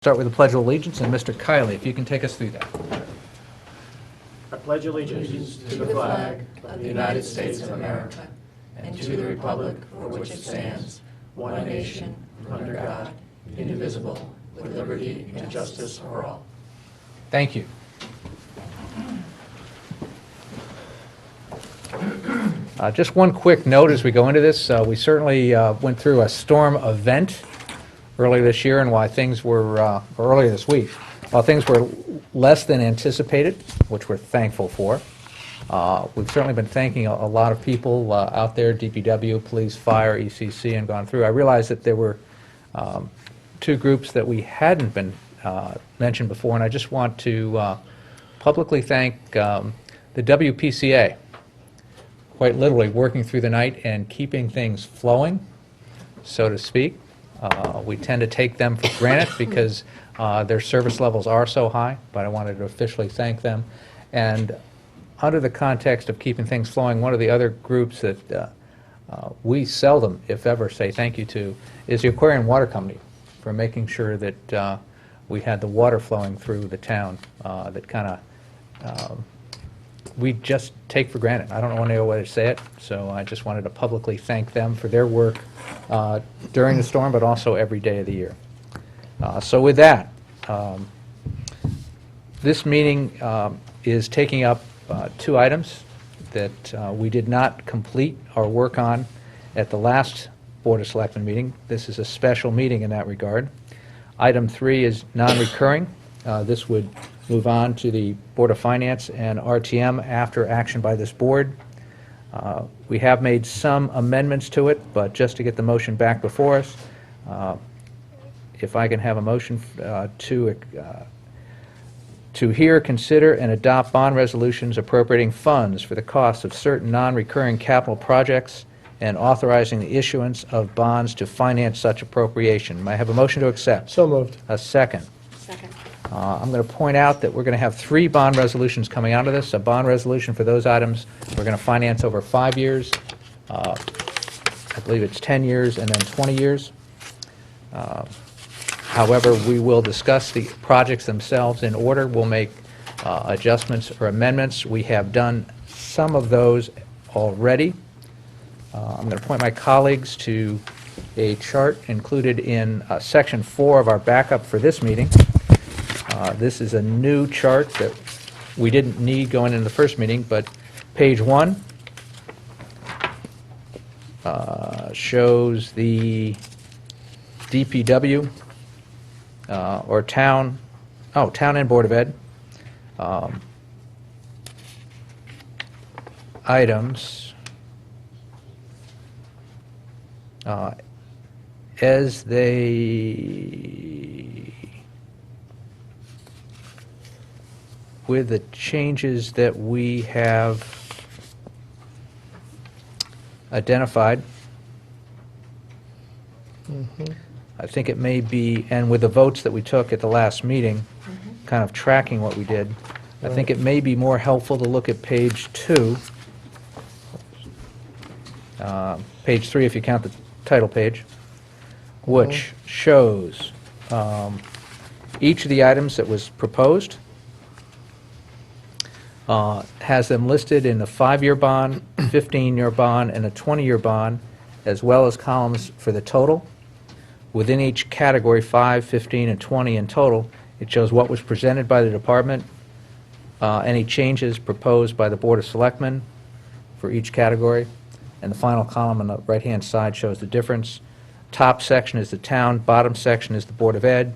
Start with the Pledge of Allegiance, and Mr. Kiley, if you can take us through that. I pledge allegiance to the flag of the United States of America and to the republic for which it stands, one nation, under God, indivisible, with liberty and justice for all. Thank you. Just one quick note as we go into this. We certainly went through a storm event earlier this year, and why things were, or earlier this week, while things were less than anticipated, which we're thankful for. We've certainly been thanking a lot of people out there, DPW, police, fire, ECC, and gone through. I realized that there were two groups that we hadn't been mentioned before, and I just want to publicly thank the WPCA, quite literally working through the night and keeping things flowing, so to speak. We tend to take them for granted because their service levels are so high, but I wanted to officially thank them. And under the context of keeping things flowing, one of the other groups that we seldom, if ever, say thank you to is the Aquarian Water Company for making sure that we had the water flowing through the town that kind of we just take for granted. I don't know any other way to say it, so I just wanted to publicly thank them for their work during the storm, but also every day of the year. So with that, this meeting is taking up two items that we did not complete our work on at the last Board of Selectmen meeting. This is a special meeting in that regard. Item 3 is non-recurring. This would move on to the Board of Finance and RTM after action by this board. We have made some amendments to it, but just to get the motion back before us, if I can have a motion to hear, consider, and adopt bond resolutions appropriating funds for the cost of certain non-recurring capital projects and authorizing the issuance of bonds to finance such appropriation. May I have a motion to accept? So moved. A second. Second. I'm going to point out that we're going to have 3 bond resolutions coming out of this. A bond resolution for those items we're going to finance over 5 years. I believe it's 10 years and then 20 years. However, we will discuss the projects themselves in order. We'll make adjustments or amendments. We have done some of those already. I'm going to point my colleagues to a chart included in Section 4 of our backup for this meeting. This is a new chart that we didn't need going into the first meeting, but page 1 shows the DPW or town and Board of Ed items as they, with the changes that we have identified. I think it may be, and with the votes that we took at the last meeting, kind of tracking what we did, I think it may be more helpful to look at page 2, page 3 if you count the title page, which shows each of the items that was proposed, has them listed in the 5-year bond, 15-year bond, and a 20-year bond, as well as columns for the total. Within each category, 5, 15, and 20 in total, it shows what was presented by the department, any changes proposed by the Board of Selectmen for each category, and the final column on the right-hand side shows the difference. Top section is the town, bottom section is the Board of Ed,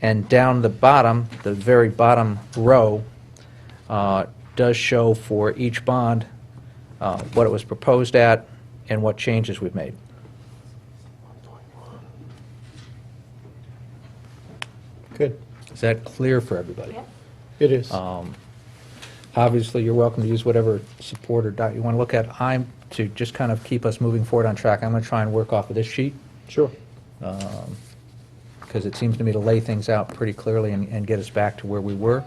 and down the bottom, the very bottom row, does show for each bond what it was proposed at and what changes we've made. Good. Is that clear for everybody? Yep. It is. Obviously, you're welcome to use whatever support or dot you want to look at. I'm to just kind of keep us moving forward on track. I'm going to try and work off of this sheet Sure. because it seems to me to lay things out pretty clearly and get us back to where we were.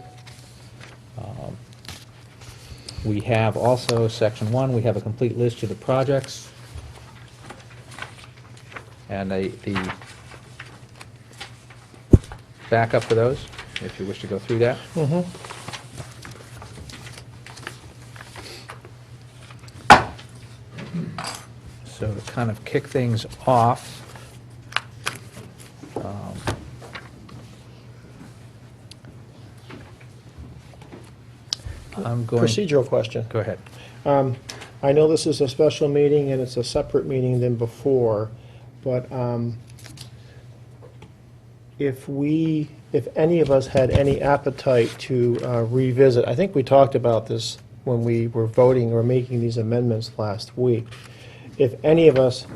We have also, Section 1, we have a complete list of the projects. And back up for those, if you wish to go through that. So to kind of kick things off, I'm going... Procedural question. Go ahead. I know this is a special meeting and it's a separate meeting than before, but if any of us had any appetite to revisit, I think we talked about this when we were voting or making these amendments last week. If any of us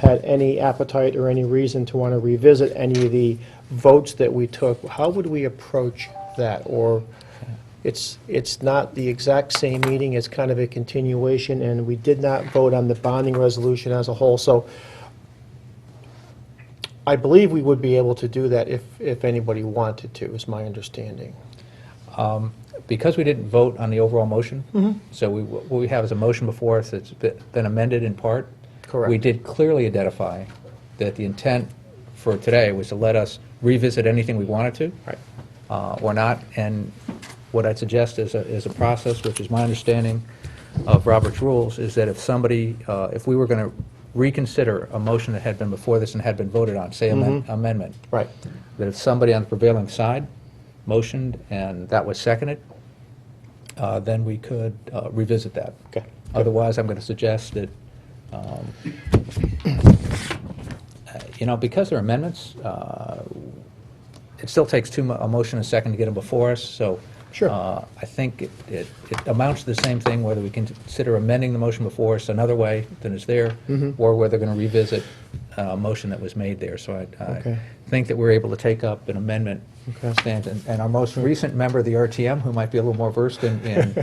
had any appetite or any reason to want to revisit any of the votes that we took, how would we approach that? Or it's not the exact same meeting, it's kind of a continuation, and we did not vote on the bonding resolution as a whole. So I believe we would be able to do that if anybody wanted to, is my understanding. Because we didn't vote on the overall motion, so what we have is a motion before us that's been amended in part. Correct. We did clearly identify that the intent for today was to let us revisit anything we wanted to. Right. Or not, and what I'd suggest is a process, which is my understanding of Robert's rules, is that if somebody, if we were going to reconsider a motion that had been before this and had been voted on, say amendment, Right. that if somebody on the prevailing side motioned and that was seconded, then we could revisit that. Okay. Otherwise, I'm going to suggest that, because they're amendments, it still takes a motion and a second to get them before us, so Sure. I think it amounts to the same thing, whether we consider amending the motion before us another way than is there, or whether they're going to revisit a motion that was made there. So I Okay. think that we're able to take up an amendment Okay. stance. And our most recent member of the RTM, who might be a little more versed in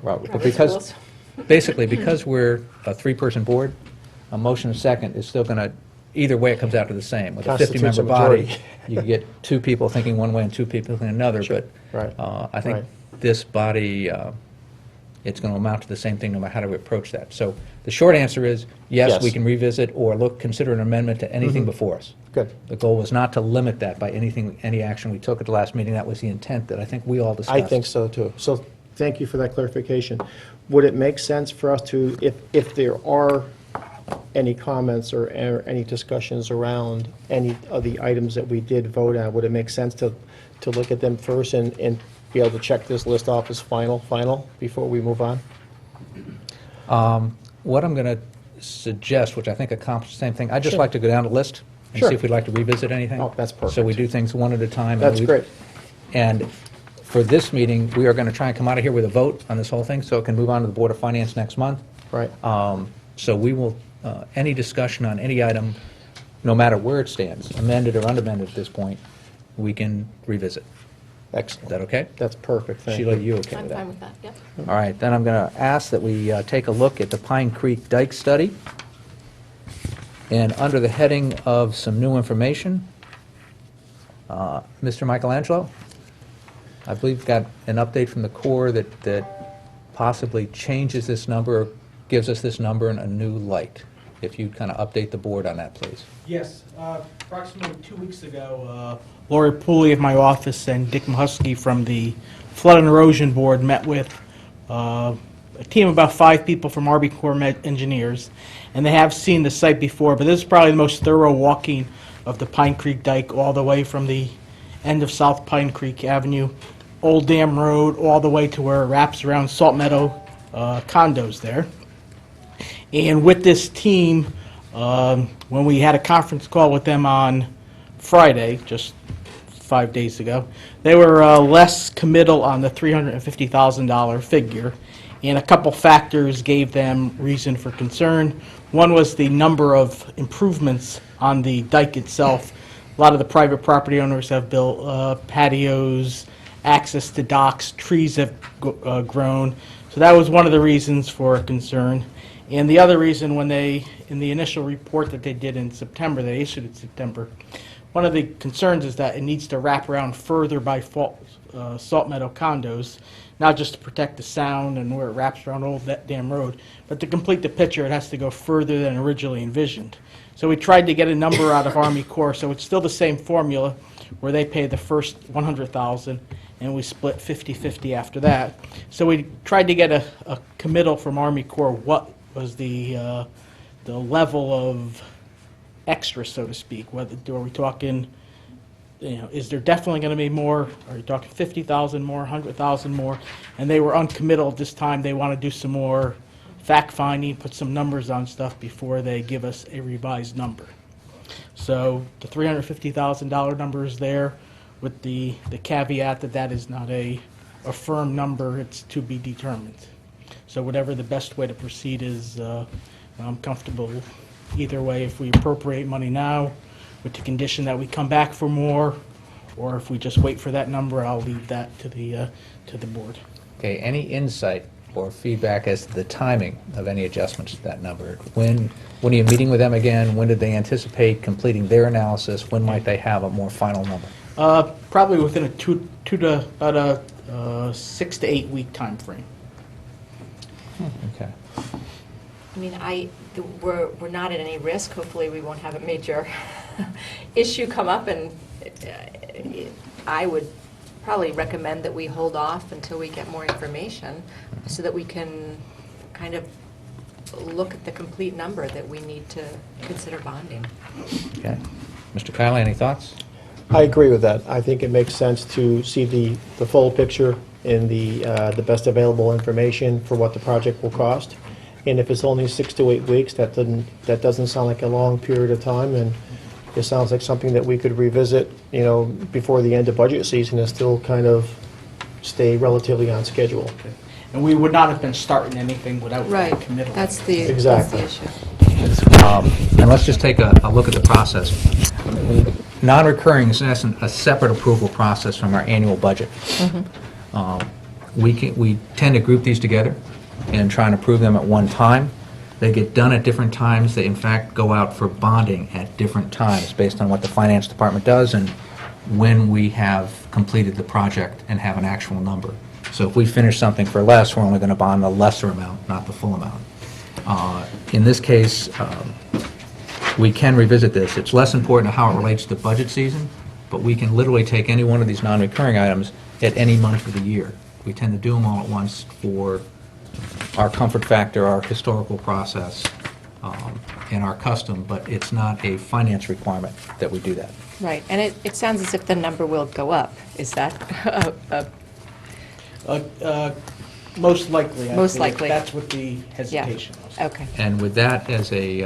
Robert, but because, basically, because we're a three-person board, a motion and second is still going to, either way, it comes out to the same. With a Constitutes a 50-member body, majority. you get two people thinking one way and two people thinking another, but Right. I think Right. this body, it's going to amount to the same thing no matter how we approach that. So the short answer is, yes, we Yes. can revisit or consider an amendment to anything before us. Good. The goal was not to limit that by any action we took at the last meeting. That was the intent that I think we all discussed. I think so, too. So thank you for that clarification. Would it make sense for us to, if there are any comments or any discussions around any of the items that we did vote on, would it make sense to look at them first and be able to check this list off as final, before we move on? What I'm going to suggest, which I think accomplishes the same thing, I'd just Sure. like to go down the list and Sure. see if we'd like to revisit anything. Oh, that's perfect. So we do things one at a time. and That's we- great. And for this meeting, we are going to try and come out of here with a vote on this whole thing, so it can move on to the Board of Finance next month. Right. So we will, any discussion on any item, no matter where it stands, amended or unamended at this point, we can revisit. Is Excellent. that okay? That's perfect, thank Sheila, you. you okay I'm with that? fine with that, yep. All right, then I'm going to ask that we take a look at the Pine Creek Dike Study. And under the heading of some new information, Mr. Michelangelo, I believe got an update from the Corps that possibly changes this number, or gives us this number in a new light. If you'd kind of update the board on that, please. Yes, approximately 2 weeks ago, Lori Pooley of my office and Dick Mahusky from the Flood and Erosion Board met with a team of about 5 people from Army Corps Engineers, and they have seen the site before, but this is probably the most thorough walking of the Pine Creek Dike all the way from the end of South Pine Creek Avenue, Old Dam Road, all the way to where it wraps around Salt Meadow condos there. And with this team, when we had a conference call with them on Friday, just 5 days ago, they were less committal on the $350,000 figure, and a couple factors gave them reason for concern. One was the number of improvements on the dike itself. A lot of the private property owners have built patios, access to docks, trees have grown. So that was one of the reasons for concern. And the other reason, when they, in the initial report that they did in September, they issued in September, One of the concerns is that it needs to wrap around further by Salt Meadow condos, not just to protect the sound and where it wraps around Old Dam Road, but to complete the picture, it has to go further than originally envisioned. So we tried to get a number out of Army Corps, so it's still the same formula, where they pay the first 100,000, and we split 50-50 after that. So we tried to get a committal from Army Corps, what was the level of extra, so to speak. Whether are we talking, is there definitely going to be more? Are you talking 50,000 more, 100,000 more? And they were uncommittal at this time. They want to do some more fact finding, put some numbers on stuff before they give us a revised number. So the $350,000 number is there, with the caveat that that is not a firm number. It's to be determined. So whatever the best way to proceed is, I'm comfortable either way. If we appropriate money now with the condition that we come back for more, or if we just wait for that number, I'll leave that to the board. Okay, any insight or feedback as to the timing of any adjustments to that number? When are you meeting with them again? When did they anticipate completing their analysis? When might they have a more final number? Probably within about a 6 to 8 week time frame. Okay. I mean, we're not at any risk. Hopefully, we won't have a major issue come up, and I would probably recommend that we hold off until we get more information so that we can kind of look at the complete number that we need to consider bonding. Okay. Mr. Kiley, any thoughts? I agree with that. I think it makes sense to see the full picture and the best available information for what the project will cost. And if it's only 6 to 8 weeks, that doesn't sound like a long period of time, and it sounds like something that we could revisit, before the end of budget season and still kind of stay relatively on schedule. And we would not have been starting anything without Right. that committal. That's the Exactly. issue. And let's just take a look at the process. Non-recurring is in essence a separate approval process from our annual budget. We tend to group these together and try and approve them at one time. They get done at different times. They in fact go out for bonding at different times based on what the finance department does and when we have completed the project and have an actual number. So if we finish something for less, we're only going to bond the lesser amount, not the full amount. In this case, we can revisit this. It's less important how it relates to budget season, but we can literally take any one of these non-recurring items at any month of the year. We tend to do them all at once for our comfort factor, our historical process, and our custom, but it's not a finance requirement that we do that. Right, and it sounds as if the number will go up. Is that Most likely. I Most think likely. That's what the hesitation was. okay? And with that as a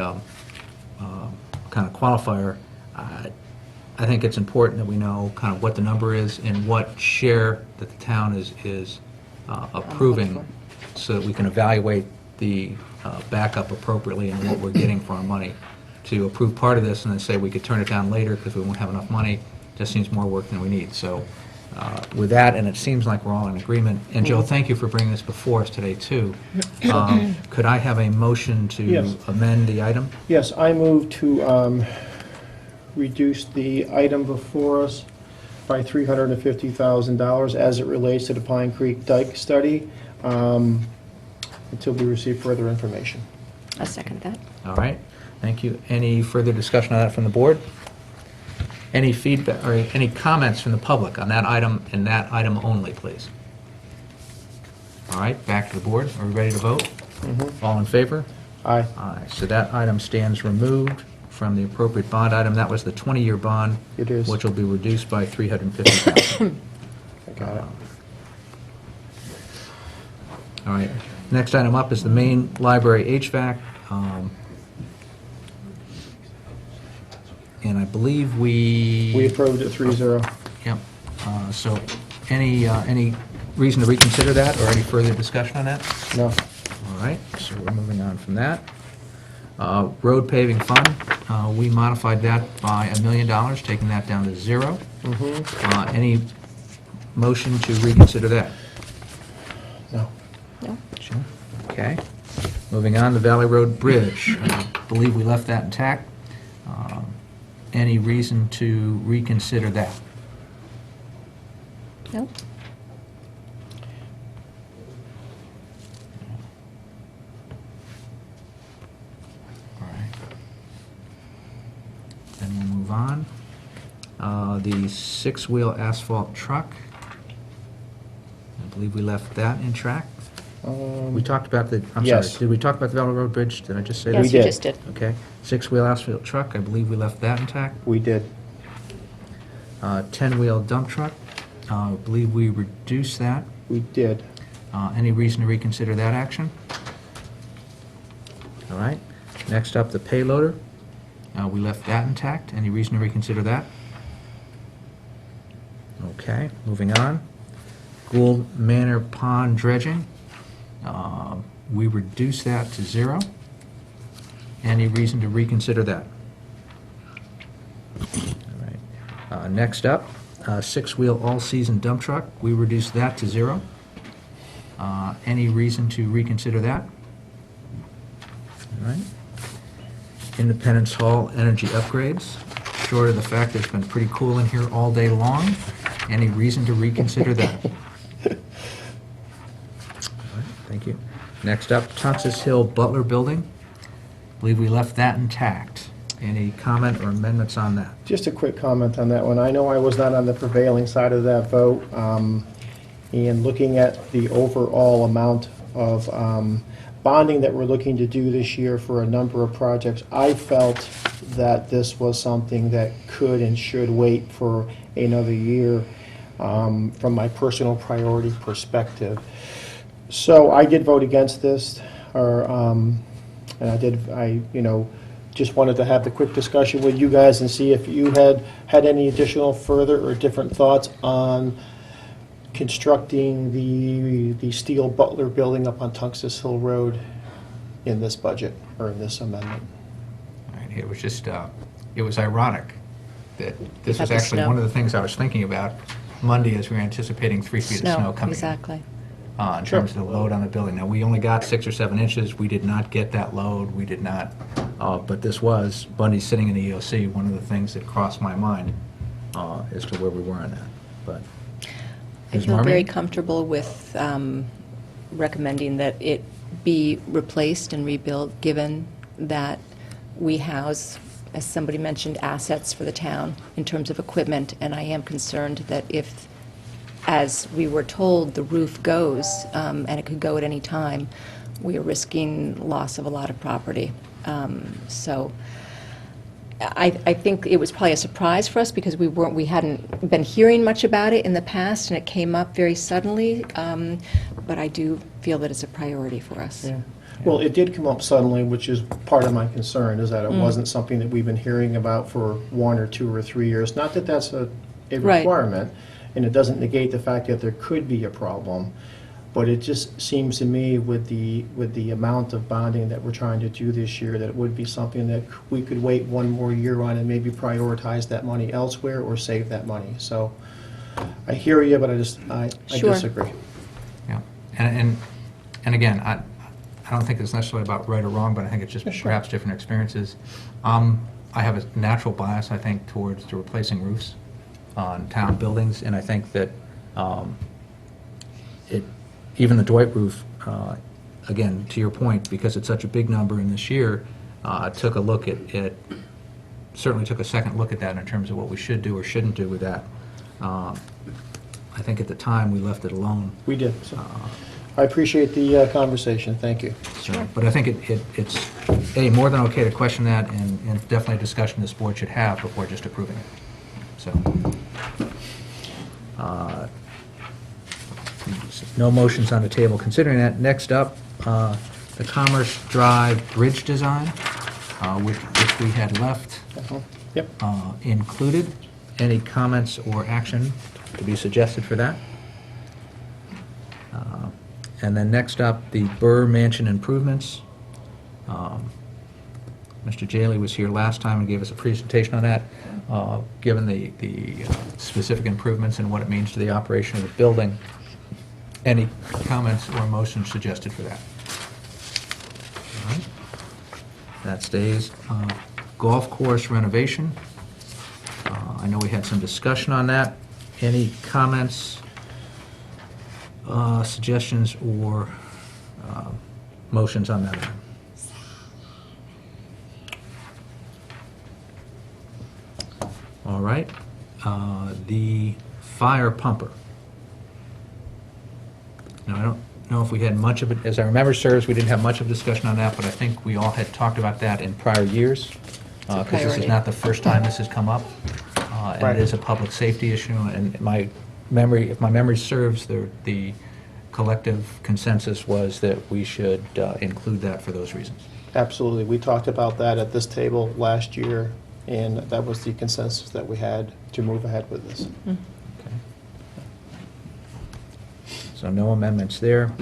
kind of qualifier, I think it's important that we know kind of what the number is and what share that the town is approving so that we can evaluate the backup appropriately and what we're getting for our money. To approve part of this and then say we could turn it down later because we won't have enough money just seems more work than we need. So with that, and it seems like we're all in agreement, and Joe, thank you for bringing this before us today, too. Could I have a motion to Yes. amend the item? Yes, I move to reduce the item before us by $350,000 as it relates to the Pine Creek Dike study until we receive further information. I'll second that. All right, thank you. Any further discussion on that from the board? Any feedback, or any comments from the public on that item and that item only, please? All right, back to the board. Are we ready to vote? All in favor? Aye. Aye. So that item stands removed from the appropriate bond item. That was the 20-year bond. It is. Which will be reduced by $350,000. I got it. All right. Next item up is the main library HVAC. And I believe We approved it 3-0. Yep. So any reason to reconsider that or any further discussion on that? No. All right, so we're moving on from that. Road paving fund, we modified that by $1 million, taking that down to 0. Any motion to reconsider that? No. No? Sure. Okay. Moving on, the Valley Road Bridge. I believe we left that intact. Any reason to reconsider that? Nope. All right. Then we'll move on. The six-wheel asphalt truck, I believe we left that in track. We talked about the, I'm sorry, Yes. did we talk about the Valley Road Bridge? Did I just say that? Yes, you did. just did. Okay. Six-wheel asphalt truck, I believe we left that intact. We did. 10-wheel dump truck, I believe we reduced that. We did. Any reason to reconsider that action? All right. Next up, the payloader. We left that intact. Any reason to reconsider that? Okay, moving on. Gould Manor Pond dredging. We reduced that to 0. Any reason to reconsider that? All right. Next up, six-wheel all-season dump truck. We reduced that to 0. Any reason to reconsider that? All right. Independence Hall energy upgrades. Short of the fact that it's been pretty cool in here all day long. Any reason to reconsider that? All right, thank you. Next up, Tunsis Hill Butler Building. I believe we left that intact. Any comment or amendments on that? Just a quick comment on that one. I know I was not on the prevailing side of that vote, and looking at the overall amount of bonding that we're looking to do this year for a number of projects, I felt that this was something that could and should wait for another year from my personal priority perspective. So I did vote against this, and I just wanted to have the quick discussion with you guys and see if you had any additional further or different thoughts on constructing the steel Butler building up on Tungus Hill Road in this budget or in this amendment. All right, it was just, it was ironic that this was About the actually snow. one of the things I was thinking about Monday as we were anticipating 3 feet of snow coming in. Exactly. In terms of the load on the building. Now, we only got 6 or 7 inches. We did not get that load. We did not, but this was, Bundy sitting in the EOC, one of the things that crossed my mind as to where we were on that. But I Ms. feel very Marmee? comfortable with recommending that it be replaced and rebuilt, given that we house, as somebody mentioned, assets for the town in terms of equipment, and I am concerned that if, as we were told, the roof goes, and it could go at any time, we are risking loss of a lot of property. So I think it was probably a surprise for us because we hadn't been hearing much about it in the past, and it came up very suddenly. But I do feel that it's a priority for us. Yeah. Well, it did come up suddenly, which is part of my concern, is that it wasn't something that we've been hearing about for 1 or 2 or 3 years. Not that that's a Right. requirement, and it doesn't negate the fact that there could be a problem, but it just seems to me with the amount of bonding that we're trying to do this year, that it would be something that we could wait 1 more year on and maybe prioritize that money elsewhere or save that money. So I hear you, but I Sure. disagree. Yeah, and again, I don't think it's necessarily about right or wrong, but I think it's just Yeah, sure. perhaps different experiences. I have a natural bias, I think, towards to replacing roofs on town buildings, and I think that even the Dwight roof, again, to your point, because it's such a big number in this year, took a look at it, certainly took a second look at that in terms of what we should do or shouldn't do with that. I think at the time, we left it alone. We did. So I appreciate the conversation. Thank you. So, but I think it's, A, more than okay to question that, and definitely a discussion this board should have before just approving it. So, no motions on the table. Considering that, next up, the Commerce Drive Bridge design, which we had left Yep. included. Any comments or action to be suggested for that? And then next up, the Burr Mansion improvements. Mr. Jaley was here last time and gave us a presentation on that, given the specific improvements and what it means to the operation of the building. Any comments or motions suggested for that? All right. That stays. Golf course renovation. I know we had some discussion on that. Any comments, suggestions, or motions on that? All right. The fire pumper. Now, I don't know if we had much of it, as I remember, sirs, we didn't have much of a discussion on that, but I think we all had talked about that in prior years, because this is priority. not the first time this has come up, and Right. it is a public safety issue, and my memory, if my memory serves, the collective consensus was that we should include that for those reasons. Absolutely. We talked about that at this table last year, and that was the consensus that we had to move ahead with this. Okay. So no amendments there.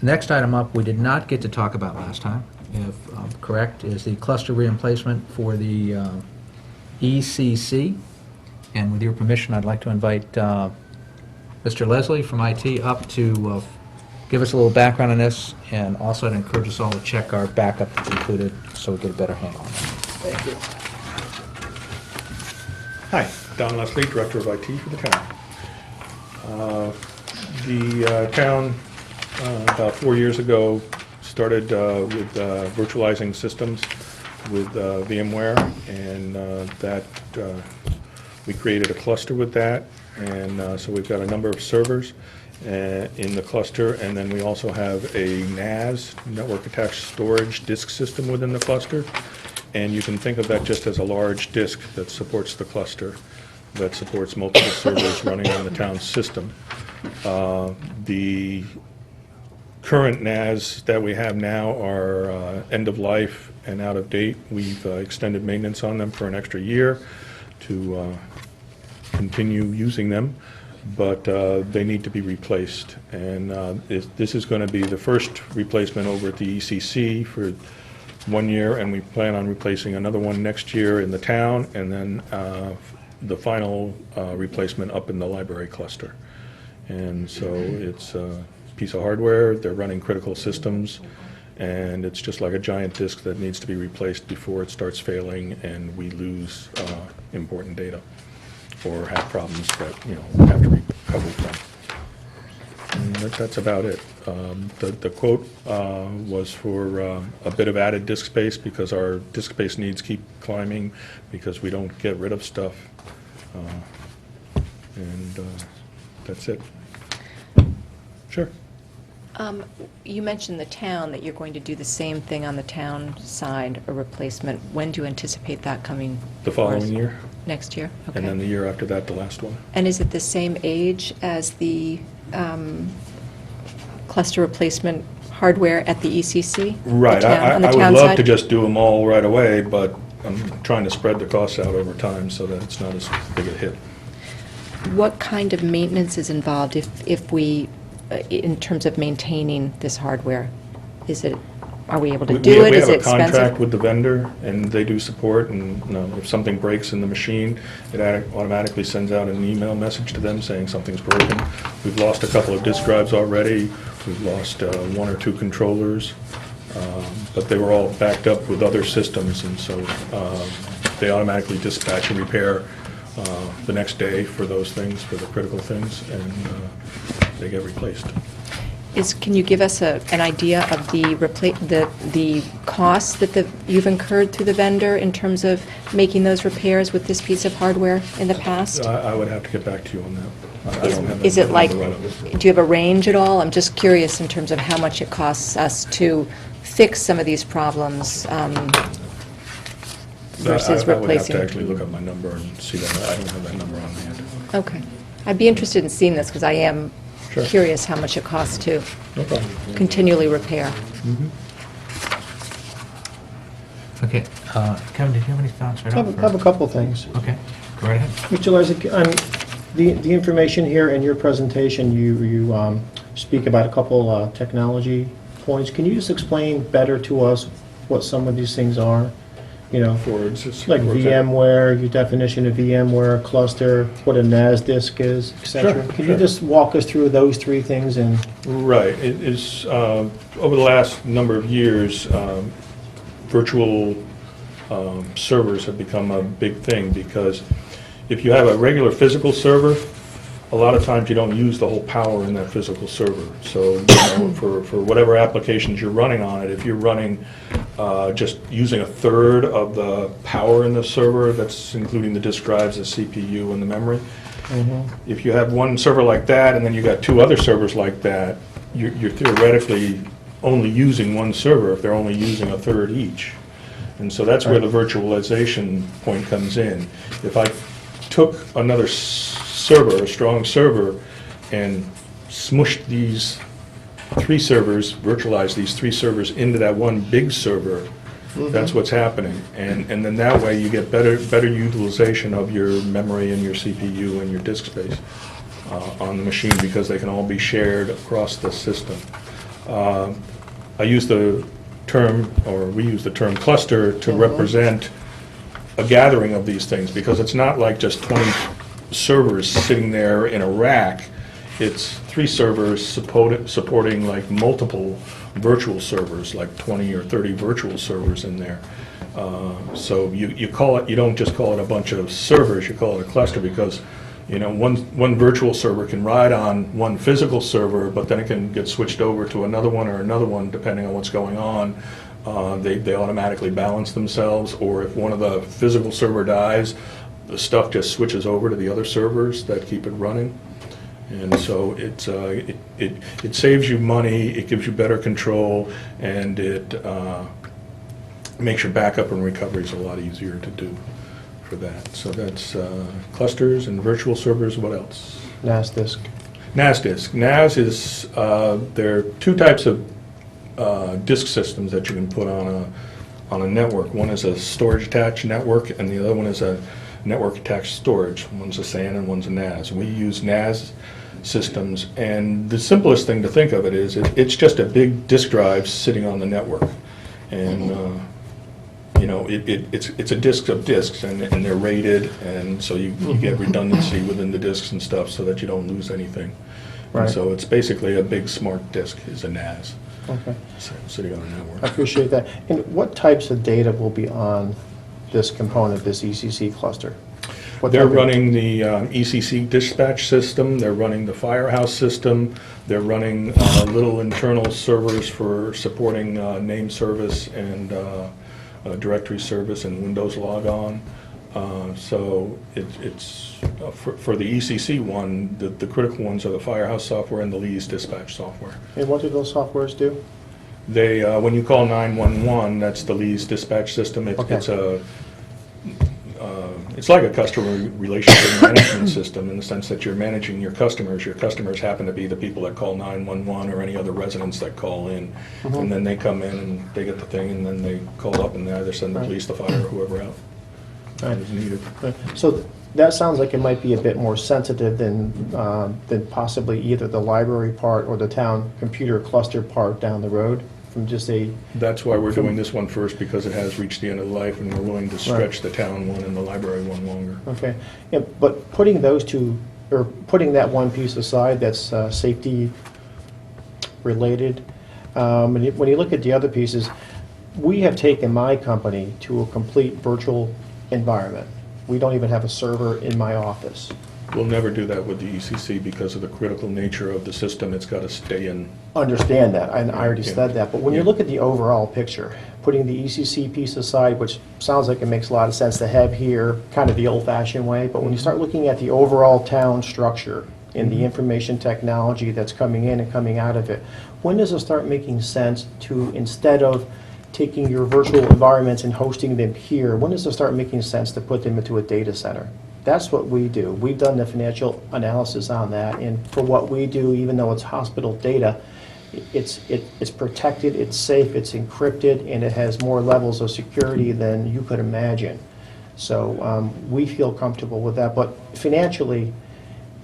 Next item up, we did not get to talk about last time, if I'm correct, is the cluster reemplacement for the ECC. And with your permission, I'd like to invite Mr. Leslie from IT up to give us a little background on this, and also I'd encourage us all to check our backup that's included so we get a better handle on it. Thank you. Hi, Don Leslie, Director of IT for the town. The town, about 4 years ago, started with virtualizing systems with VMware, and we created a cluster with that, and so we've got a number of servers in the cluster, and then we also have a NAS, Network Attached Storage disk system within the cluster, and you can think of that just as a large disk that supports the cluster, that supports multiple servers running on the town's system. The current NAS that we have now are end of life and out of date. We've extended maintenance on them for an extra year to continue using them, but they need to be replaced. And this is going to be the first replacement over at the ECC for 1 year, and we plan on replacing another one next year in the town, and then the final replacement up in the library cluster. And so it's a piece of hardware, they're running critical systems, and it's just like a giant disk that needs to be replaced before it starts failing and we lose important data or have problems that, have to recover from. And that's about it. The quote was for a bit of added disk space because our disk space needs keep climbing because we don't get rid of stuff. And that's it. Sure. You mentioned the town, that you're going to do the same thing on the town side, a replacement. When do you anticipate that coming? The following year, Next year? Okay. and then the year after that, the last one. And is it the same age as the cluster replacement hardware at the ECC? Right. The town- on the I would town love side? to just do them all right away, but I'm trying to spread the costs out over time so that it's not as big a hit. What kind of maintenance is involved if we, in terms of maintaining this hardware? Are we able to do it? We Is have it a contract expensive? with the vendor, and they do support, and if something breaks in the machine, it automatically sends out an email message to them saying something's broken. We've lost a couple of disk drives already. We've lost 1 or 2 controllers, but they were all backed up with other systems, and so they automatically dispatch and repair the next day for those things, for the critical things, and they get replaced. Can you give us an idea of the costs that you've incurred through the vendor in terms of making those repairs with this piece of hardware in the past? I would have to get back to you on that. I don't have Is that it like, number right. do you have a range at all? I'm just curious in terms of how much it costs us to fix some of these problems versus I would have replacing. to actually look up my number and see that. I don't have that number on hand. Okay. I'd be interested in seeing this because I am Sure. curious how much it costs to No problem. continually repair. Okay, Kevin, did you have any thoughts right I off? have a couple things. Okay, go right ahead. Mr. Leslie, the information here in your presentation, you speak about a couple technology points. Can you just explain better to us what some of these things are? Like VMware, your definition of VMware, cluster, what a NAS disk is, et cetera. Sure, Can you sure. just walk us through those 3 things? And Right. It is, over the last number of years, virtual servers have become a big thing, because if you have a regular physical server, a lot of times you don't use the whole power in that physical server. So, you know, for whatever applications you're running on it, if you're running just using a third of the power in the server, that's including the disk drives, the CPU, and the memory. If you have one server like that, and then you got two other servers like that, you're theoretically only using one server if they're only using a third each. And so that's where the virtualization point comes in. If I took another server, a strong server, and smushed these three servers, virtualized these three servers into that one big server, that's what's happening. And then that way you get better utilization of your memory and your CPU and your disk space on the machine, because they can all be shared across the system. I use the term, or we use the term cluster to represent a gathering of these things, because it's not like just 20 servers sitting there in a rack. It's 3 servers supporting like multiple virtual servers, like 20 or 30 virtual servers in there. So you call it, you don't just call it a bunch of servers, you call it a cluster, because you know, one virtual server can ride on one physical server, but then it can get switched over to another one or another one, depending on what's going on. They automatically balance themselves, or if one of the physical server dies, the stuff just switches over to the other servers that keep it running. And so it saves you money, it gives you better control, and it makes your backup and recoveries a lot easier to do for that. So that's clusters and virtual servers. What else? NAS disk. NAS disk. NAS is, there are 2 types of disk systems that you can put on a network. One is a storage attached network, and the other one is a network attached storage. One's a SAN and one's a NAS. We use NAS systems, and the simplest thing to think of it is it's just a big disk drive sitting on the network. And you know, it's a disk of disks, and they're rated, and so you get redundancy within the disks and stuff, so that you don't lose anything. Right. And so it's basically a big smart disk is a NAS, Okay, sitting on a network. I appreciate that. And what types of data will be on this component, this ECC cluster? What They're type of- running the ECC dispatch system, they're running the firehouse system, they're running little internal servers for supporting name service and directory service and Windows logon. So it's for the ECC one, the critical ones are the firehouse software and the Lee's dispatch software. And what do those softwares do? They, when you call 911, that's the Lee's dispatch system. Okay. It's like a customer relationship management system, in the sense that you're managing your customers. Your customers happen to be the people that call 911 or any other residents that call in. And then they come in and they get the thing, and then they call up and they either send the police, the fire, or whoever out is needed. So that sounds like it might be a bit more sensitive than possibly either the library part or the town computer cluster part down the road, from just a, That's why we're doing this one first, because it has reached the end of life, and we're willing to stretch the town one and the library one longer. okay. Yeah, but putting those two, or putting that one piece aside that's safety related, when you look at the other pieces, we have taken my company to a complete virtual environment. We don't even have a server in my office. We'll never do that with the ECC because of the critical nature of the system. It's got to stay in. Understand that, and I already Yeah. said that, but when you Yeah. look at the overall picture, putting the ECC piece aside, which sounds like it makes a lot of sense to have here, kind of the old-fashioned way, but when you start looking at the overall town structure and the information technology that's coming in and coming out of it, when does it start making sense to, instead of taking your virtual environments and hosting them here, when does it start making sense to put them into a data center? That's what we do. We've done the financial analysis on that, and for what we do, even though it's hospital data, it's protected, it's safe, it's encrypted, and it has more levels of security than you could imagine. So we feel comfortable with that. But financially,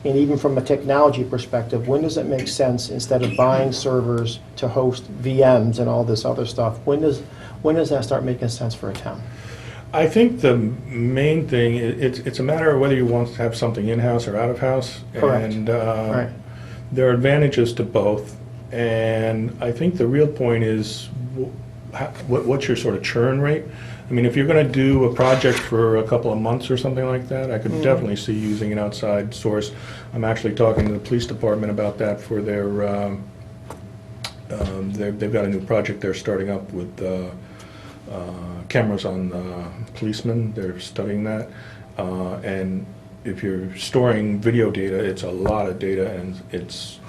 and even from a technology perspective, when does it make sense, instead of buying servers to host VMs and all this other stuff, when does that start making sense for a town? I think the main thing, it's a matter of whether you want to have something in-house or out-of-house. Correct. And Right. there are advantages to both. And I think the real point is, what's your sort of churn rate? I mean, if you're going to do a project for a couple of months or something like that, I could definitely see using an outside source. I'm actually talking to the police department about that for their, they've got a new project they're starting up with cameras on policemen. They're studying that. And if you're storing video data, it's a lot of data, and it's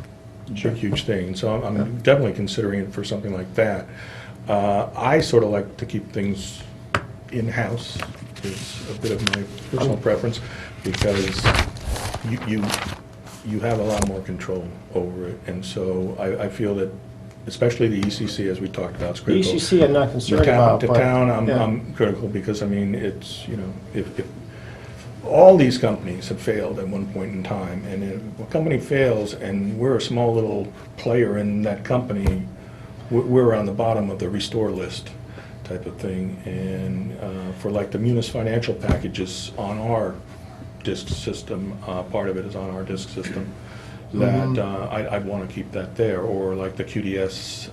a huge thing. So I'm definitely considering it for something like that. I sort of like to keep things in-house, is a bit of my personal preference, because you have a lot more control over it. And so I feel that, especially the ECC, as we talked about, is The critical. ECC I'm not concerned about, The but... town, yeah. I'm critical, because, I mean, it's, you know, if all these companies have failed at one point in time, and if a company fails and we're a small little player in that company, we're on the bottom of the restore list type of thing. And for like the Munis financial packages on our disk system, part of it is on our disk system, that I'd want to keep that there. Or like the QDS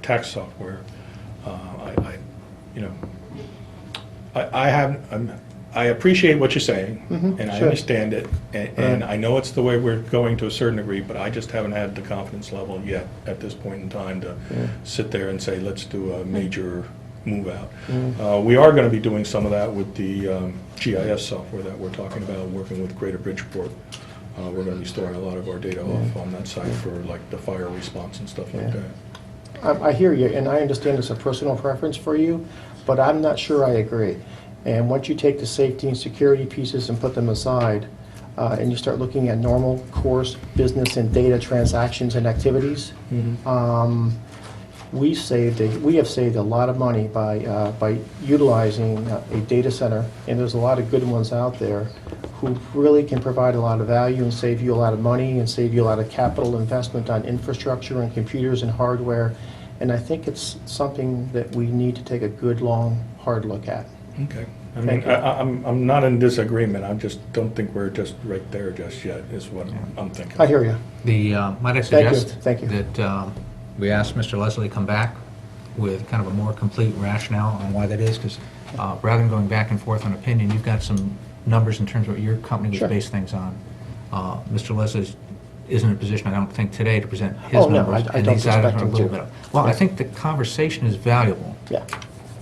tax software, I appreciate what you're saying, and I sure. understand it, and I know it's the way we're going to a certain degree, but I just haven't had the confidence level yet at this point in time to sit there and say, let's do a major move out. We are going to be doing some of that with the GIS software that we're talking about, working with Greater Bridgeport. We're going to be storing a lot of our data off on that site for like the fire response and stuff like that. I hear you, and I understand it's a personal preference for you, but I'm not sure I agree. And once you take the safety and security pieces and put them aside, and you start looking at normal course business and data transactions and activities, we have saved a lot of money by utilizing a data center, and there's a lot of good ones out there who really can provide a lot of value and save you a lot of money and save you a lot of capital investment on infrastructure and computers and hardware. And I think it's something that we need to take a good, long, hard look at. Okay. I mean, I'm not in disagreement. I just don't think we're just right there just yet, is what I'm thinking. I hear you. Might I Thank you. suggest Thank you. that we ask Mr. Leslie to come back with kind of a more complete rationale on why that is, because rather than going back and forth on opinion, you've got some numbers in terms of what your company was Sure. based things on. Mr. Leslie isn't in a position, I don't think, today to present his Oh, no, numbers. I and don't these items expect are a him little to. bit. Well, I think the conversation is valuable. Yeah.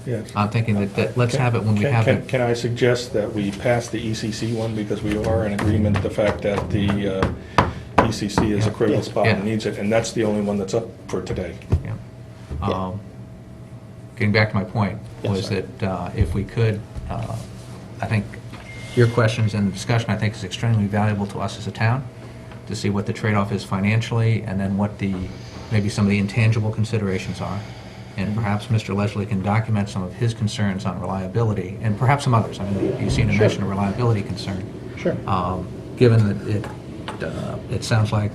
Yes. I'm thinking that let's have it when we have it. Can I suggest that we pass the ECC one, because we are in agreement the fact that the ECC is a critical spot and Yeah. needs it, and that's the only one that's up for today. Yeah. Yeah. Getting back to my point, Yes, was sir. that if we could, I think your questions and discussion, I think, is extremely valuable to us as a town, to see what the trade-off is financially, and then what maybe some of the intangible considerations are. And perhaps Mr. Leslie can document some of his concerns on reliability, and perhaps some others. I mean, you seem to Sure. mention a reliability concern. Sure. Given that it sounds like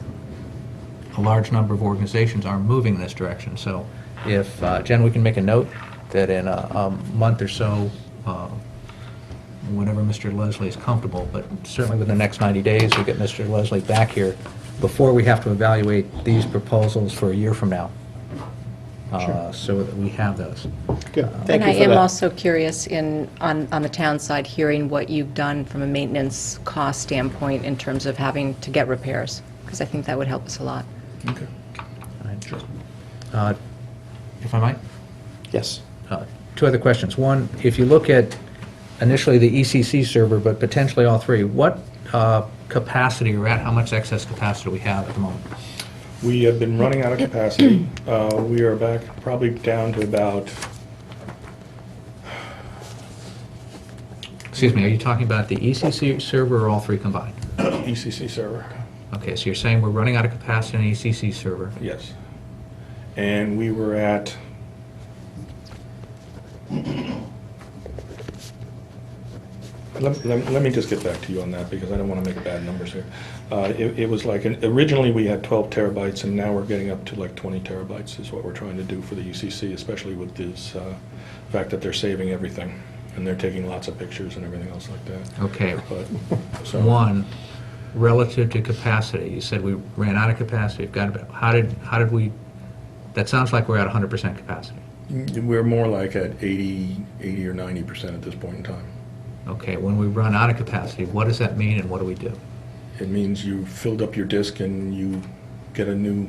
a large number of organizations are moving in this direction. So if, Jen, we can make a note that in a month or so, whenever Mr. Leslie is comfortable, but certainly within the next 90 days, we get Mr. Leslie back here before we have to evaluate these proposals for a year from now. So that we have those. Good. And Thank I you for am that. also curious on the town side, hearing what you've done from a maintenance cost standpoint in terms of having to get repairs, because I think that would help us a lot. Okay. If I might? Yes. Two other questions. One, if you look at initially the ECC server, but potentially all three, what capacity or how much excess capacity do we have at the moment? We have been running out of capacity. We are back probably down to about, Excuse me, are you talking about the ECC server or all three combined? ECC server, Okay, so you're saying we're running out of capacity in the ECC server. yes. And we were at, let me just get back to you on that, because I don't want to make bad numbers here. It was like, originally we had 12 terabytes, and now we're getting up to like 20 terabytes is what we're trying to do for the UCC, especially with this fact that they're saving everything, and they're taking lots of pictures and everything else like that. Okay. But, so. One, relative to capacity, you said we ran out of capacity. How did we, that sounds like we're at 100% capacity. We're more like at 80 or 90% at this point in time. Okay, when we run out of capacity, what does that mean and what do we do? It means you filled up your disk and you get a new,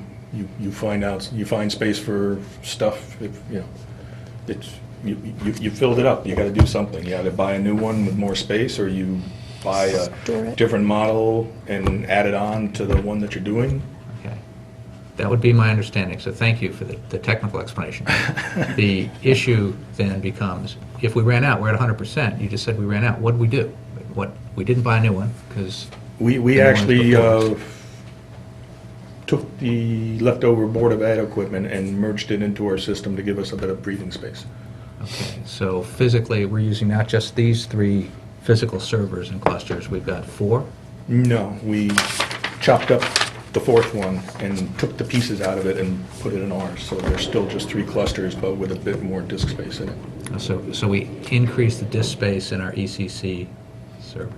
you find space for stuff, if, you know, it's, you filled it up, you gotta do something. You either buy a new one with more space, or you buy a Store it. different model and add it on to the one that you're doing. Okay. That would be my understanding, so thank you for the technical explanation. The issue then becomes, if we ran out, we're at 100%, you just said we ran out, what do we do? We didn't buy a new one, because... We actually took the leftover Board of Ed equipment and merged it into our system to give us a bit of breathing space. Okay, so physically, we're using not just these 3 physical servers and clusters, we've got 4? No, we chopped up the 4th one and took the pieces out of it and put it in ours. So there's still just 3 clusters, but with a bit more disk space in it. So we increased the disk space in our ECC server.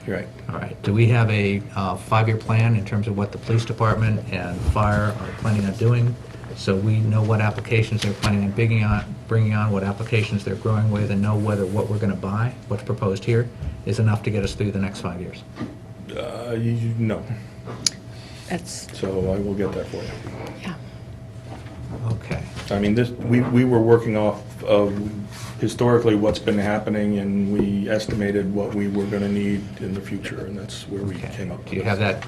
Right. All right. Do we have a 5-year plan in terms of what the police department and fire are planning on doing? So we know what applications they're planning on bringing on, what applications they're growing with, and know whether what we're going to buy, what's proposed here, is enough to get us through the next 5 years. No. That's, So I will get that for you. yeah. Okay. I mean, we were working off of historically what's been happening, and we estimated what we were going to need in the future, and that's where we Okay. came up with Do you have that,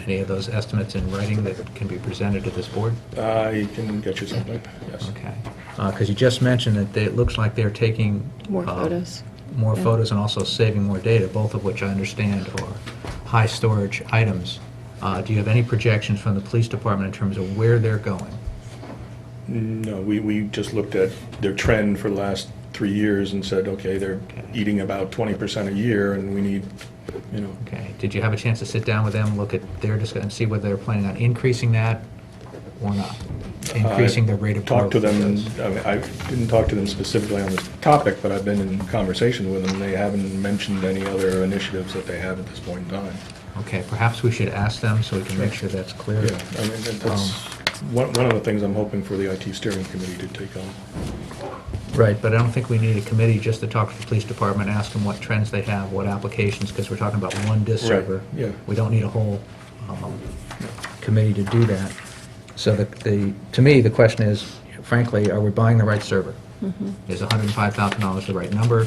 any of those estimates in writing that can be presented to this board? I can get you something, yes. Okay. Because you just mentioned that it looks like they're taking... More photos. More Yeah. photos and also saving more data, both of which I understand are high storage items. Do you have any projections from the police department in terms of where they're going? No, we just looked at their trend for the last 3 years and said, okay, they're eating about 20% a year, and we need, you know. Okay. Did you have a chance to sit down with them, look at their discussion, and see whether they're planning on increasing that or not? Increasing their rate of growth? Talked to them, because- I mean, I didn't talk to them specifically on this topic, but I've been in conversation with them. They haven't mentioned any other initiatives that they have at this point in time. Okay, perhaps we should ask them so we can make sure that's clear. Yeah, I mean, that's one of the things I'm hoping for the IT steering committee to take on. Right, but I don't think we need a committee just to talk to the police department, ask them what trends they have, what applications, because we're talking about one disk Right, server. yeah. We don't need a whole committee to do that. So to me, the question is, frankly, are we buying the right server? Is $105,000 the right number?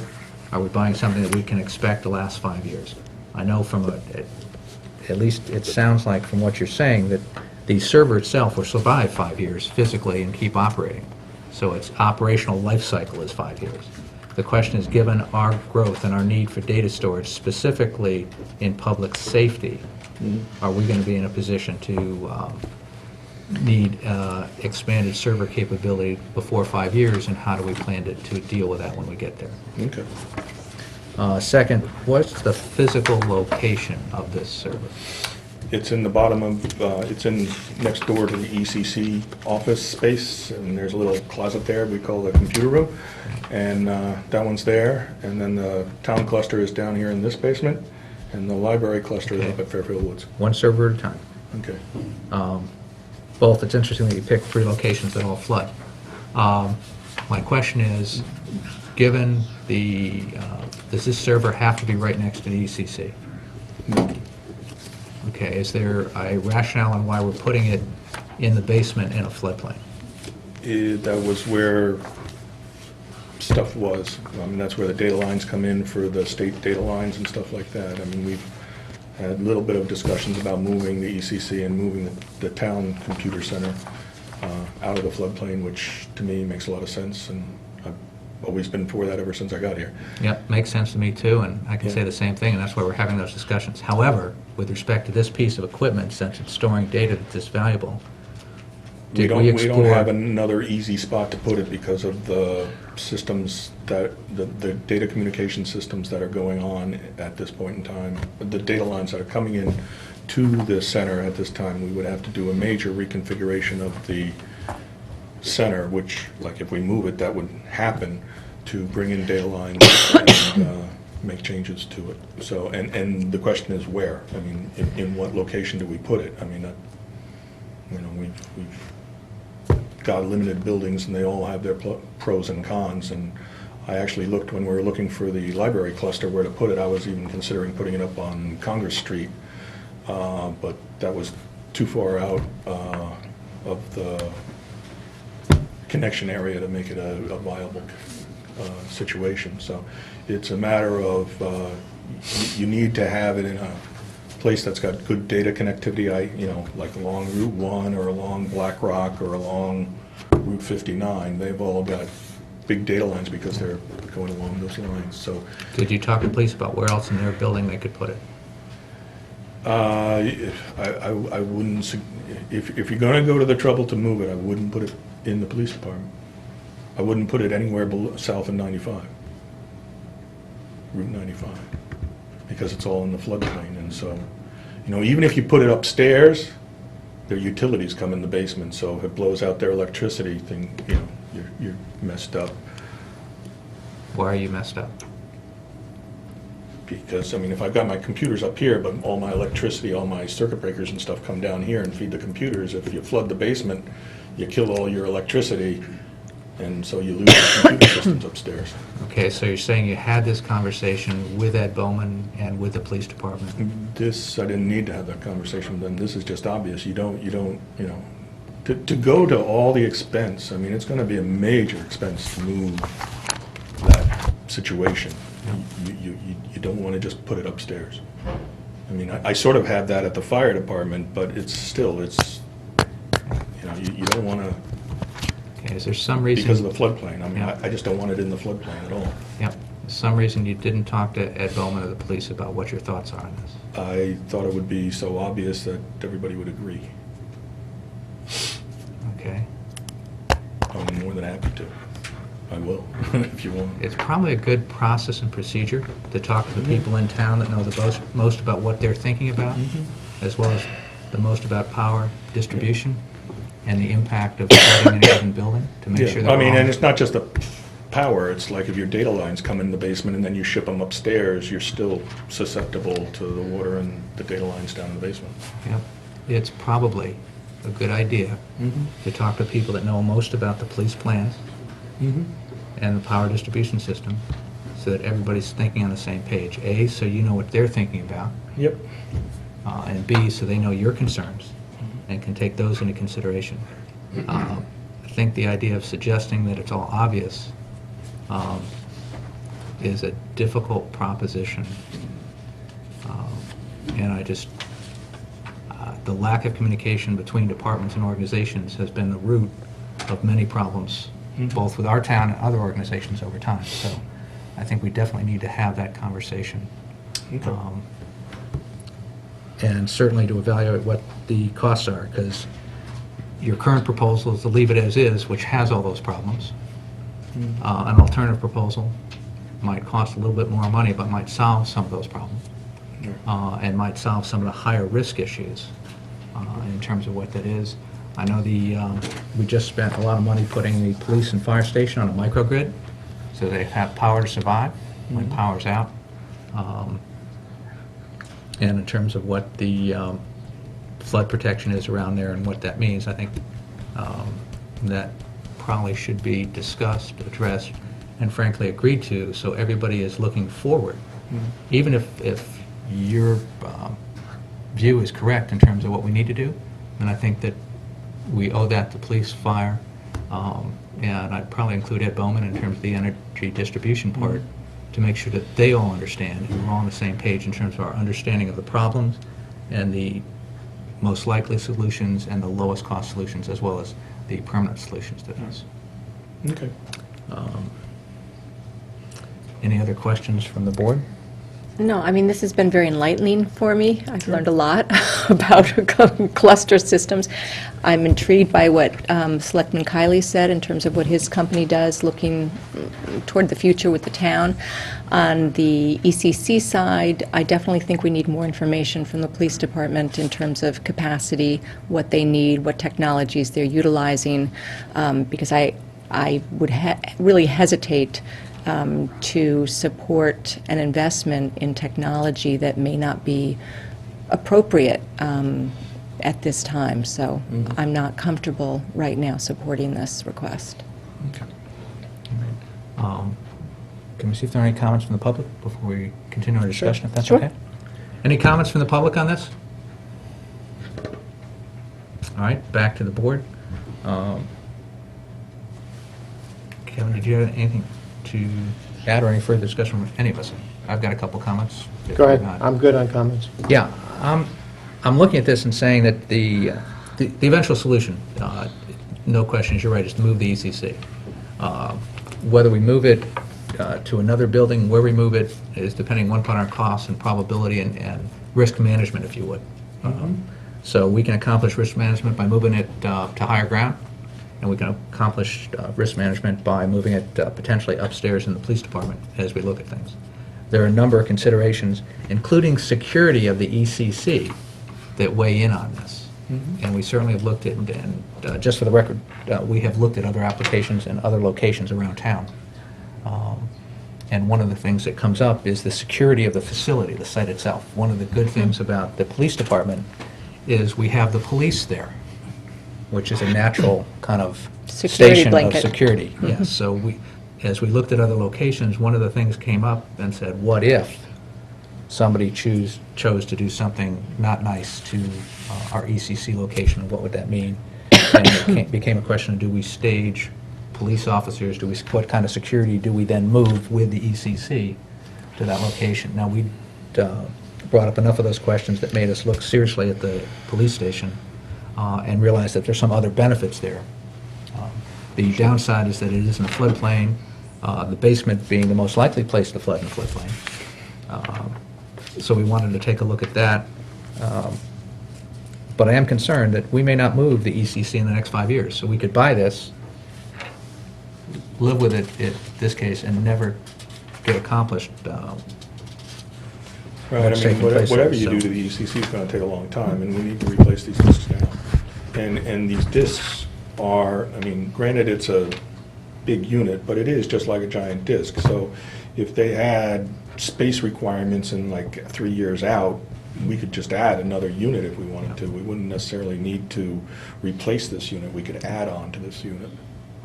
Are we buying something that we can expect to last 5 years? I know at least it sounds like from what you're saying, that the server itself will survive 5 years physically and keep operating. So its operational life cycle is 5 years. The question is, given our growth and our need for data storage, specifically in public safety, are we going to be in a position to need expanded server capability before 5 years, and how do we plan to deal with that when we get there? Okay. Second, what's the physical location of this server? It's in the bottom of, it's in next door to the ECC office space, and there's a little closet there we call the computer room, and that one's there, and then the town cluster is down here in this basement, and the library cluster is up at Fairfield Woods. One server at a time. Okay. Both, it's interesting that you picked 3 locations that all flood. My question is, given does this server have to be right next to the ECC? Okay, is there a rationale on why we're putting it in the basement in a floodplain? That was where stuff was. I mean, that's where the data lines come in for the state data lines and stuff like that. I mean, we've had a little bit of discussions about moving the ECC and moving the town computer center out of the floodplain, which to me makes a lot of sense, and I've always been for that ever since I got here. Yep, makes sense to me too, and I can say Yeah. the same thing, and that's why we're having those discussions. However, with respect to this piece of equipment, since it's storing data that's this valuable, We did don't, we we don't explore... have another easy spot to put it because of the systems that, the data communication systems that are going on at this point in time. The data lines that are coming in to the center at this time, we would have to do a major reconfiguration of the center, which, like, if we move it, that would happen, to bring in data lines and make changes to it. So, and the question is where? I mean, in what location do we put it? I mean, you know, we've got limited buildings, and they all have their pros and cons. And I actually looked, when we were looking for the library cluster, where to put it. I was even considering putting it up on Congress Street, but that was too far out of the connection area to make it a viable situation. So it's a matter of, you need to have it in a place that's got good data connectivity, like along Route 1 or along Black Rock or along Route 59. They've all got big data lines because they're going along those lines. So Did you talk to police about where else in their building they could put it? I wouldn't, if you're going to go to the trouble to move it, I wouldn't put it in the police department. I wouldn't put it anywhere south of 95, Route 95, because it's all in the floodplain. And so, even if you put it upstairs, their utilities come in the basement, so if it blows out their electricity, you're messed up. Why are you messed up? Because, if I've got my computers up here, but all my electricity, all my circuit breakers and stuff come down here and feed the computers, if you flood the basement, you kill all your electricity, and so you lose the computer systems upstairs. Okay, so you're saying you had this conversation with Ed Bowman and with the police department? I didn't need to have that conversation with them. This is just obvious. You don't, to go to all the expense, it's going to be a major expense to move that situation. You don't want to just put it upstairs. I sort of have that at the fire department, but it's you don't want to, Okay, is there some reason? because of the floodplain. Yeah. I just don't want it in the floodplain at all. Yep. Some reason you didn't talk to Ed Bowman or the police about what your thoughts are on this? I thought it would be so obvious that everybody would agree. Okay. I'm more than happy to. I will, if you want. It's probably a good process and procedure to talk to the people in town that know the most about what they're thinking about, as well as the most about power distribution and the impact of flooding in a given building, to make sure they're all... And it's not just the power, it's like if your data lines come in the basement and then you ship them upstairs, you're still susceptible to the water and the data lines down in the basement. Yep. It's probably a good idea to talk to people that know most about the police plans and the power distribution system, so that everybody's thinking on the same page. A, so you know what they're thinking about, Yep. and B, so they know your concerns and can take those into consideration. I think the idea of suggesting that it's all obvious is a difficult proposition. And the lack of communication between departments and organizations has been the root of many problems, both with our town and other organizations over time. So I think we definitely need to have that conversation. Okay. And certainly to evaluate what the costs are, because your current proposal is to leave it as is, which has all those problems. An alternative proposal might cost a little bit more money, but might solve some of those problems, and might solve some of the higher risk issues in terms of what that is. I know we just spent a lot of money putting the police and fire station on a microgrid, so they have power to survive when power's out. And in terms of what the flood protection is around there and what that means, I think that probably should be discussed, addressed, and frankly agreed to, so everybody is looking forward. Even if your view is correct in terms of what we need to do, then I think that we owe that to police, fire, and I'd probably include Ed Bowman in terms of the energy distribution part, to make sure that they all understand and we're all on the same page in terms of our understanding of the problems and the most likely solutions and the lowest cost solutions, as well as the permanent solutions to this. Okay. Any other questions from the board? No, this has been very enlightening for me. I've learned a lot about cluster systems. I'm intrigued by what Selectman Kiley said in terms of what his company does, looking toward the future with the town. On the ECC side, I definitely think we need more information from the police department in terms of capacity, what they need, what technologies they're utilizing, because I would really hesitate to support an investment in technology that may not be appropriate at this time, so I'm not comfortable right now supporting this request. Okay. All right. Can we see if there are any comments from the public before we continue our discussion, if that's Sure. okay? Any comments from the public on this? All right, back to the board. Kevin, did you have anything to add or any further discussion from any of us? I've got a couple comments. if Go you're ahead, not. I'm good on comments. Yeah, I'm looking at this and saying that the eventual solution, no questions, you're right, is to move the ECC. Whether we move it to another building, where we move it, is depending one upon our costs and probability and risk management, if you would. So we can accomplish risk management by moving it to higher ground, and we can accomplish risk management by moving it potentially upstairs in the police department as we look at things. There are a number of considerations, including security of the ECC, that weigh in on this. And we certainly have looked at, and just for the record, we have looked at other applications in other locations around town. And one of the things that comes up is the security of the facility, the site itself. One of the good things about the police department is we have the police there, which is a natural kind of Security station of blanket. security. Yes, so as we looked at other locations, one of the things came up and said, what if somebody chose to do something not nice to our ECC location, what would that mean? And it became a question of, do we stage police officers, what kind of security do we then move with the ECC to that location? Now, we brought up enough of those questions that made us look seriously at the police station and realize that there's some other benefits there. The downside is that it is in a floodplain, the basement being the most likely place to flood in a floodplain. So we wanted to take a look at that. But I am concerned that we may not move the ECC in the next 5 years. So we could buy this, live with it in this case, and never get accomplished. Right, I what's mean, taking place there, whatever you do so. to the ECC is going to take a long time, and we need to replace these discs now. And these discs are, I mean, granted, it's a big unit, but it is just like a giant disc. So if they had space requirements in like 3 years out, we could just add another unit if we wanted to. We wouldn't necessarily need to replace this unit. We could add on to this unit.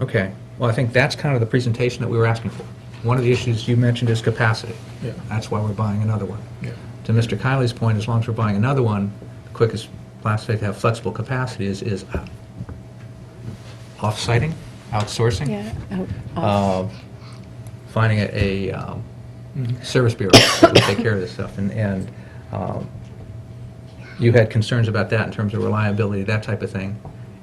Okay, well, I think that's kind of the presentation that we were asking for. One of the issues you mentioned is capacity. Yeah. That's why we're buying another one. Yeah. To Mr. Kiley's point, as long as we're buying another one, the quickest last way to have flexible capacity is off-siting, outsourcing. Finding a service bureau that would take care of this stuff. And you had concerns about that in terms of reliability, that type of thing.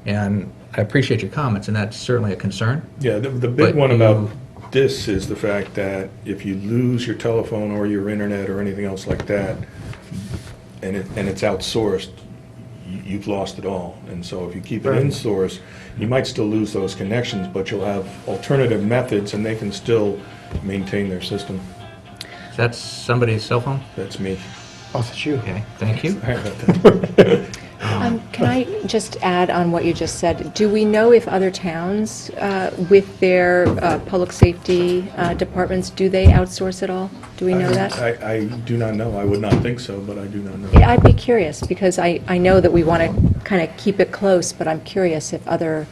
And I appreciate your comments, and that's certainly a concern. Yeah, the big But one about you- this is the fact that if you lose your telephone or your internet or anything else like that, and it's outsourced, you've lost it all. And so if you keep it Right. in-source, you might still lose those connections, but you'll have alternative methods, and they can still maintain their system. Is that somebody's cell phone? That's me. Oh, that's you. Okay, thank you. Sorry about that. Can I just add on what you just said? Do we know if other towns, with their public safety departments, do they outsource at all? Do we know that? I do not know. I would not think so, but I do not know. Yeah, I'd be curious, because I know that we want to kind of keep it close, but I'm curious if other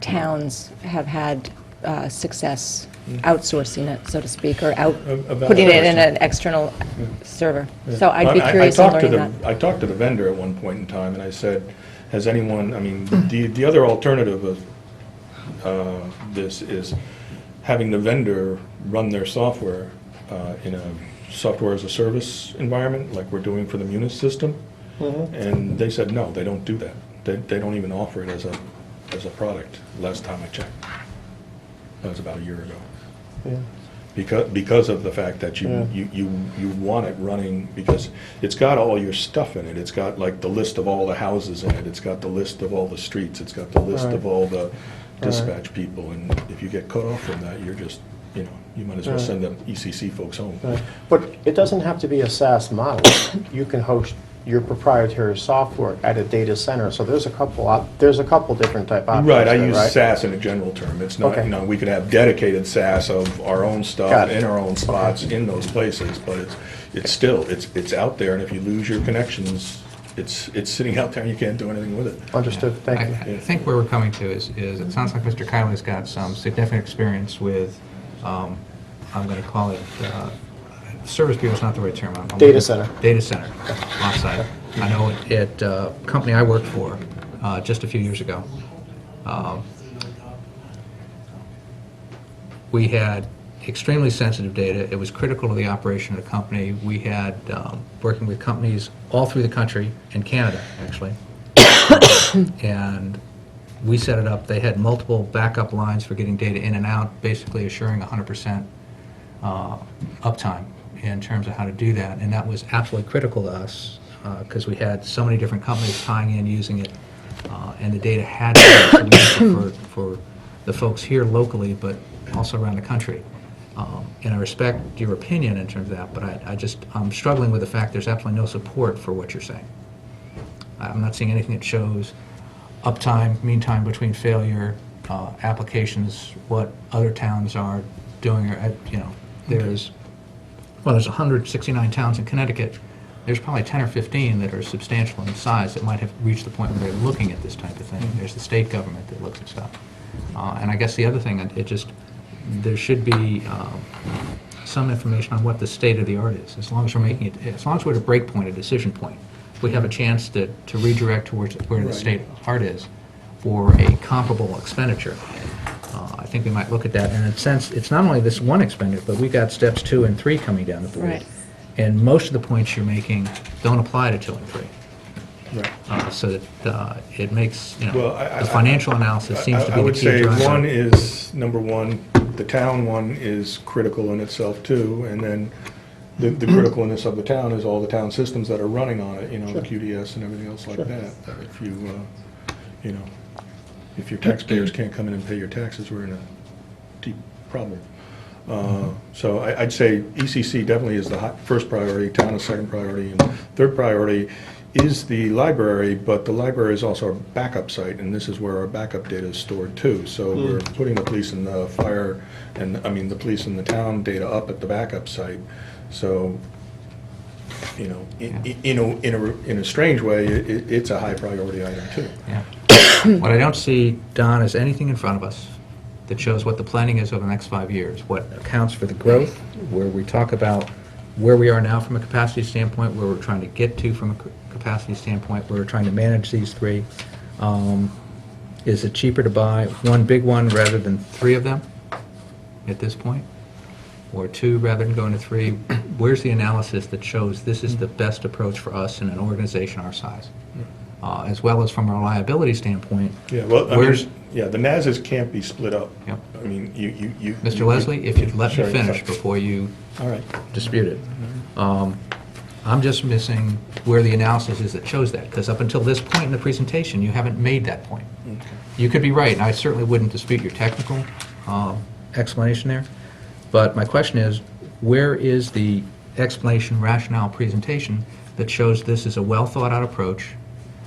towns have had success outsourcing it, so to speak, or putting it in an external server. So I'd be curious in learning that. I talked to the vendor at one point in time, and I said, has anyone, I mean, the other alternative of this is having the vendor run their software in a software as a service environment, like we're doing for the Munis system. And they said, no, they don't do that. They don't even offer it as a product, last time I checked. That was about a year ago. Yeah. Because of the fact that you want it running, because it's got all your stuff in it. It's got like the list of all the houses in it. It's got the list of all the streets. It's got the list of all the dispatch people. And if you get cut off from that, you're just, you might as well send the ECC folks home. Right. But it doesn't have to be a SaaS model. You can host your proprietary software at a data center. So there's a couple different type options. Right, I there, use right? SaaS in a general term. It's not, Okay. we could have dedicated SaaS of our own stuff Got it. in our own spots in those places, but it's still, it's out there, and if you lose your connections, it's sitting out there and you can't do anything with it. Understood, thank you. I think where we're coming to is it sounds like Mr. Kiley's got some significant experience with, I'm going to call it, service bureau is not the right term. Data center. Data center, offsite. I know at a company I worked for just a few years ago, we had extremely sensitive data. It was critical to the operation of the company. We had, working with companies all through the country, in Canada, actually. And we set it up. They had multiple backup lines for getting data in and out, basically assuring 100% uptime in terms of how to do that. And that was absolutely critical to us because we had so many different companies tying in, using it, and the data had to be solution for the folks here locally, but also around the country. And I respect your opinion in terms of that, but I'm struggling with the fact there's absolutely no support for what you're saying. I'm not seeing anything that shows uptime, mean time between failure, applications, what other towns are doing, or, there's 169 towns in Connecticut. There's probably 10 or 15 that are substantial in size that might have reached the point where they're looking at this type of thing. There's the state government that looks at stuff. And I guess the other thing, there should be some information on what the state of the art is. As long as we're at a break point, a decision point, we have a chance to redirect towards where the state of art is for a comparable expenditure. I think we might look at that. And in a sense, it's not only this one expenditure, but we've got steps 2 and 3 coming down the board. Right. And most of the points you're making don't apply to 2 and 3. Right. So that it makes, Well, the financial analysis seems to I be the would key say driver. one is, number one, the town one is critical in itself too, and then the criticalness of the town is all the town systems that are running on it, the QDS and everything else like that. That if if your taxpayers can't come in and pay your taxes, we're in a deep problem. So I'd say ECC definitely is the first priority, town is second priority, and third priority is the library, but the library is also our backup site, and this is where our backup data is stored too. So we're putting the police and the fire, the police and the town data up at the backup site. So, in a strange way, it's a high priority item too. Yeah. What I don't see, Don, is anything in front of us that shows what the planning is over the next 5 years, what accounts for the growth, where we talk about where we are now from a capacity standpoint, where we're trying to get to from a capacity standpoint, where we're trying to manage these 3. Is it cheaper to buy one big one rather than 3 of them at this point? Or 2 rather than going to 3? Where's the analysis that shows this is the best approach for us in an organization our size? As well as from a reliability standpoint. Yeah, well, where's the NASs can't be split up. Yep. I mean, you. Mr. Leslie, if you'd let me Sorry, finish sorry. before you All right. dispute it. I'm just missing where the analysis is that shows that, because up until this point in the presentation, you haven't made that point. Okay. You could be right, and I certainly wouldn't dispute your technical explanation there, but my question is, where is the explanation, rationale, presentation that shows this is a well-thought-out approach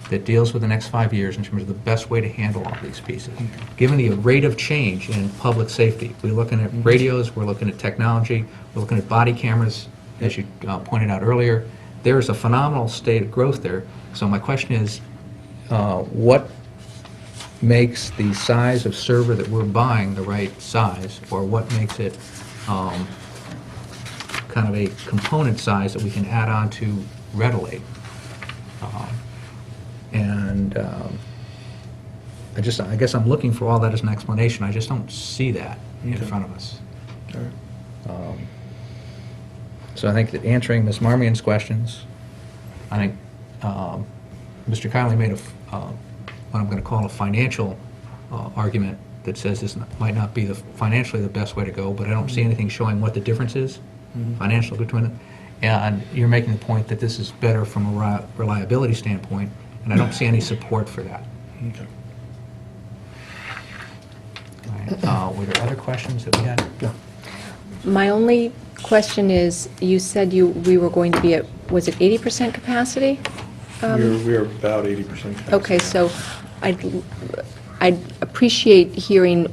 that deals with the next 5 years in terms of the best way to handle all these pieces? Given the rate of change in public safety, we're looking at radios, we're looking at technology, we're looking at body cameras, as you pointed out earlier. There's a phenomenal state of growth there. So my question is, what makes the size of server that we're buying the right size, or what makes it kind of a component size that we can add on to readily? I guess I'm looking for all that as an explanation. I just don't see that in front of us. All right. So I think that answering Ms. Marmion's questions, I think Mr. Kiley made what I'm going to call a financial argument that says this might not be financially the best way to go, but I don't see anything showing what the difference is financially between it. And you're making the point that this is better from a reliability standpoint, and I don't see any support for that. Okay. All right. Were there other questions that we had? No. My only question is, you said we were going to be at, was it 80% capacity? We're about 80% capacity. Okay, so I'd appreciate hearing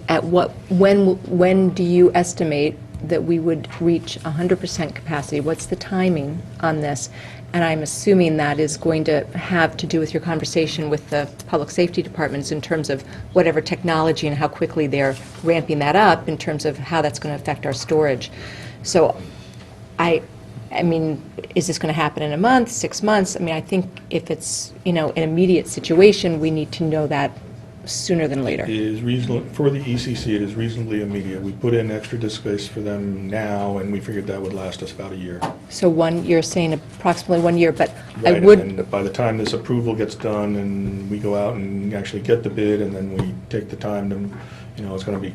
when do you estimate that we would reach 100% capacity? What's the timing on this? And I'm assuming that is going to have to do with your conversation with the public safety departments in terms of whatever technology and how quickly they're ramping that up in terms of how that's going to affect our storage. So I mean, is this going to happen in a month, 6 months? I mean, I think if it's, an immediate situation, we need to know that sooner than later. It is reasonable, for the ECC, it is reasonably immediate. We put in extra disk space for them now, and we figured that would last us about a year. So you're saying approximately 1 year, but I Right, would, and by the time this approval gets done and we go out and actually get the bid, and then we take the time to, it's going to be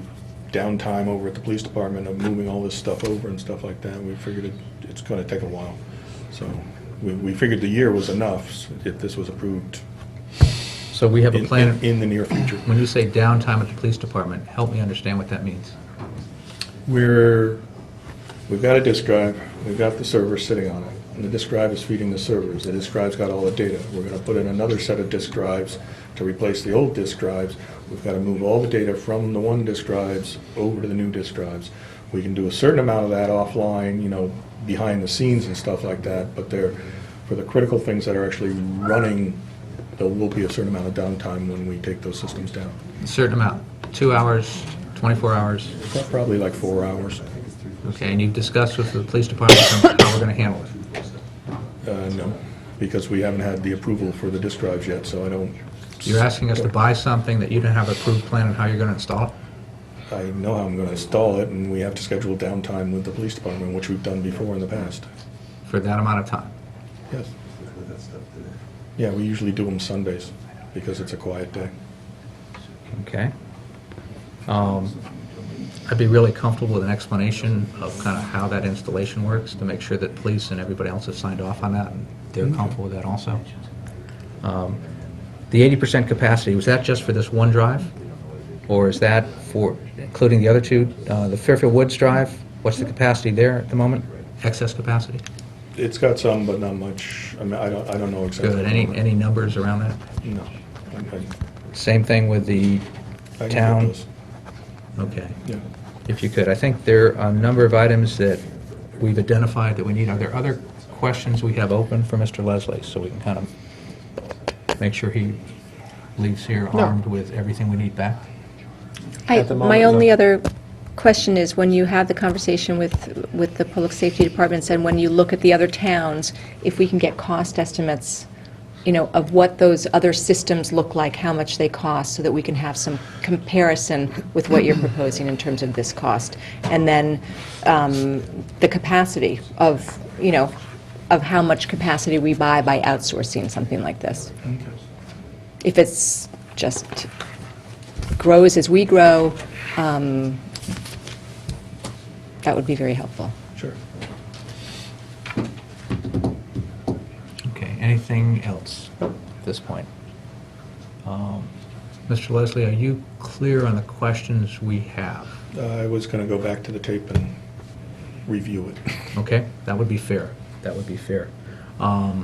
downtime over at the police department of moving all this stuff over and stuff like that. We figured it's going to take a while. So we figured the year was enough if this was approved So we have a plan. in the near future. When you say downtime at the police department, help me understand what that means. We've got a disk drive, we've got the server sitting on it, and the disk drive is feeding the servers. The disk drive's got all the data. We're going to put in another set of disk drives to replace the old disk drives. We've got to move all the data from the one disk drives over to the new disk drives. We can do a certain amount of that offline, behind the scenes and stuff like that, but for the critical things that are actually running, there will be a certain amount of downtime when we take those systems down. A certain amount, 2 hours, 24 hours? Probably like 4 hours. Okay, and you've discussed with the police department how we're going to handle it? No, because we haven't had the approval for the disk drives yet, so I don't... You're asking us to buy something that you don't have an approved plan on how you're going to install it? I know how I'm going to install it, and we have to schedule downtime with the police department, which we've done before in the past. For that amount of time? Yes. Yeah, we usually do them Sundays, because it's a quiet day. Okay. I'd be really comfortable with an explanation of kind of how that installation works to make sure that police and everybody else has signed off on that and they're comfortable with that also. The 80% capacity, was that just for this one drive? Or is that for, including the other two, the Fairfield Woods drive? What's the capacity there at the moment? Excess capacity? It's got some, but not much. I mean, I don't know exactly. Good. Any numbers around that? No. Same thing with the I can get town? those. Okay. Yeah. If you could. I think there are a number of items that we've identified that we need. Are there other questions we have open for Mr. Leslie, so we can kind of make sure he leaves here No. armed with everything we need back? At the my moment, only no. other question is, when you have the conversation with the public safety departments and when you look at the other towns, if we can get cost estimates, of what those other systems look like, how much they cost, so that we can have some comparison with what you're proposing in terms of this cost. And then the capacity of how much capacity we buy by outsourcing something like this. If it's just grows as we grow, that would be very helpful. Sure. Okay, anything else at this point? Mr. Leslie, are you clear on the questions we have? I was going to go back to the tape and review it. Okay, that would be fair. That would be fair. I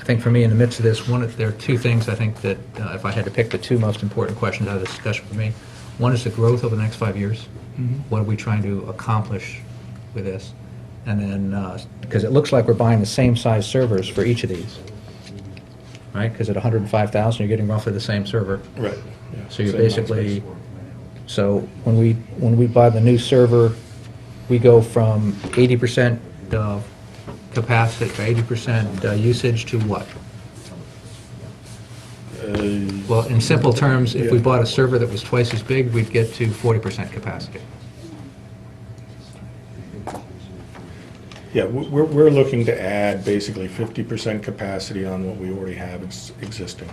think for me, in the midst of this, there are two things I think that, if I had to pick the two most important questions out of this discussion for me, one is the growth over the next 5 years. What are we trying to accomplish with this? And then, because it looks like we're buying the same size servers for each of these, right? Because at 105,000, you're getting roughly the same server. Right. Yeah. So you're Same basically, space. so when we buy the new server, we go from 80% capacity, 80% usage to what? Well, in simple terms, if we Yeah. bought a server that was twice as big, we'd get to 40% capacity. Yeah, we're looking to add basically 50% capacity on what we already have existing.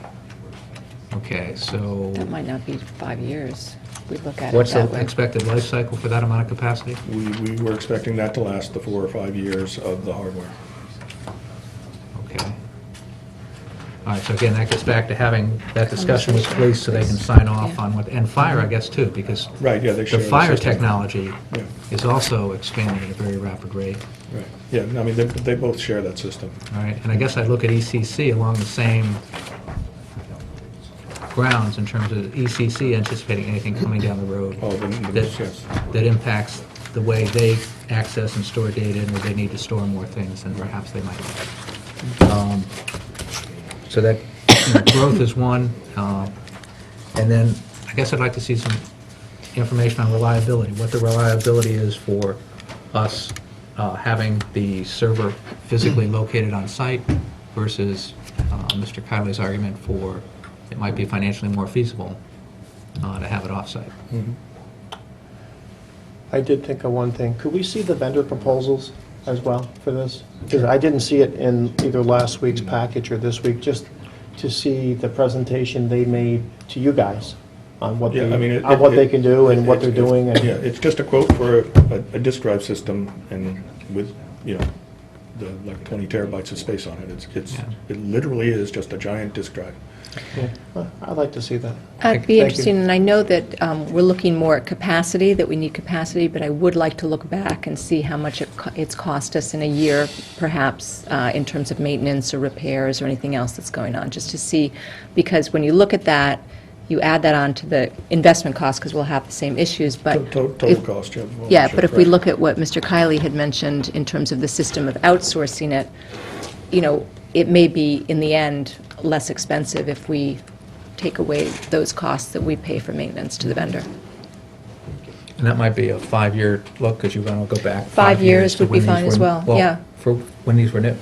Okay, so That might not be 5 years, if we look at it what's that the way. expected life cycle for that amount of capacity? We were expecting that to last the 4 or 5 years of the hardware. Okay. All right, so again, that gets back to having that discussion with police so they can sign off on what, and fire, I guess, too, because Right, yeah, they share the the fire system. technology Yeah. is also expanding at a very rapid rate. Right. Yeah, I mean, they both share that system. All right, and I guess I'd look at ECC along the same grounds in terms of ECC anticipating anything coming down the road Oh, the that yes. that impacts the way they access and store data, and where they need to store more things than perhaps they might. So that, growth is one. And then, I guess I'd like to see some information on reliability, what the reliability is for us having the server physically located on site versus Mr. Kiley's argument for it might be financially more feasible to have it off-site. I did think of one thing. Could we see the vendor proposals as well for this? Because I didn't see it in either last week's package or this week, just to see the presentation they made to you guys on what Yeah, I mean, they, on what they can do and what they're it's- doing. And Yeah, it's just a quote for a disk drive system and with, like 20 terabytes of space on it. Yeah. It literally is just a giant disk drive. yeah, I'd like to see that. I'd Thank be you. interested, and I know that we're looking more at capacity, that we need capacity, but I would like to look back and see how much it's cost us in a year, perhaps, in terms of maintenance or repairs or anything else that's going on, just to see, because when you look at that, you add that on to the investment cost, because we'll have the same issues, but... Total if- cost, yeah. well, Yeah, sure, but if we right. look at what Mr. Kiley had mentioned in terms of the system of outsourcing it, it may be, in the end, less expensive if we take away those costs that we pay for maintenance to the vendor. And that might be a 5-year look, because you want to go back 5 years to would be when these fine as were- well, yeah. For when these were new,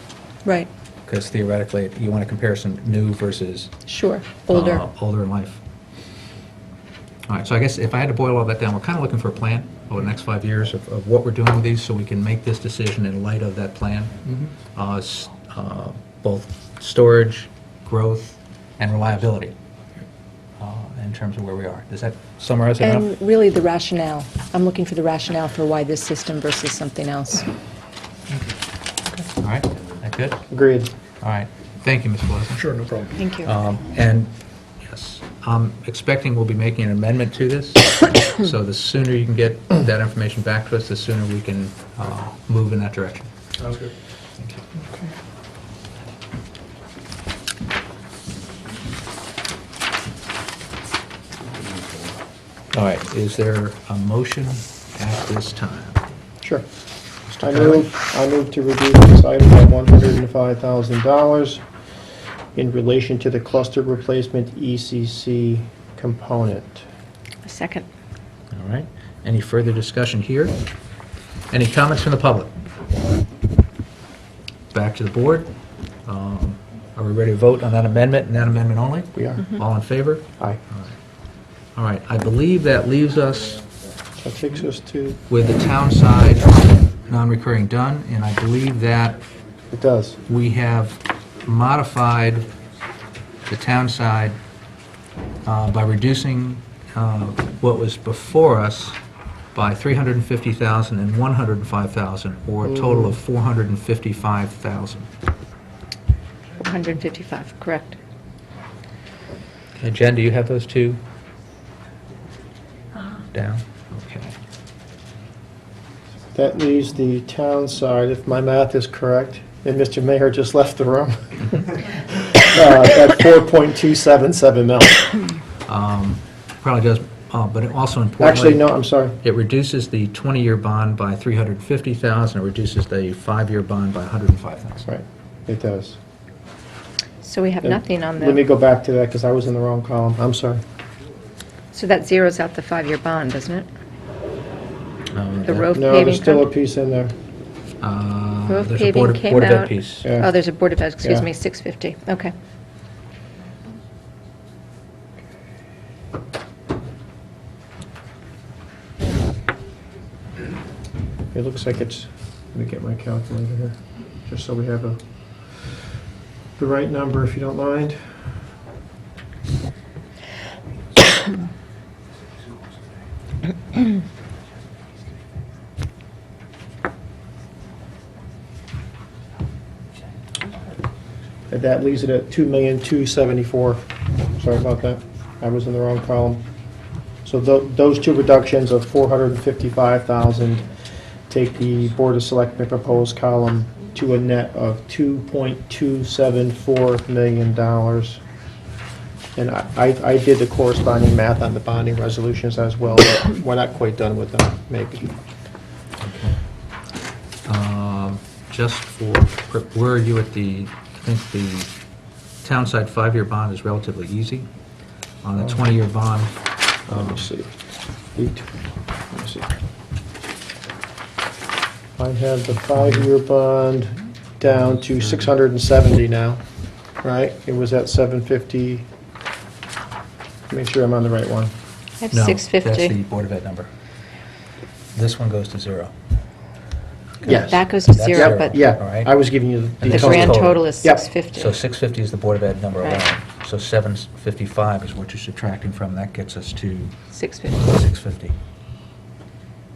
Right, because theoretically, you want a comparison new versus sure, older. older in life. All right, so I guess if I had to boil all that down, we're kind of looking for a plan over the next 5 years of what we're doing with these, so we can make this decision in light of that plan. Both storage, growth, and reliability in terms of where we are. Does that summarize it enough? And really the rationale. I'm looking for the rationale for why this system versus something else. All right, that good? Agreed. All right, thank you, Ms. Pleasant. Sure, no problem. Thank you. And, yes, I'm expecting we'll be making an amendment to this, so the sooner you can get that information back to us, the sooner we can move in that direction. Sounds good. All right, is there a motion at this time? Sure. Mr. I Kiley? move to reduce this item by $105,000 in relation to the cluster replacement ECC component. A second. All right, any further discussion here? Any comments from the public? Back to the board. Are we ready to vote on that amendment and that amendment only? We are. All in favor? Aye. All right, I believe that leaves us That takes us to, with the town side non-recurring done, and I believe that it does. we have modified the town side by reducing what was before us by $350,000 and $105,000, or a total of $455,000. 155, correct. Okay, Jen, do you have those two down? Okay. That leaves the town side, if my math is correct, and Mr. Mayor just left the room, at 4.277 mil. Probably does, but it also importantly... Actually, no, I'm sorry. It reduces the 20-year bond by $350,000, it reduces the 5-year bond by $105,000. Right, it does. So we have nothing on Let me the, go back to that, because I was in the wrong column. I'm sorry. so that zeroes out the 5-year bond, doesn't it? The roof No, paving there's still a company? piece in there. Roof There's a paving Board came of Ed out. piece. Yeah. Oh, there's a Board of Ed, excuse Yeah. me, 650, okay. It looks like it's, let me get my calculator here, just so we have the right number, if you don't mind. And that leaves it at 2,274,000. Sorry about that. I was in the wrong column. So those two reductions of 455,000 take the Board of Selectmen proposed column to a net of $2.274 million. And I did the corresponding math on the bonding resolutions as well, but we're not quite done with them, maybe. Just for, where are you at I think the town side 5-year bond is relatively easy. On the 20-year bond, Let me see. Let me see. I have the 5-year bond down to 670 now, right? It was at 750. Make sure I'm on the right one. I have no, 650. that's the Board of Ed number. This one goes to 0. Yes. That goes to That's 0, zero. but Yeah, All right. I was giving you And the the this total. grand total. total is Yep. 650. So 650 is the Board of Ed number Right. alone. So 755 is what you're subtracting from, that gets us to 650, 650.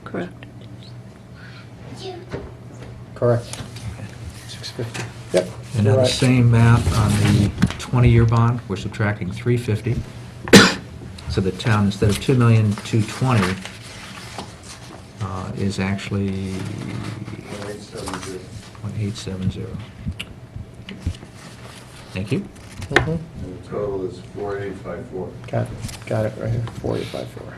correct. Correct. 650. Yep, And you're now the right. same math on the 20-year bond, we're subtracting 350. So the town, instead of 2,220,000, is actually 0.870. Thank you. Mhm. And the total is 4854. Got it right here, 4854.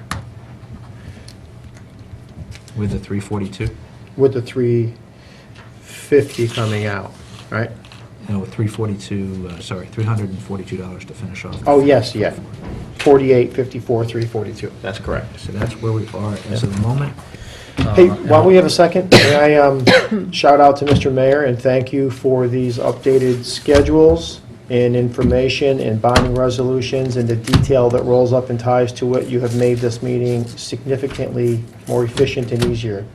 With the 342? With the 350 coming out, right? No, with 342, sorry, $342 to finish off. Oh, yes, yeah. 4854, 342. That's correct. So that's where we are as of the moment. Hey, while we have a second, may I shout out to Mr. Mayor and thank you for these updated schedules and information and bonding resolutions and the detail that rolls up and ties to it. You have made this meeting significantly more efficient and easier.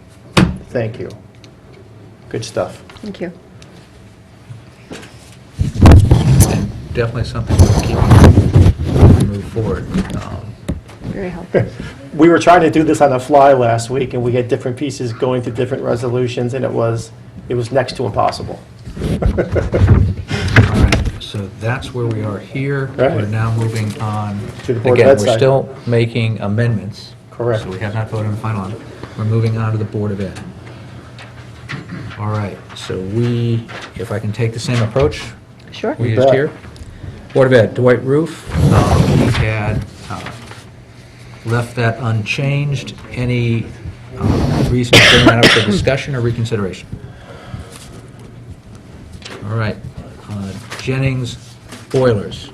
Thank you. Good stuff. Thank you. Definitely something we'll keep as we move forward. Very helpful. We were trying to do this on the fly last week, and we had different pieces going to different resolutions, and it was next to impossible. All right, so that's where we are here. Right. We're now moving on. To the Board of Again, Ed we're side. still making amendments. Correct. So we have not voted on the final one. We're moving on to the Board of Ed. All right, so if I can take the same approach Sure. we You used bet. here. Board of Ed, Dwight Roof, we had left that unchanged. Any reason to bring that up for discussion or reconsideration? All right, Jennings boilers.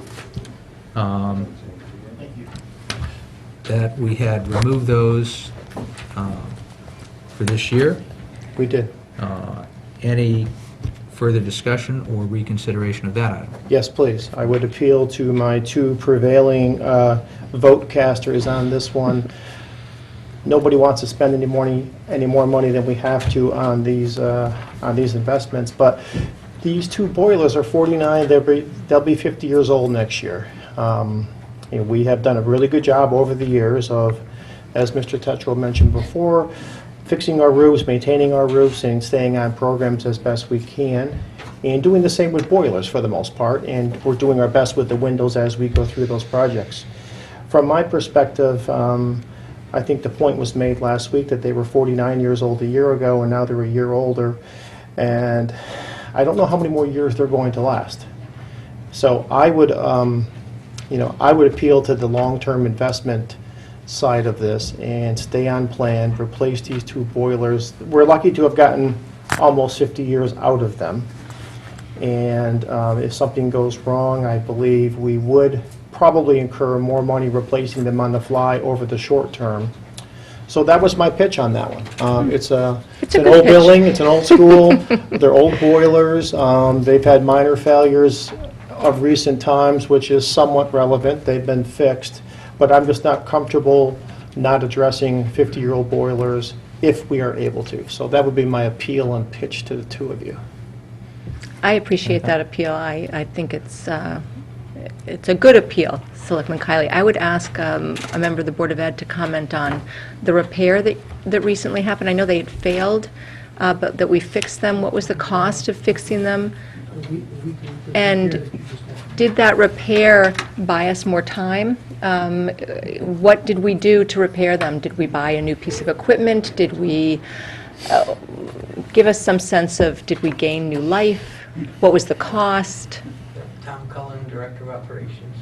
That we had removed those for this year. We did. Any further discussion or reconsideration of that item? Yes, please. I would appeal to my two prevailing vote casters on this one. Nobody wants to spend any more money than we have to on these investments, but these two boilers are 49, they'll be 50 years old next year. We have done a really good job over the years of, as Mr. Tetral mentioned before, fixing our roofs, maintaining our roofs, and staying on programs as best we can, and doing the same with boilers for the most part, and we're doing our best with the windows as we go through those projects. From my perspective, I think the point was made last week that they were 49 years old a year ago, and now they're a year older, and I don't know how many more years they're going to last. So I would appeal to the long-term investment side of this and stay on plan, replace these two boilers. We're lucky to have gotten almost 50 years out of them. And if something goes wrong, I believe we would probably incur more money replacing them on the fly over the short term. So that was my pitch on that one. It's It's a an good old pitch. building, it's an old school, they're old boilers. They've had minor failures of recent times, which is somewhat relevant. They've been fixed. But I'm just not comfortable not addressing 50-year-old boilers if we are able to. So that would be my appeal and pitch to the two of you. I appreciate that appeal. I think it's a good appeal, Selectman Kiley. I would ask a member of the Board of Ed to comment on the repair that recently happened. I know they had failed, but that we fixed them. What was the cost of fixing them? And did that repair buy us more time? What did we do to repair them? Did we buy a new piece of equipment? Did we give us some sense of, did we gain new life? What was the cost? Tom Cullen, Director of Operations.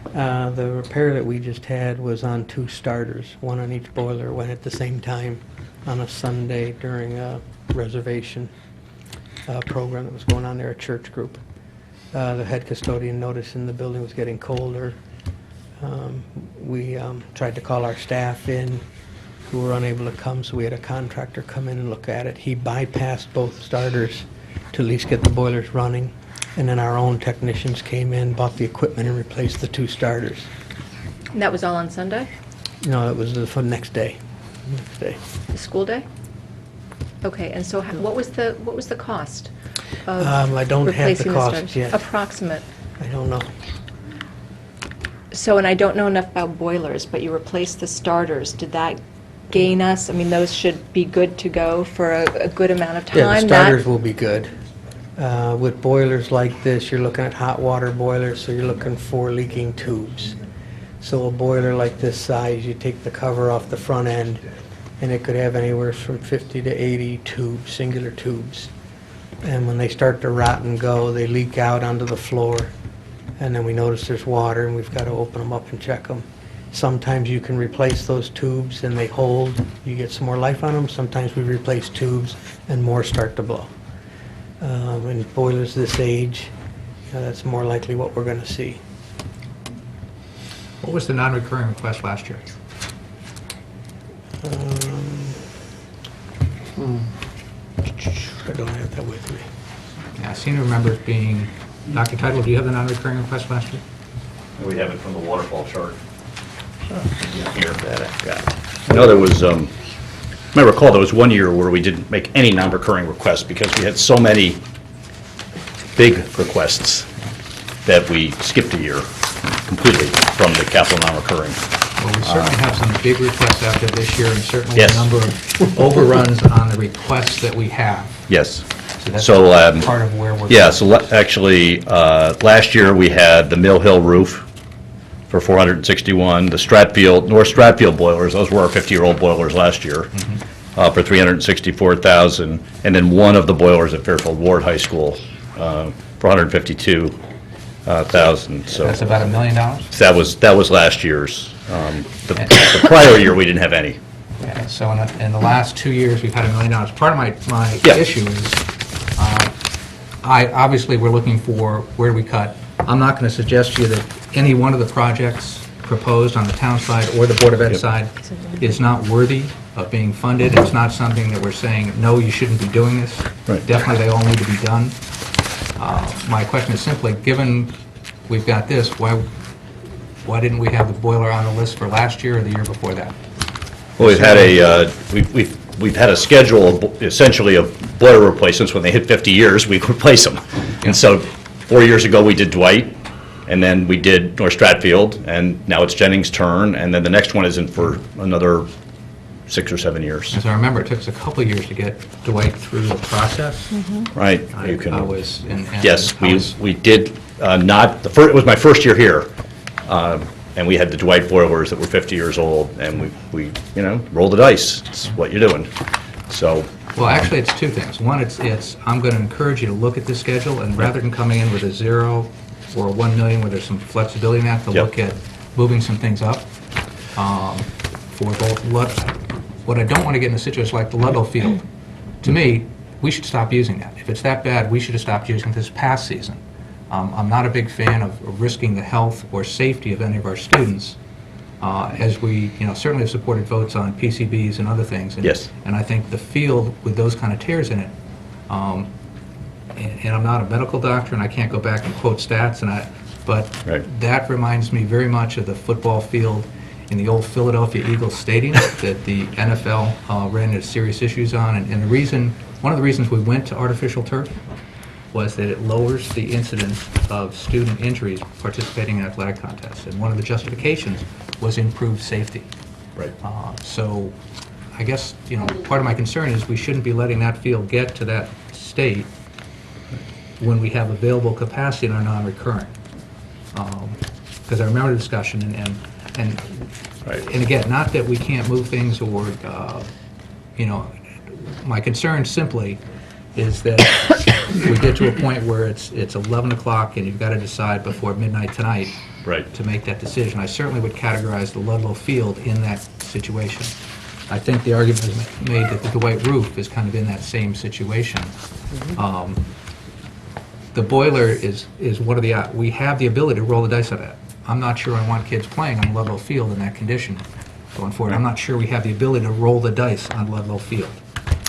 The repair that we just had was on 2 starters, one on each boiler, went at the same time on a Sunday during a reservation program that was going on there, a church group. The head custodian noticed the building was getting colder. We tried to call our staff in, who were unable to come, so we had a contractor come in and look at it. He bypassed both starters to at least get the boilers running, and then our own technicians came in, bought the equipment, and replaced the 2 starters. And that was all on Sunday, No, it was for the next day. Next day. the school day? Okay, and so what was the cost of I don't have the replacing cost starters? yet. Approximate. I don't know. So, and I don't know enough about boilers, but you replaced the starters. Did that gain us? I mean, those should be good to go for a good amount of time. Yeah, the That- starters will be good. With boilers like this, you're looking at hot water boilers, so you're looking for leaking tubes. So a boiler like this size, you take the cover off the front end, and it could have anywhere from 50 to 80 tubes, singular tubes. And when they start to rot and go, they leak out onto the floor, and then we notice there's water, and we've got to open them up and check them. Sometimes you can replace those tubes and they hold, you get some more life on them. Sometimes we replace tubes and more start to blow. And boilers this age, that's more likely what we're going to see. What was the non-recurring request last year? I don't have that with me. Yeah, I seem to remember it being, Dr. Tittle, do you have the non-recurring request last year? We have it from the waterfall chart. Here, that I've got. I know there was, I recall there was one year where we didn't make any non-recurring requests because we had so many big requests that we skipped a year completely from the capital non-recurring. Well, we certainly have some big requests out there this year, and certainly a Yes. number of overruns on the requests that we have. Yes. that's So, part of where we're... yeah, so actually, last year we had the Mill Hill roof for 461, the North Stratfield boilers, those were our 50-year-old boilers last year, for 364,000, and then one of the boilers at Fairfield Ward High School for 152,000. So That's about $1 million? that was last year's. The prior year, we didn't have any. Yeah, so in the last 2 years, we've had $1 million. Part of my Yeah. issue is, obviously, we're looking for where do we cut. I'm not going to suggest to you that any one of the projects proposed on the town side or the Board of Ed side is not worthy of being funded. It's not something that we're saying, no, you shouldn't be doing this. Right. Definitely, they all need to be done. My question is simply, given we've got this, why didn't we have the boiler on the list for last year or the year before that? Well, we've had a schedule essentially of boiler replacements. When they hit 50 years, we replace them. And so 4 years ago, we did Dwight, and then we did North Stratfield, and now it's Jennings' turn, and then the next one isn't for another 6 or 7 years. As I remember, it took us a couple of years to get Dwight through the process. Right? I You can. was, and Yes, I was- we did not, it was my first year here, and we had the Dwight boilers that were 50 years old, and we rolled the dice. It's what you're doing. So, Well, actually, it's two things. One, it's I'm going to encourage you to look at this schedule, and rather than coming in with a 0 or a 1 million, where there's some flexibility in that, to Yep. look at moving some things up for both, what I don't want to get in a situation like the Ludlow Field. To me, we should stop using that. If it's that bad, we should have stopped using it this past season. I'm not a big fan of risking the health or safety of any of our students, as we, certainly have supported votes on PCBs and other things. And- Yes. And I think the field with those kind of tears in it, and I'm not a medical doctor, and I can't go back and quote stats, but Right. that reminds me very much of the football field in the old Philadelphia Eagles Stadium that the NFL ran into serious issues on. And one of the reasons we went to artificial turf was that it lowers the incidence of student injuries participating in athletic contests. And one of the justifications was improved safety. right. So I guess, part of my concern is we shouldn't be letting that field get to that state when we have available capacity in our non-recurring. Because I remember the discussion, and Right. again, not that we can't move things or, my concern simply is that we get to a point where it's 11 o'clock and you've got to decide before midnight tonight Right. to make that decision. I certainly would categorize the Ludlow Field in that situation. I think the argument is made that the Dwight roof is kind of in that same situation. The boiler is one of the, we have the ability to roll the dice on that. I'm not sure I want kids playing on Ludlow Field in that condition going forward. I'm not sure we have the ability to roll the dice on Ludlow Field.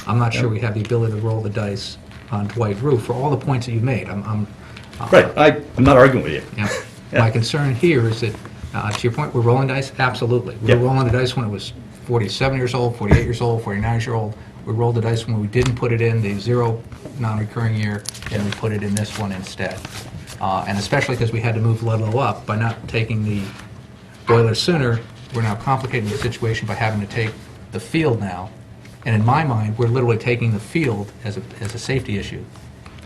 I'm not sure we have the ability to roll the dice on Dwight roof for all the points that you've made. Right, I'm not arguing with you. Yeah. Yeah. My concern here is that, to your point, we're rolling dice? Absolutely. We Yeah. were rolling the dice when it was 47 years old, 48 years old, 49 years old. We rolled the dice when we didn't put it in the 0 non-recurring year, and we put it in this one instead. And especially because we had to move Ludlow up, by not taking the boiler sooner, we're now complicating the situation by having to take the field now. And in my mind, we're literally taking the field as a safety issue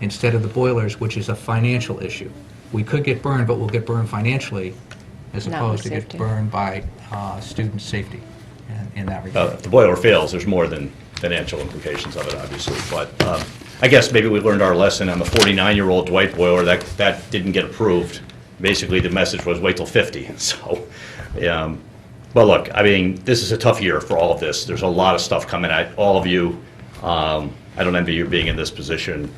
instead of the boilers, which is a financial issue. We could get burned, but we'll get burned financially as Not opposed to with get safety. burned by student safety in that regard. If the boiler fails, there's more than financial implications of it, obviously. But I guess maybe we learned our lesson on the 49-year-old Dwight boiler. That didn't get approved. Basically, the message was wait till 50. So, well, look, I mean, this is a tough year for all of this. There's a lot of stuff coming at all of you. I don't envy you being in this position.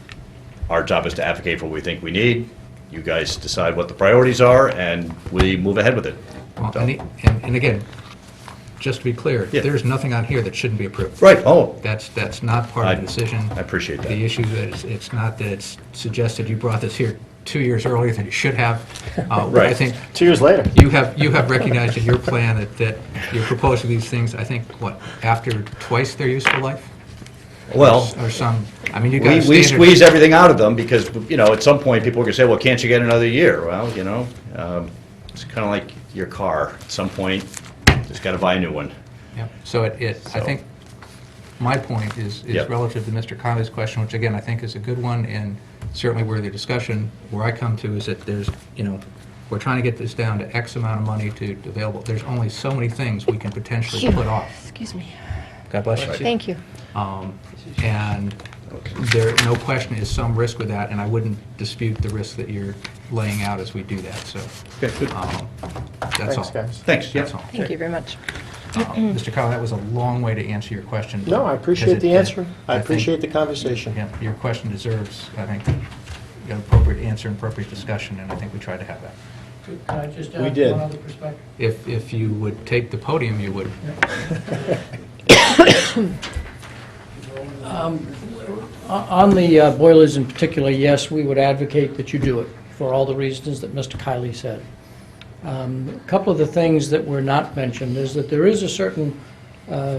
Our job is to advocate for what we think we need. You guys decide what the priorities are, and we move ahead with it. Well, So- and again, just to be clear, Yeah. there's nothing on here that shouldn't be approved. Right, oh, That's not part of the decision. I appreciate that. The issue is, it's not that it's suggested you brought this here 2 years earlier than you should have. I Right. think 2 years later. you have recognized in your plan that you're proposing these things, I think, what, after twice their useful life? Well, Or some, I mean, you got a we standard. squeeze everything out of them because, at some point, people are going to say, well, can't you get another year? Well, it's kind of like your car. At some point, just got to buy a new one. Yeah. So I think my point is Yep. relative to Mr. Conley's question, which again, I think is a good one, and certainly where the discussion, where I come to is that there's, we're trying to get this down to X amount of money to available. There's only so many things we can potentially put off. Excuse me. God bless you. Thank you. And there, no question, is some risk with that, and I wouldn't dispute the risk that you're laying out as we do that, so Okay, good. that's all. Thanks, guys. Thanks, yeah. That's all. Thank you very much. Mr. Kyle, that was a long way to answer your question. No, I appreciate because the it- answer. I think- appreciate the conversation. Yeah, your question deserves, I think, an appropriate answer, and appropriate discussion, and I think we tried to have that. Can I just We add did. one other perspective? If you would take the podium, you would. On the boilers in particular, yes, we would advocate that you do it for all the reasons that Mr. Kiley said. A couple of the things that were not mentioned is that there is a certain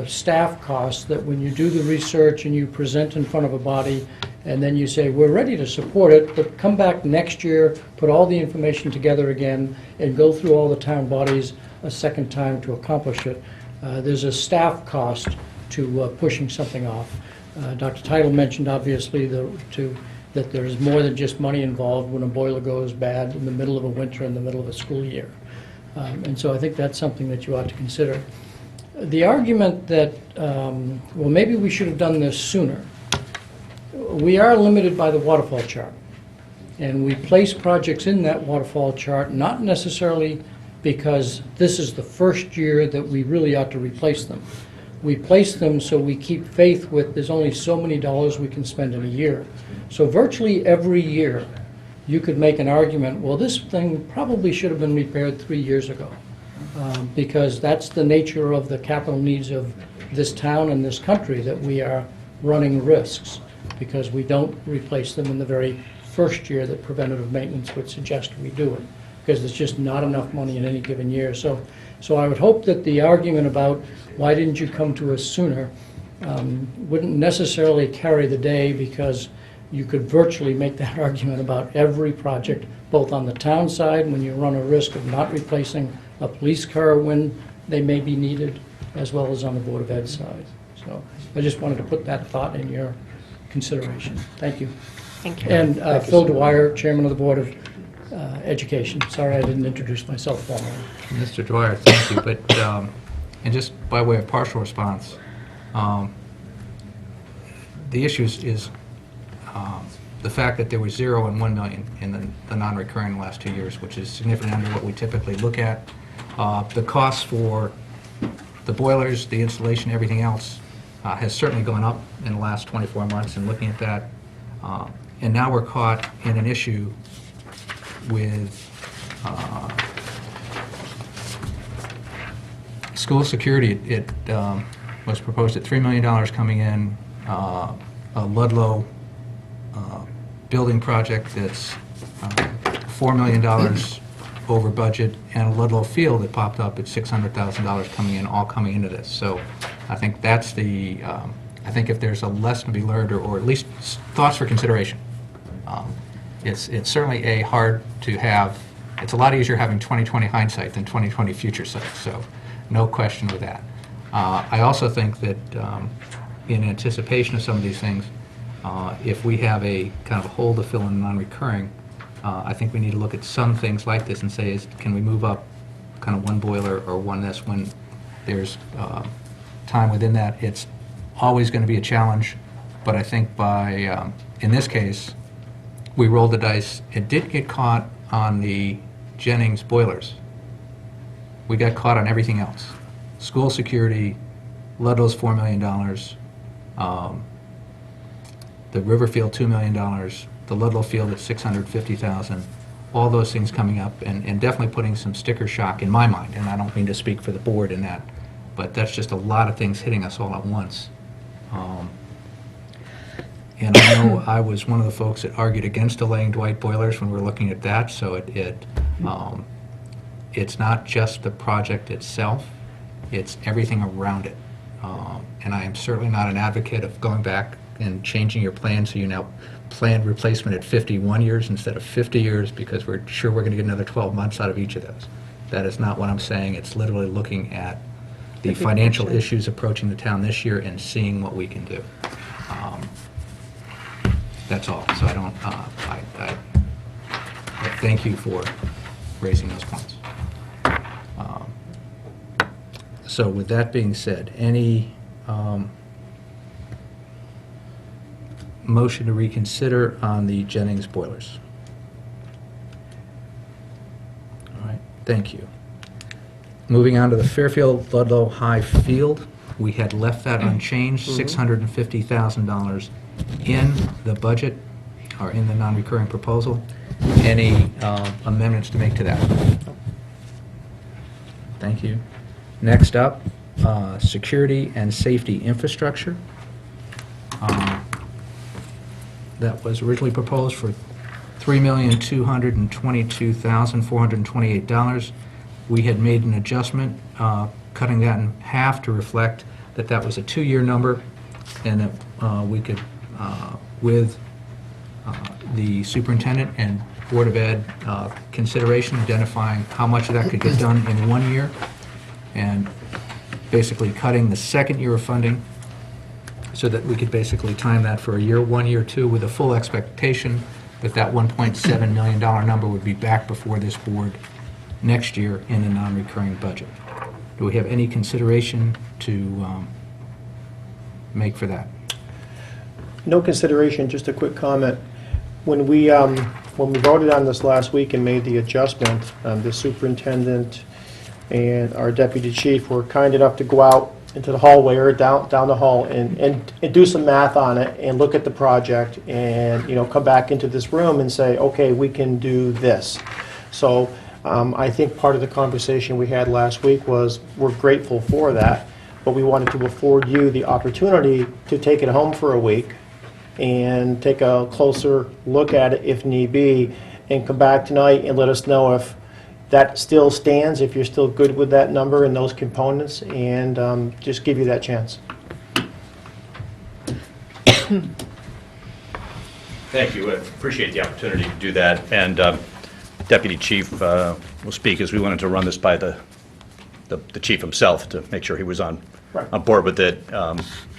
staff cost that when you do the research and you present in front of a body, and then you say, we're ready to support it, but come back next year, put all the information together again, and go through all the town bodies a second time to accomplish it. There's a staff cost to pushing something off. Dr. Title mentioned, obviously, that there's more than just money involved when a boiler goes bad in the middle of a winter, in the middle of a school year. And so I think that's something that you ought to consider. The argument that, well, maybe we should have done this sooner. We are limited by the waterfall chart. And we place projects in that waterfall chart, not necessarily because this is the first year that we really ought to replace them. We place them so we keep faith with there's only so many dollars we can spend in a year. So virtually every year, you could make an argument, well, this thing probably should have been repaired 3 years ago. Because that's the nature of the capital needs of this town and this country, that we are running risks because we don't replace them in the very first year that preventative maintenance would suggest we do it, because there's just not enough money in any given year. So I would hope that the argument about why didn't you come to us sooner wouldn't necessarily carry the day, because you could virtually make that argument about every project, both on the town side, when you run a risk of not replacing a police car when they may be needed, as well as on the Board of Ed side. So I just wanted to put that thought in your consideration. Thank you. Thank you. And Phil Dwyer, Chairman of the Board of Education. Sorry I didn't introduce myself formally. Mr. Dwyer, thank you, but, and just by way of partial response, the issue is the fact that there was 0 and 1 million in the non-recurring the last 2 years, which is significantly under what we typically look at. The costs for the boilers, the installation, everything else has certainly gone up in the last 24 months, and looking at that. And now we're caught in an issue with school security. It was proposed at $3 million coming in, a Ludlow building project that's $4 million over budget, and a Ludlow field that popped up at $600,000 coming in, all coming into this. So I think that's the, I think if there's a lesson to be learned, or at least thoughts for consideration, it's certainly hard to have. It's a lot easier having 20/20 hindsight than 20/20 future sight, so no question with that. I also think that in anticipation of some of these things, if we have a kind of a hole to fill in non-recurring, I think we need to look at some things like this and say, can we move up kind of one boiler or one this when there's time within that? It's always going to be a challenge, but I think by, in this case, we rolled the dice. It did get caught on the Jennings boilers. We got caught on everything else. School security, Ludlow's $4 million, the Riverfield $2 million, the Ludlow field at $650,000, all those things coming up, and definitely putting some sticker shock in my mind, and I don't mean to speak for the board in that, but that's just a lot of things hitting us all at once. And I know I was one of the folks that argued against delaying Dwight boilers when we were looking at that, so it's not just the project itself, it's everything around it. And I am certainly not an advocate of going back and changing your plan so you now plan replacement at 51 years instead of 50 years, because we're sure we're going to get another 12 months out of each of those. That is not what I'm saying. It's literally looking at the financial issues approaching the town this year and seeing what we can do. That's all. So I don't, I thank you for raising those points. So with that being said, any motion to reconsider on the Jennings boilers? All right, thank you. Moving on to the Fairfield Ludlow High Field, we had left that unchanged, $650,000 in the budget, or in the non-recurring proposal. Any amendments to make to that? Thank you. Next up, security and safety infrastructure. That was originally proposed for $3,222,428. We had made an adjustment, cutting that in half to reflect that that was a 2-year number, and that we could, with the superintendent and Board of Ed consideration, identifying how much of that could get done in 1 year, and basically cutting the second year of funding so that we could basically time that for a year, 1 year, 2, with a full expectation that that $1.7 million number would be back before this board next year in the non-recurring budget. Do we have any consideration to make for that? No consideration, just a quick comment. When we voted on this last week and made the adjustment, the superintendent and our deputy chief were kind enough to go out into the hallway or down the hall and do some math on it and look at the project and, come back into this room and say, okay, we can do this. So I think part of the conversation we had last week was we're grateful for that, but we wanted to afford you the opportunity to take it home for a week and take a closer look at it if need be, and come back tonight and let us know if that still stands, if you're still good with that number and those components, and just give you that chance. Thank you. I appreciate the opportunity to do that. And Deputy Chief will speak, as we wanted to run this by the chief himself to make sure he was on board with it.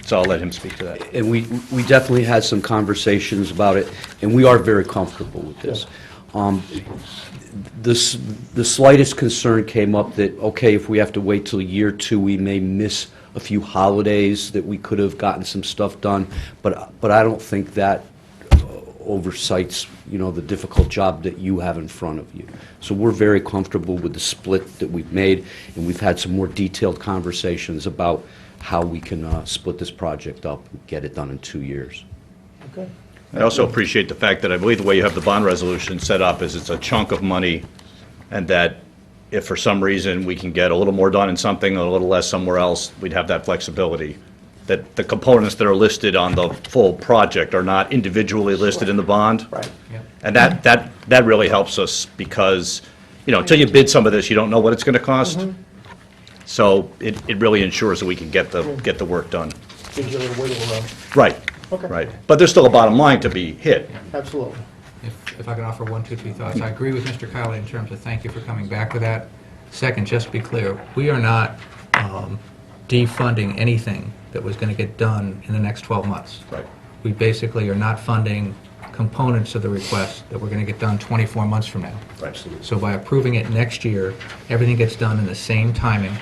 So I'll let him speak to that. And we definitely had some conversations about it, and we are very comfortable with this. The slightest concern came up that, okay, if we have to wait till year 2, we may miss a few holidays that we could have gotten some stuff done, but I don't think that oversights, the difficult job that you have in front of you. So we're very comfortable with the split that we've made, and we've had some more detailed conversations about how we can split this project up and get it done in 2 years. Okay. I also appreciate the fact that I believe the way you have the bond resolution set up is it's a chunk of money, and that if for some reason we can get a little more done in something, a little less somewhere else, we'd have that flexibility. That the components that are listed on the full project are not individually listed in the bond. Right. And that really helps us because, until you bid some of this, you don't know what it's going to cost. So it really ensures that we can get the work done. Gives you a little wiggle room. Right, Okay. right. But there's still a bottom line to be hit. Absolutely. If I can offer one, two, three thoughts. I agree with Mr. Kiley in terms of thank you for coming back with that. Second, just to be clear, we are not defunding anything that was going to get done in the next 12 months. Right. We basically are not funding components of the request that we're going to get done 24 months from now. Absolutely. So by approving it next year, everything gets done in the same timing.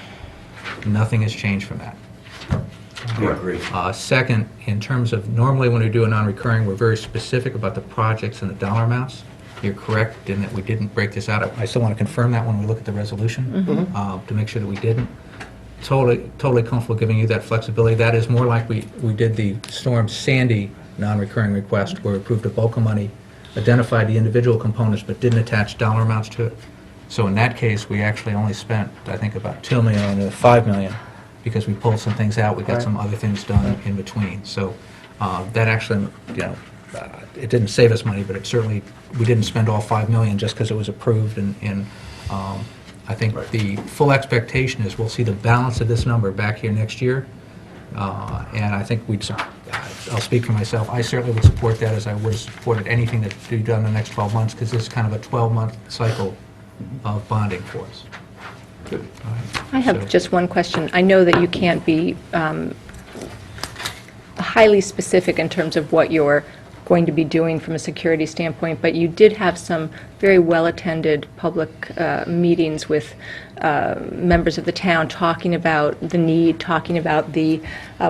Nothing has changed from that. I agree. Second, in terms of, normally when we do a non-recurring, we're very specific about the projects and the dollar amounts. You're correct in that we didn't break this out. I still want to confirm that when we look at the resolution, to make sure that we didn't. Totally comfortable giving you that flexibility. That is more like we did the Storm Sandy non-recurring request, where we approved a bulk of money, identified the individual components, but didn't attach dollar amounts to it. So in that case, we actually only spent, I think, about $2 million to $5 million, because we pulled some things out, we got some other things done in between. So that actually, it didn't save us money, but it certainly, we didn't spend all $5 million just because it was approved. And I think the full expectation is we'll see the balance of this number back here next year. And I think I'll speak for myself, I certainly would support that, as I would have supported anything that be done in the next 12 months, because this is kind of a 12-month cycle of bonding for us. All right. I have So- just one question. I know that you can't be highly specific in terms of what you're going to be doing from a security standpoint, but you did have some very well-attended public meetings with members of the town talking about the need, talking about the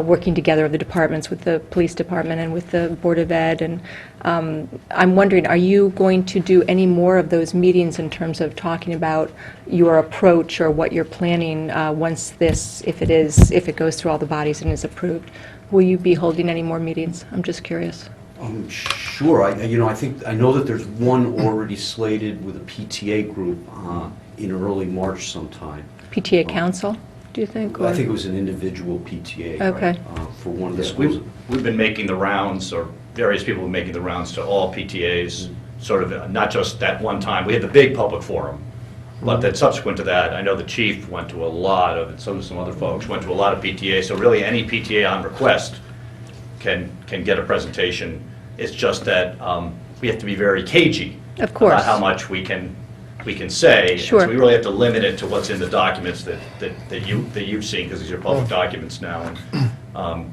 working together of the departments with the police department and with the Board of Ed. And I'm wondering, are you going to do any more of those meetings in terms of talking about your approach or what you're planning once this, if it goes through all the bodies and is approved? Will you be holding any more meetings? I'm just curious. Sure. I know that there's one already slated with a PTA group in early March sometime. PTA council, do you think? I or- think it was an individual PTA. Okay. For one of the schools. We've been making the rounds, or various people have been making the rounds to all PTAs, sort of, not just that one time. We had the big public forum, but then subsequent to that, I know the chief went to a lot of, and so did some other folks, went to a lot of PTAs. So really, any PTA on request can get a presentation. It's just that we have to be very cagey Of course. about how much we can say. And Sure. so we really have to limit it to what's in the documents that you've seen, because these are public documents now. And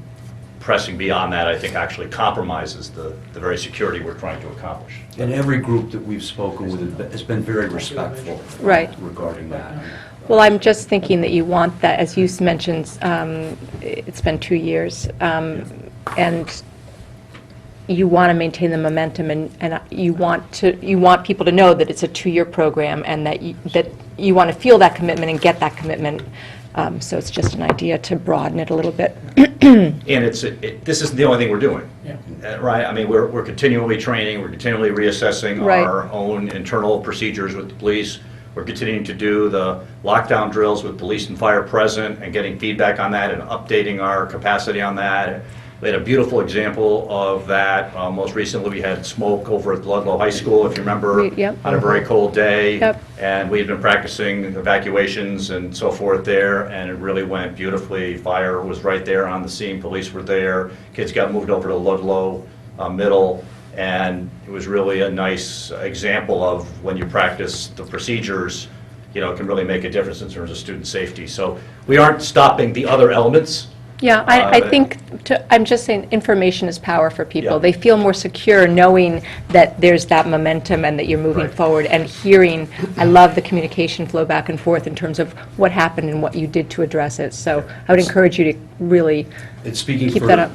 pressing beyond that, I think, actually compromises the very security we're trying to accomplish. And every group that we've spoken with has been very respectful. Right. Regarding that. Well, I'm just thinking that you want that, as you mentioned, it's been 2 years, and you want to maintain the momentum, and you want people to know that it's a 2-year program, and that you want to feel that commitment and get that commitment. So it's just an idea to broaden it a little bit. And this isn't the only thing we're doing, right? I mean, we're continually training, we're continually reassessing Right. our own internal procedures with the police. We're continuing to do the lockdown drills with police and fire present, and getting feedback on that and updating our capacity on that. We had a beautiful example of that. Most recently, we had smoke over at Ludlow High School, if you remember, Yep. on a very cold day. Yep. And we had been practicing evacuations and so forth there, and it really went beautifully. Fire was right there on the scene, police were there, kids got moved over to Ludlow Middle, and it was really a nice example of when you practice the procedures, it can really make a difference in terms of student safety. So we aren't stopping the other elements Yeah, I think, I'm just saying, information is power for people. Yeah. They feel more secure knowing that there's that momentum and that you're moving Right. forward, and hearing, I love the communication flow back and forth in terms of what happened and what you did to address it. So I would encourage you to really, And speaking Keep for, that up.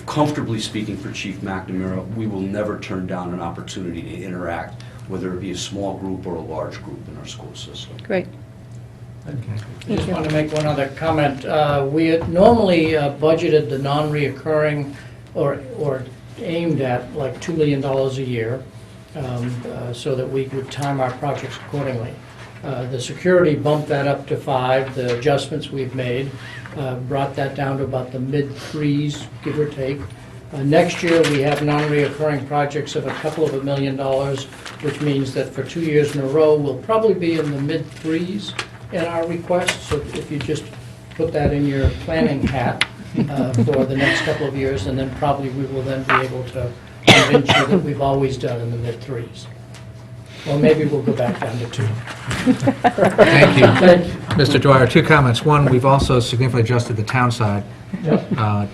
comfortably speaking for Chief McNamara, we will never turn down an opportunity to interact, whether it be a small group or a large group in our school system. great. I just want to make one other comment. We had normally budgeted the non-reoccurring or aimed at like $2 million a year so that we would time our projects accordingly. The security bumped that up to 5. The adjustments we've made brought that down to about the mid-3s, give or take. Next year, we have non-reoccurring projects of a couple of $1 million, which means that for 2 years in a row, we'll probably be in the mid-3s in our request. So if you just put that in your planning hat for the next couple of years, and then probably we will then be able to convince you that we've always done in the mid-3s. Or maybe we'll go back down to 2. Thank you. Thank you. Mr. Dwyer, 2 comments. One, we've also significantly adjusted the town side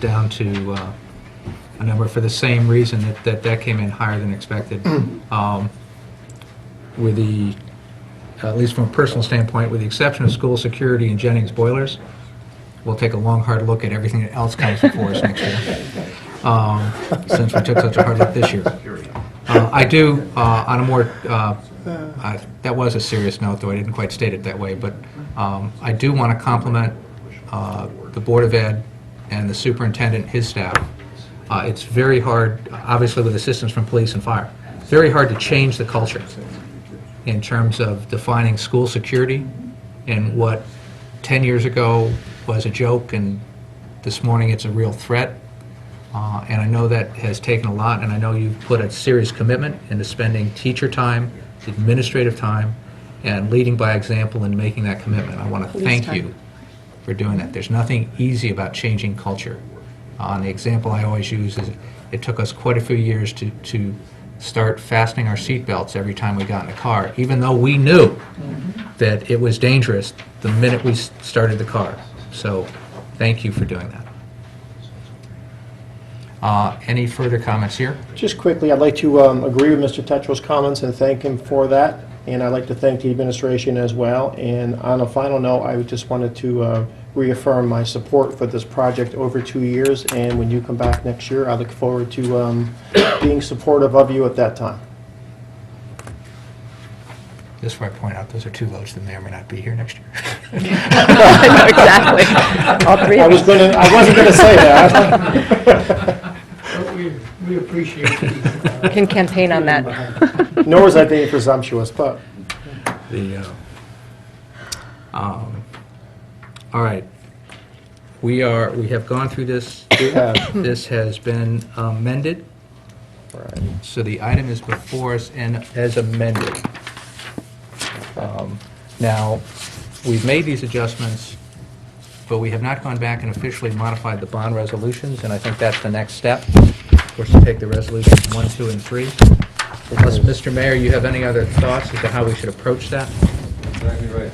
down to a number for the same reason that came in higher than expected. With the, at least from a personal standpoint, with the exception of school security and Jennings boilers, we'll take a long, hard look at everything else comes before us next year, since we took such a hard look this year. I do, on a more, that was a serious note, though I didn't quite state it that way, but I do want to compliment the Board of Ed and the superintendent, his staff. It's very hard, obviously with assistance from police and fire, very hard to change the culture in terms of defining school security and what 10 years ago was a joke and this morning it's a real threat. And I know that has taken a lot, and I know you've put a serious commitment into spending teacher time, administrative time, and leading by example in making that commitment. I want to Police thank time. you for doing that. There's nothing easy about changing culture. And the example I always use is it took us quite a few years to start fastening our seatbelts every time we got in the car, even though we knew that it was dangerous the minute we started the car. So thank you for doing that. Any further comments here? Just quickly, I'd like to agree with Mr. Tetro's comments and thank him for that, and I'd like to thank the administration as well. And on a final note, I just wanted to reaffirm my support for this project over 2 years, and when you come back next year, I look forward to being supportive of you at that time. Just before I point out, those are 2 votes that may or may not be here next year. Exactly. All 3 I of us. wasn't going to say that. But we appreciate it. Can campaign on that. Nor was I being presumptuous, but All right. We have gone through this. we have. This has been amended, Right. so the item is before us and as amended. Now, we've made these adjustments, but we have not gone back and officially modified the bond resolutions, and I think that's the next step, of course, to take the resolutions 1, 2, and 3. Unless, Mr. Mayor, you have any other thoughts as to how we should approach that? Exactly right.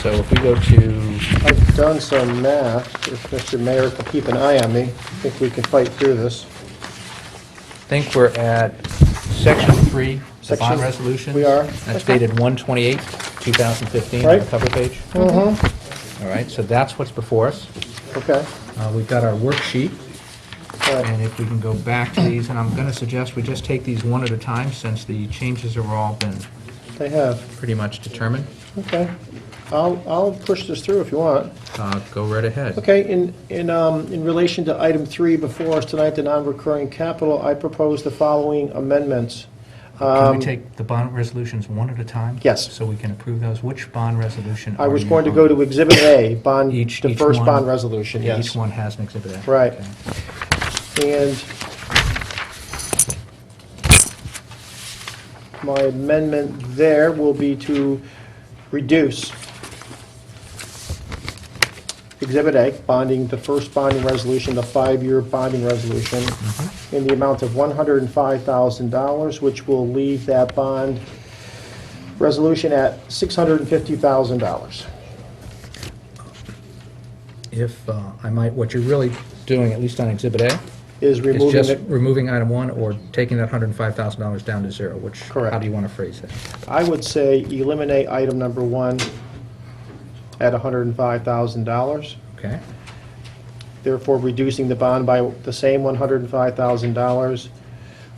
So if we go to, I've done some math. If Mr. Mayor could keep an eye on me, I think we can fight through this. I think we're at Section 3, the bond Section- resolutions. we are. That's dated 1/28/2015 on the Right. cover page. All right, so that's what's before us. Okay. We've got our worksheet, Right. and if we can go back to these, and I'm going to suggest we just take these one at a time, since the changes have all been They have. pretty much determined. Okay. I'll push this through if you want. Go right ahead. Okay, in relation to item 3 before us tonight, the non-recurring capital, I propose the following amendments. Can we take the bond resolutions one at a time? Yes. So we can approve those. Which bond resolution I are was you going to on? go to Exhibit A, bond, Each the first one- bond resolution, yes. Each one has an exhibit A. Right. Okay. And my amendment there will be to reduce Exhibit A, bonding, the first bonding resolution, the 5-year bonding resolution, in the amount of $105,000, which will leave that bond resolution at $650,000. if I might, what you're really doing, at least on Exhibit A, Is is removing just it. removing item 1 or taking that $105,000 down to 0, which, Correct. how do you want to phrase that? I would say eliminate item number 1 at $105,000, Okay? therefore reducing the bond by the same $105,000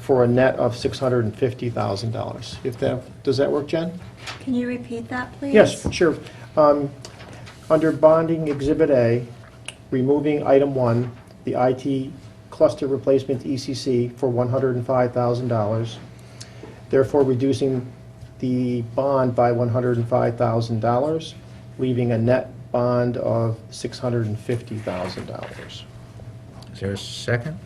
for a net of $650,000. If that, does that work, Jen? Can you repeat that, please? Yes, sure. Under bonding Exhibit A, removing item 1, the IT cluster replacement ECC for $105,000, therefore reducing the bond by $105,000, leaving a net bond of $650,000. Is there a second?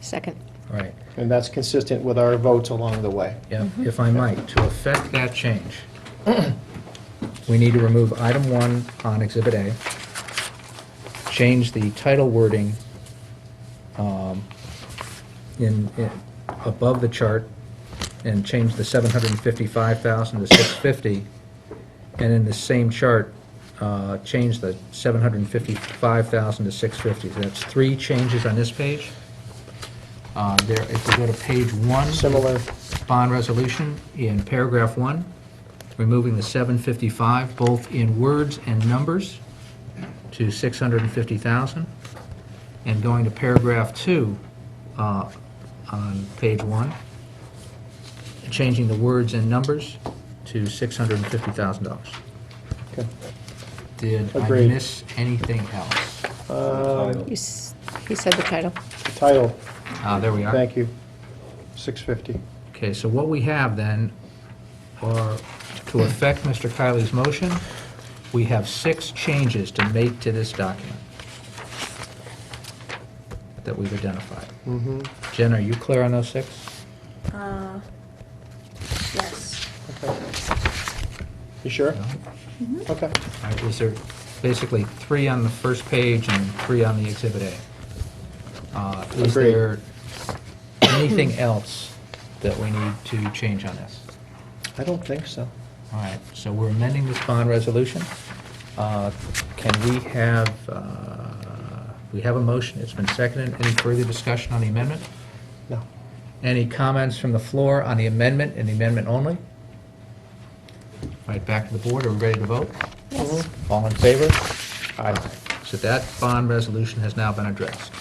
Second. All right. And that's consistent with our votes along the way. Yeah, if I might, to effect that change, we need to remove item 1 on Exhibit A, change the title wording in above the chart, and change the 755,000 to 650, and in the same chart, change the 755,000 to 650. So that's 3 changes on this page. There, if we go to page 1. Similar. Bond resolution, in paragraph 1, removing the 755, both in words and numbers, to 650,000. And going to paragraph 2 on page 1, changing the words and numbers to $650,000. Okay. Did I Agreed. miss anything else? He said the title. Title, There we are. thank you, 650. Okay, so what we have then are, to affect Mr. Kiley's motion, we have 6 changes to make to this document that we've identified. Jen, are you clear on those 6? Yes. You sure? Okay. All right, is there basically 3 on the first page and 3 on the Exhibit A? Is Agreed. there anything else that we need to change on this? I don't think so. All right, so we're amending this bond resolution. Can we have a motion? It's been seconded. Any further discussion on the amendment? No. Any comments from the floor on the amendment and the amendment only? Right, back to the board. Are we ready to vote? Yes. All in favor? Aye. So that bond resolution has now been addressed.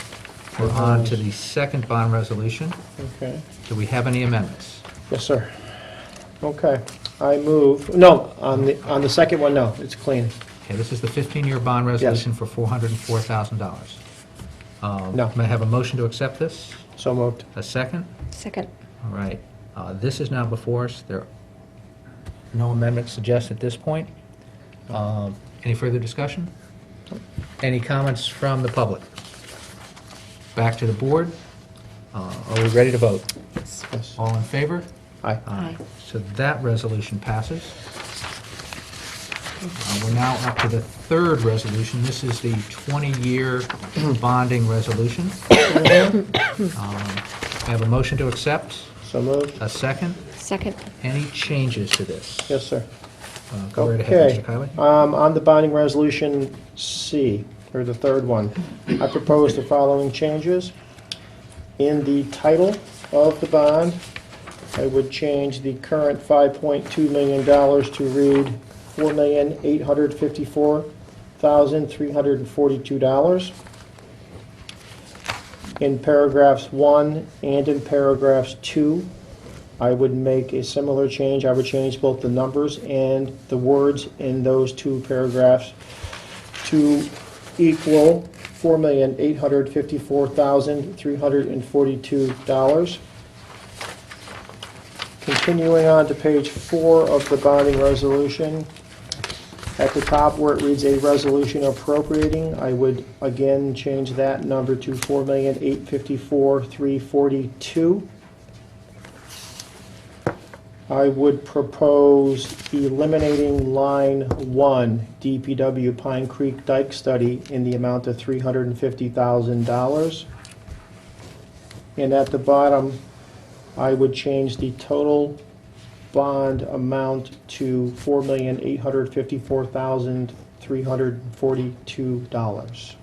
We're on to the second bond resolution. Okay. Do we have any amendments? Yes, sir. Okay. I move, no, on the second one, no, it's clean. Okay, this is the 15-year bond resolution for $404,000. No. May I have a motion to accept this? So moved. A second? Second. All right. This is now before us. There are no amendments suggested at this point. Any further discussion? Any comments from the public? Back to the board. Are we ready to vote? Yes. All in favor? Aye. Aye. So that resolution passes. We're now up to the third resolution. This is the 20-year bonding resolution. I have a motion to accept. So moved. A second. Second. Any changes to this? Yes, sir. Go right ahead, Okay. Mr. Kiley. On the bonding resolution C, or the third one, I propose the following changes. In the title of the bond, I would change the current $5.2 million to read $4,854,342. In paragraphs 1 and in paragraphs 2, I would make a similar change. I would change both the numbers and the words in those 2 paragraphs to equal $4,854,342. Continuing on to page 4 of the bonding resolution, at the top where it reads a resolution appropriating, I would again change that number to $4,854,342. I would propose eliminating line 1, DPW Pine Creek Dike Study, in the amount of $350,000. And at the bottom, I would change the total bond amount to $4,854,342.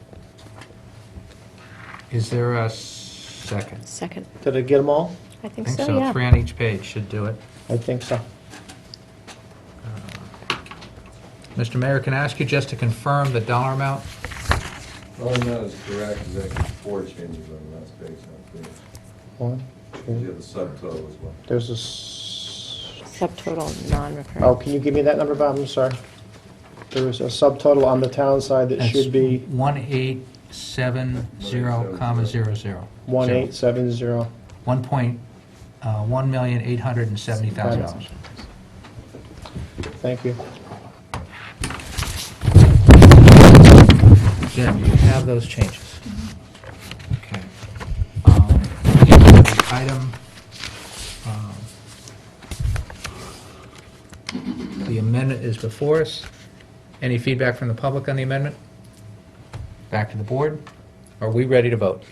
Is there a second? Second. Did I get them all? I I think think so, so, yeah. 3 on each page should do it. I think so. Mr. Mayor, can I ask you just to confirm the dollar amount? All that is correct, there's actually 4 changes on the last page, not 3. One, You two, have the subtotal as well. there's a, Subtotal, non-recurring. oh, can you give me that number, Bob? I'm sorry. There is a subtotal on the town side that should be 1870, comma, 00. 1870. $1,870,000. Thank you. Jim, you have those changes? Okay. The item, the amendment is before us. Any feedback from the public on the amendment? Back to the board. Are we ready to vote?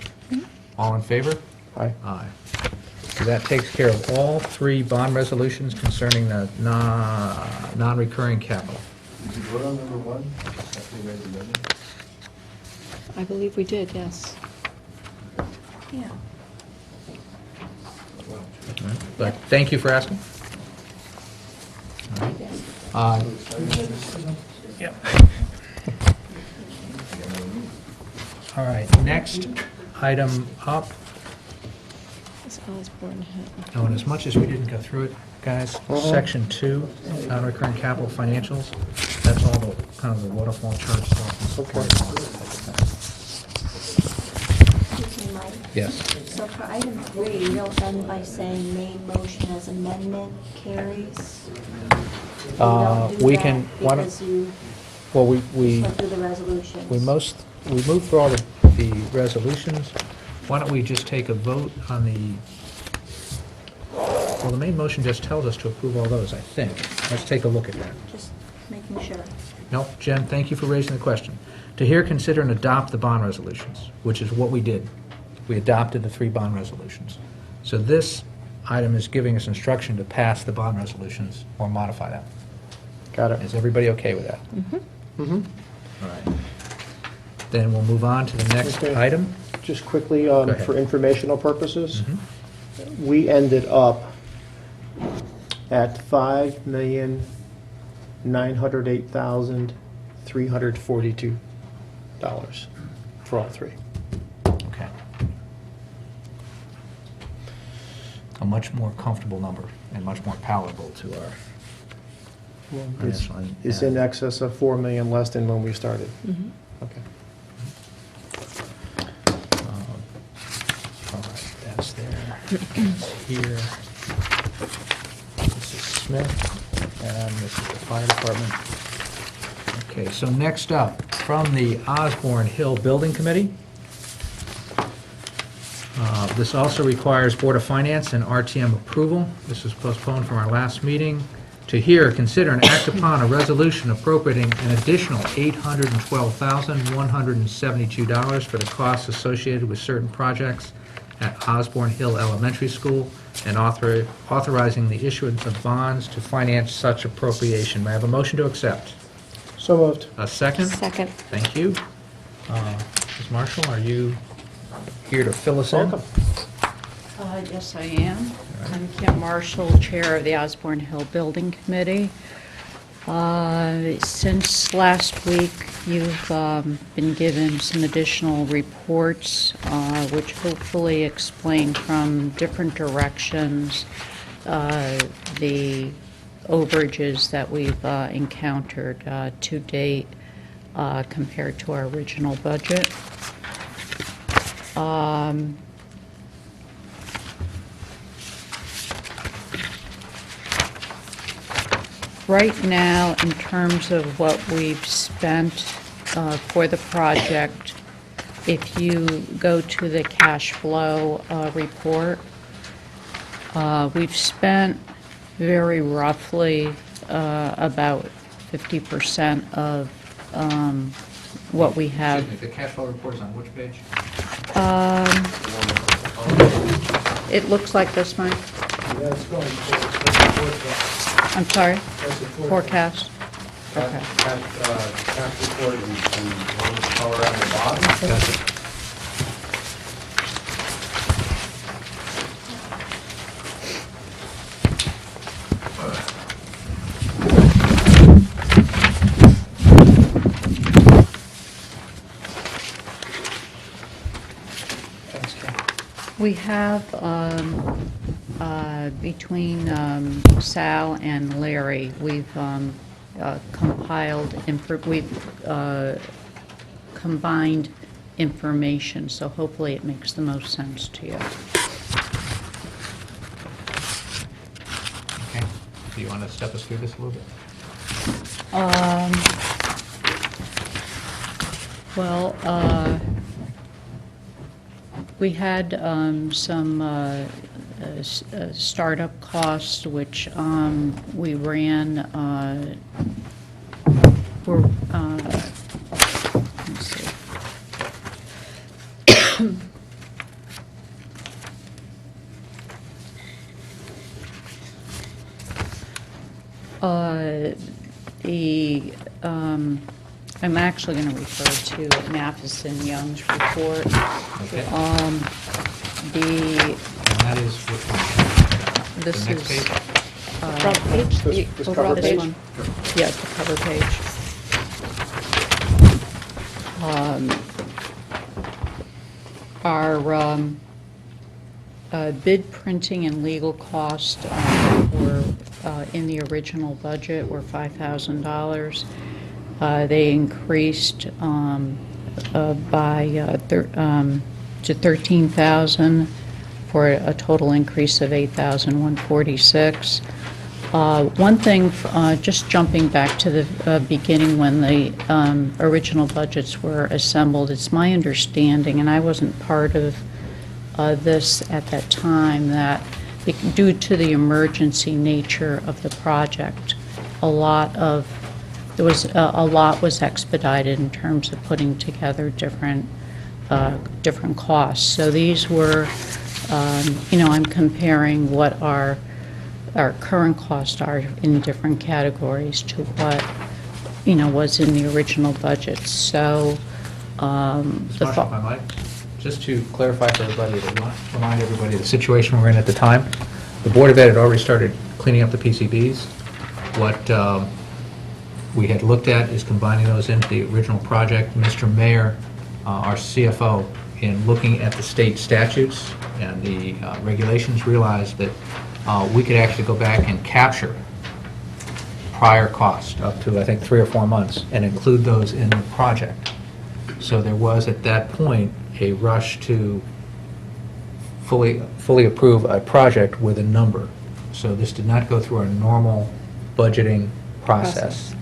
All in favor? Aye. Aye. So that takes care of all 3 bond resolutions concerning the non-recurring capital. Did you vote on number 1? After you made the amendment? I believe we did, yes. Yeah. But thank you for asking. All right. Yep. All right, next item up, It's Osborne Hill. oh, and as much as we didn't go through it, guys, Section 2, non-recurring capital financials, that's all the, kind of the waterfall chart stuff. Excuse me, Mike. Yes. So for item 3, you'll end by saying main motion as amendment carries? You don't do We that can, why don't, Because you well, we went through the resolutions. we moved through all the resolutions. Why don't we just take a vote on the, well, the main motion just tells us to approve all those, I think. Let's take a look at that. Just making sure. No, Jen, thank you for raising the question. To hear, consider, and adopt the bond resolutions, which is what we did. We adopted the 3 bond resolutions. So this item is giving us instruction to pass the bond resolutions or modify them. Got it. Is everybody okay with that? Mm-hmm. All right. Then we'll move on to the next Okay. item. Just quickly, ahead. for informational purposes, Mhm. we ended up at $5,908,342 for all 3. Okay. A much more comfortable number and much more palatable to our It's financial. it's in excess of 4 million less than when we started. Mhm. Okay. All right, that's there. That's here. This is Smith, and this is the fire department. Okay, so next up, from the Osborne Hill Building Committee. This also requires Board of Finance and RTM approval. This was postponed from our last meeting. To hear, consider, and act upon a resolution appropriating an additional $812,172 for the costs associated with certain projects at Osborne Hill Elementary School and authorizing the issuance of bonds to finance such appropriation. May I have a motion to accept? So moved. A second? Second. Thank you. Ms. Marshall, are you here to fill us in? Welcome. Yes, I am. I'm Kim Marshall, Chair of the Osborne Hill Building Committee. Since last week, you've been given some additional reports, which hopefully explain from different directions the overages that we've encountered to date compared to our original budget. Right now, in terms of what we've spent for the project, if you go to the cash flow report, we've spent very roughly about 50% of what we have. Excuse me, the cash flow report is on which page? It looks like this, Mike. I'm sorry? Forecast? Okay. We have, between Sal and Larry, we've compiled, we've combined information, so hopefully it makes the most sense to you. Okay. Do you want to step us through this a little bit? Well, we had some startup costs, which we ran, were, let's see. The, I'm actually going to refer to Matheson Young's report. Okay. The, And that is which one? this The next is. page? Front page, this cover This page? one. Yeah, the cover page. Our bid printing and legal costs were, in the original budget, were $5,000. They increased to $13,000 for a total increase of $8,146. One thing, just jumping back to the beginning when the original budgets were assembled, it's my understanding, and I wasn't part of this at that time, that due to the emergency nature of the project, a lot was expedited in terms of putting together different costs. So these were, I'm comparing what our current costs are in different categories to what, was in the original budget. So, Ms. Marshall, if I might, just to clarify for everybody, remind everybody of the situation we're in at the time. The Board of Ed had already started cleaning up the PCBs. What we had looked at is combining those into the original project. Mr. Mayor, our CFO, in looking at the state statutes and the regulations, realized that we could actually go back and capture prior cost up to, I think, 3 or 4 months and include those in the project. So there was, at that point, a rush to fully approve a project with a number. So this did not go through our normal budgeting process.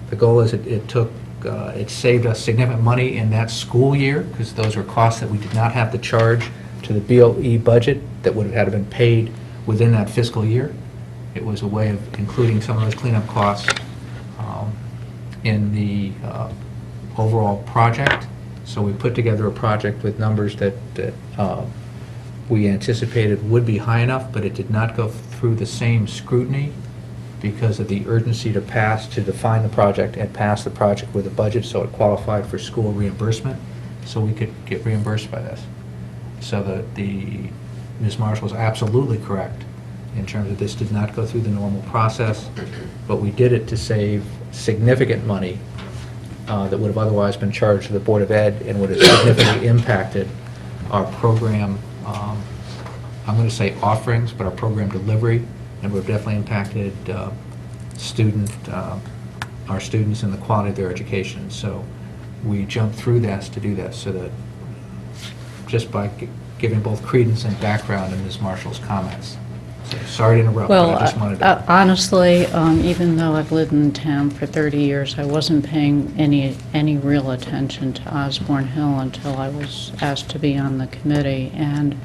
The goal is it saved us significant money in that school year, because those are costs that we did not have to charge to the BOE budget that would have had to been paid within that fiscal year. It was a way of including some of those cleanup costs in the overall project. So we put together a project with numbers that we anticipated would be high enough, but it did not go through the same scrutiny because of the urgency to define the project and pass the project with a budget, so it qualified for school reimbursement, so we could get reimbursed by this. So Ms. Marshall was absolutely correct in terms of this did not go through the normal process, but we did it to save significant money that would have otherwise been charged to the Board of Ed and would have significantly impacted our program, I'm going to say offerings, but our program delivery, and would have definitely impacted our students and the quality of their education. So we jumped through this to do that, so that just by giving both credence and background in Ms. Marshall's comments. So sorry to interrupt, but I just wanted to... honestly, even though I've lived in town for 30 years, I wasn't paying any real attention to Osborne Hill until I was asked to be on the committee, and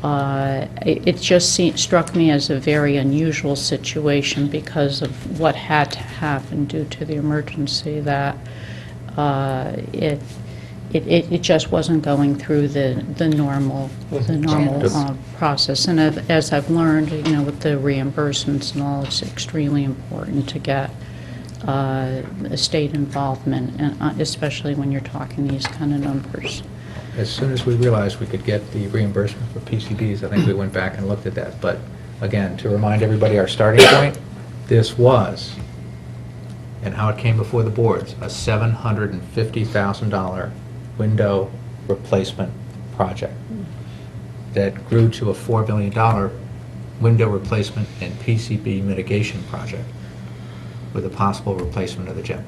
it just struck me as a very unusual situation because of what had to happen due to the emergency, that it just wasn't going through the normal process. And as I've learned, with the reimbursements and all, it's extremely important to get state involvement, and especially when you're talking these kind of numbers. As soon as we realized we could get the reimbursement for PCBs, I think we went back and looked at that. But again, to remind everybody our starting point, this was, and how it came before the boards, a $750,000 window replacement project. that grew to a $4 million window replacement and PCB mitigation project with a possible replacement of the gym.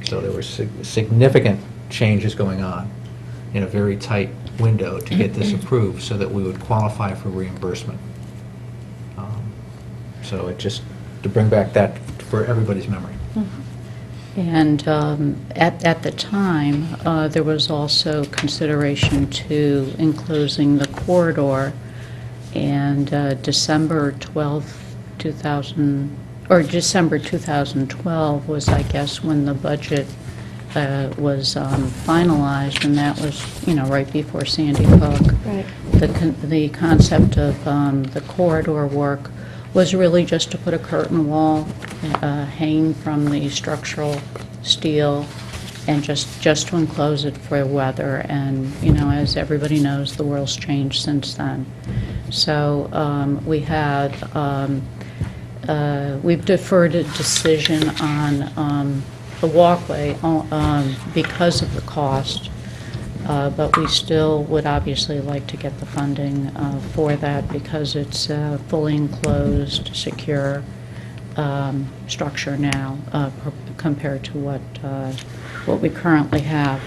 So there were significant changes going on in a very tight window to get this approved so that we would qualify for reimbursement. So it just, to bring back that for everybody's memory. And at the time, there was also consideration to enclosing the corridor, and December 12th, 2012 was, I guess, when the budget was finalized, and that was, right before Sandy Hook. Right. The concept of the corridor work was really just to put a curtain wall hanging from the structural steel and just to enclose it for weather. And, as everybody knows, the world's changed since then. So we've deferred a decision on the walkway because of the cost. But we still would obviously like to get the funding for that because it's a fully enclosed, secure structure now compared to what we currently have.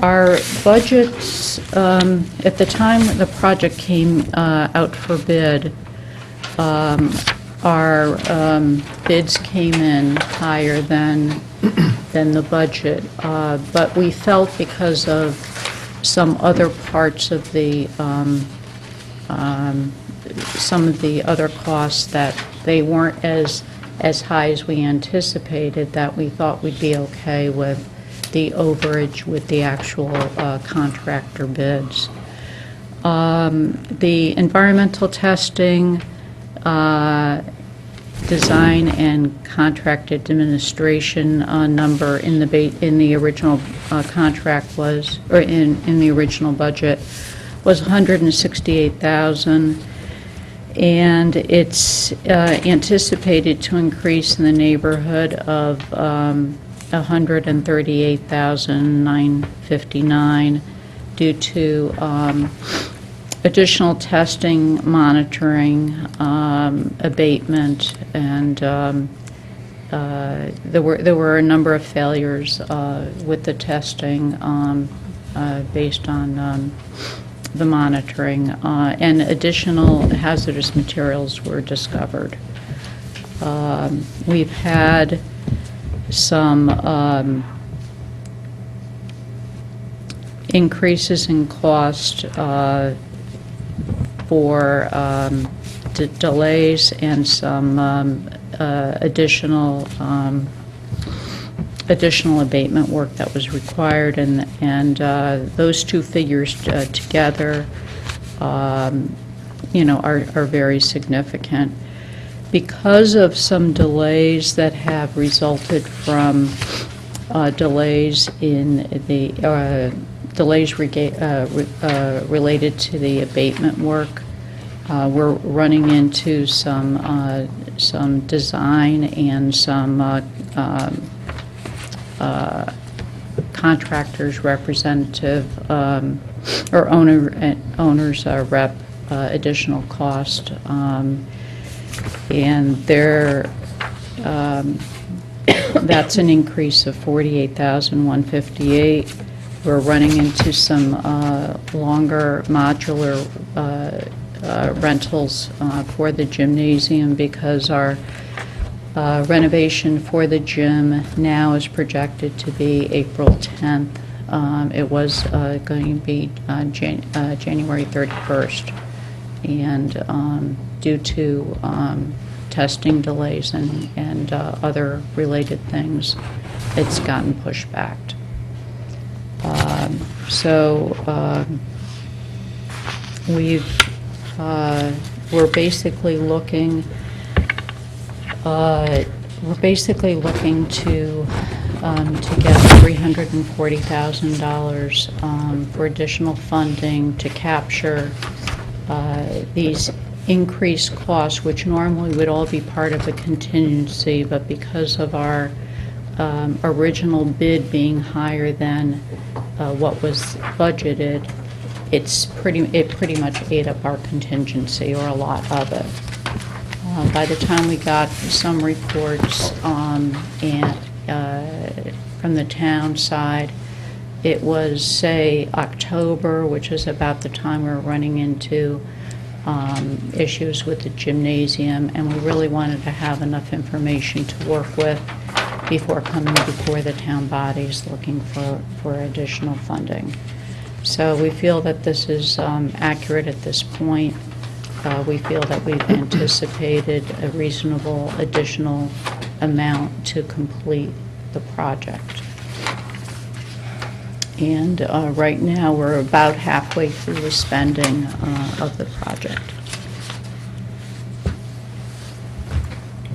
Our budgets, at the time the project came out for bid, our bids came in higher than the budget, but we felt because of some other parts of some of the other costs that they weren't as high as we anticipated, that we thought we'd be okay with the overage with the actual contractor bids. The environmental testing, design and contract administration number in the original contract was, or in the original budget, was $168,000, and it's anticipated to increase in the neighborhood of $138,959 due to additional testing, monitoring, abatement, and there were a number of failures with the testing based on the monitoring, and additional hazardous materials were discovered. We've had some increases in cost for delays and some additional abatement work that was required, and those two figures together, are very significant. Because of some delays that have resulted from delays in the related to the abatement work, we're running into some design and some contractors representative or owners rep additional cost, and that's an increase of $48,158. We're running into some longer modular rentals for the gymnasium because our renovation for the gym now is projected to be April 10th. It was going to be January 31st. And due to testing delays and other related things, it's gotten pushed back. We're basically looking to get $340,000 for additional funding to capture these increased costs, which normally would all be part of the contingency, but because of our original bid being higher than what was budgeted, it pretty much ate up our contingency, or a lot of it. By the time we got some reports from the town side, it was, say, October, which is about the time we were running into issues with the gymnasium, and we really wanted to have enough information to work with before coming before the town bodies looking for additional funding. So we feel that this is accurate at this point. We feel that we've anticipated a reasonable additional amount to complete the project. And right now, we're about halfway through the spending of the project.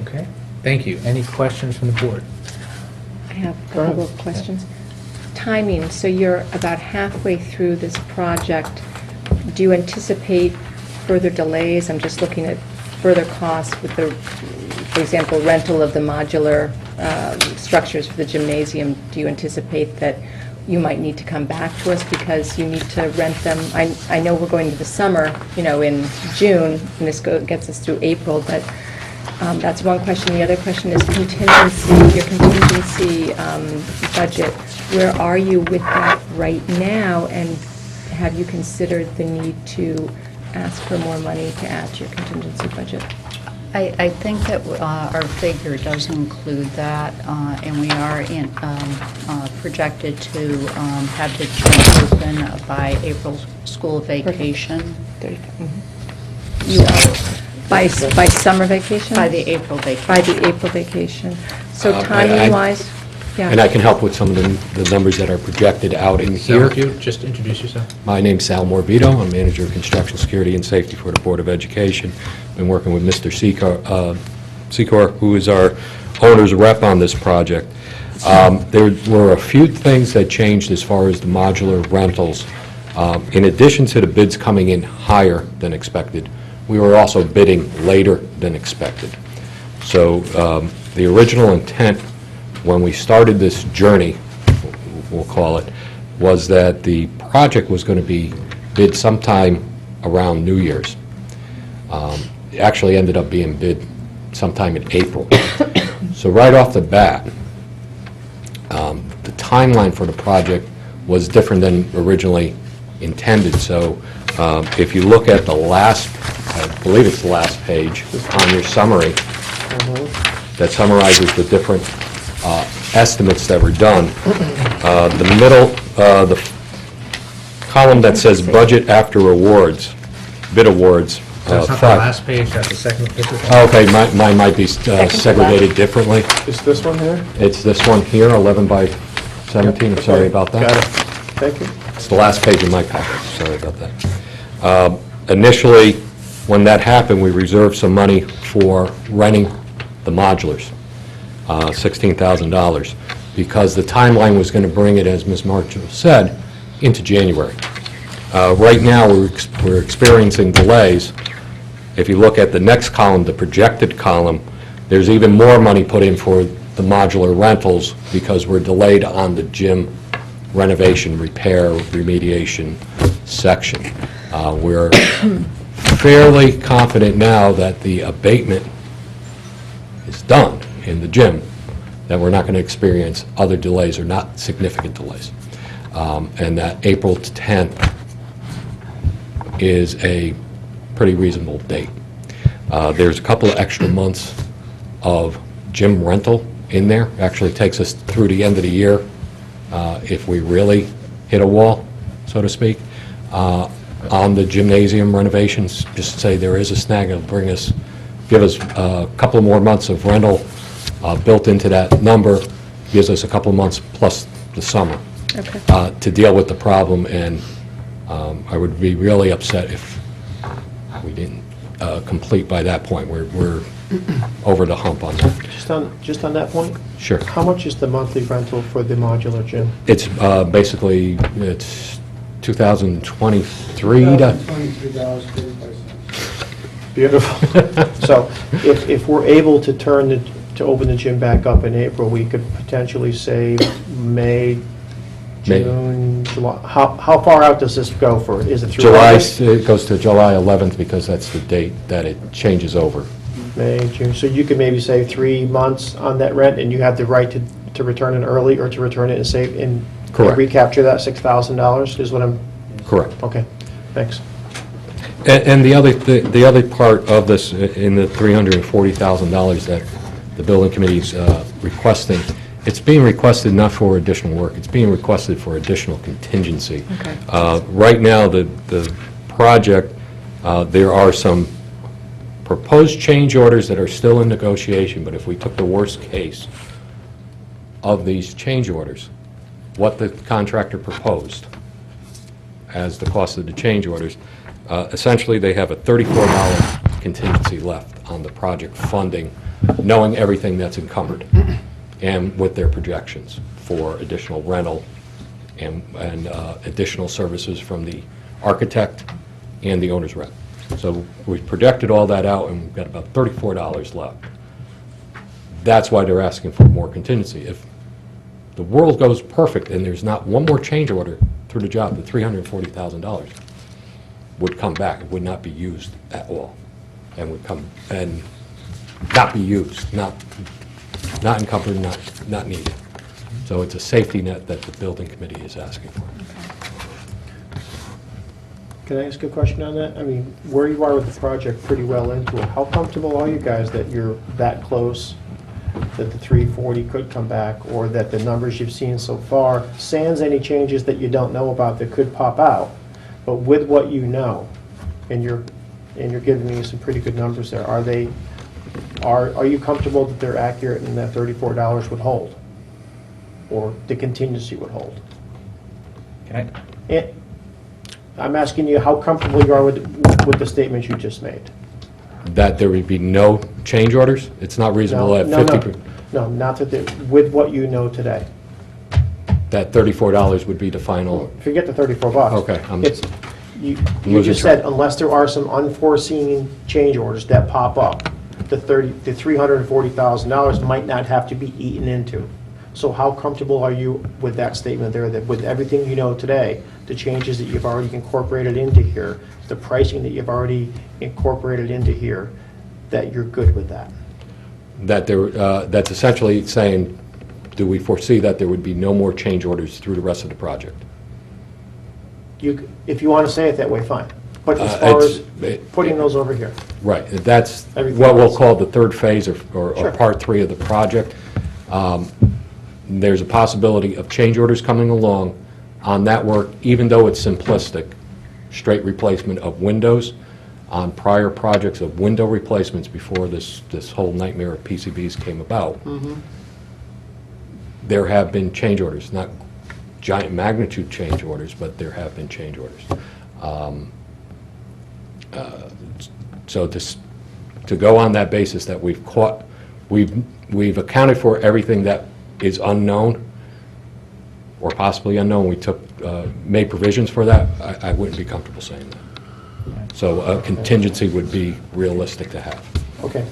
Okay, thank you. Any questions from the board? I have a couple of questions. Timing, so you're about halfway through this project. Do you anticipate further delays? I'm just looking at further costs with the, for example, rental of the modular structures for the gymnasium. Do you anticipate that you might need to come back to us because you need to rent them? I know we're going to the summer, in June, and this gets us through April, but that's one question. The other question is contingency, your contingency budget. Where are you with that right now, and have you considered the need to ask for more money to add to your contingency budget? I think that our figure does include that, and we are projected to have the gym open by April school vacation. You are by summer vacation? By the April vacation. By the April vacation. So I- timing-wise, yeah. And I can help with some of the numbers that are projected out in So here. if you just introduce yourself. My name's Sal Morbido. I'm Manager of Construction Security and Safety for the Board of Education. Been working with Mr. Secor, who is our owner's rep on this project. There were a few things that changed as far as the modular rentals. In addition to the bids coming in higher than expected, we were also bidding later than expected. So the original intent when we started this journey, we'll call it, was that the project was going to be bid sometime around New Year's. It actually ended up being bid sometime in April. So right off the bat, the timeline for the project was different than originally intended. So if you look at the last, I believe it's the last page on your summary, that summarizes the different estimates that were done. The middle, the column that says budget after awards, bid awards. That's not the last page, that's the second page. Okay, mine might be segregated differently. Is this one here? It's this one here, 11 by 17, I'm sorry about that. Got it. Thank you. It's the last page of my package, sorry about that. Initially, when that happened, we reserved some money for renting the modulars, $16,000, because the timeline was going to bring it, as Ms. Marshall said, into January. Right now, we're experiencing delays. If you look at the next column, the projected column, there's even more money put in for the modular rentals because we're delayed on the gym renovation, repair, remediation section. We're fairly confident now that the abatement is done in the gym, that we're not going to experience other delays or not significant delays. And that April 10th is a pretty reasonable date. There's a couple of extra months of gym rental in there. Actually takes us through the end of the year if we really hit a wall, so to speak. On the gymnasium renovations, just to say there is a snag, it'll give us a couple more months of rental built into that number, gives us a couple of months plus the summer to deal with the problem, and I would be really upset if we didn't complete by that point. We're over the hump on that. Just on that point? Sure. How much is the monthly rental for the modular gym? It's basically, it's 2023 to... Beautiful. So if we're able to to open the gym back up in April, we could potentially save May, June, July, how far out does this go for? Is it through July, August? it goes to July 11th because that's the date that it changes over. May, June, so you could maybe say 3 months on that rent, and you have the right to return it early, or to return it and save, and Correct. recapture that $6,000, is what I'm, Correct. okay, thanks. And the other part of this, in the $340,000 that the building committee's requesting, it's being requested not for additional work, it's being requested for additional contingency. Okay. Right now, the project, there are some proposed change orders that are still in negotiation, but if we took the worst case of these change orders, what the contractor proposed as the cost of the change orders, essentially they have a $34 contingency left on the project funding, knowing everything that's encumbered, and with their projections for additional rental and additional services from the architect and the owner's rep. So we projected all that out, and we've got about $34 left. That's why they're asking for more contingency. If the world goes perfect and there's not one more change order through the job, the $340,000 would come back. It would not be used at all, and would come and not be used, not encumbered, not needed. So it's a safety net that the building committee is asking for. Can I ask a question on that? I mean, where you are with the project, pretty well into it, how comfortable are you guys that you're that close, that the 340 could come back, or that the numbers you've seen so far, sans any changes that you don't know about that could pop out, but with what you know, and you're giving me some pretty good numbers there, are you comfortable that they're accurate and that $34 would hold? Or the contingency would hold? Can I'm asking you how comfortable you are with the statements you just made. That there would be no change orders? It's not reasonable at 50%. No, not that, with what you know today. That $34 would be the final. Forget the $34. Okay, You losing just track. said, unless there are some unforeseen change orders that pop up, the $340,000 might not have to be eaten into. So how comfortable are you with that statement there, that with everything you know today, the changes that you've already incorporated into here, the pricing that you've already incorporated into here, that you're good with that? That's essentially saying, do we foresee that there would be no more change orders through the rest of the project? If you want to say it that way, fine. But as far as putting those over here. Right, that's Everything what we'll else. call the third phase or Sure. part 3 of the project. There's a possibility of change orders coming along on that work, even though it's simplistic, straight replacement of windows. On prior projects of window replacements before this whole nightmare of PCBs came about, there have been change orders, not giant magnitude change orders, but there have been change orders. So to go on that basis that we've accounted for everything that is unknown or possibly unknown, we made provisions for that, I wouldn't be comfortable saying that. So a contingency would be realistic to have. Okay.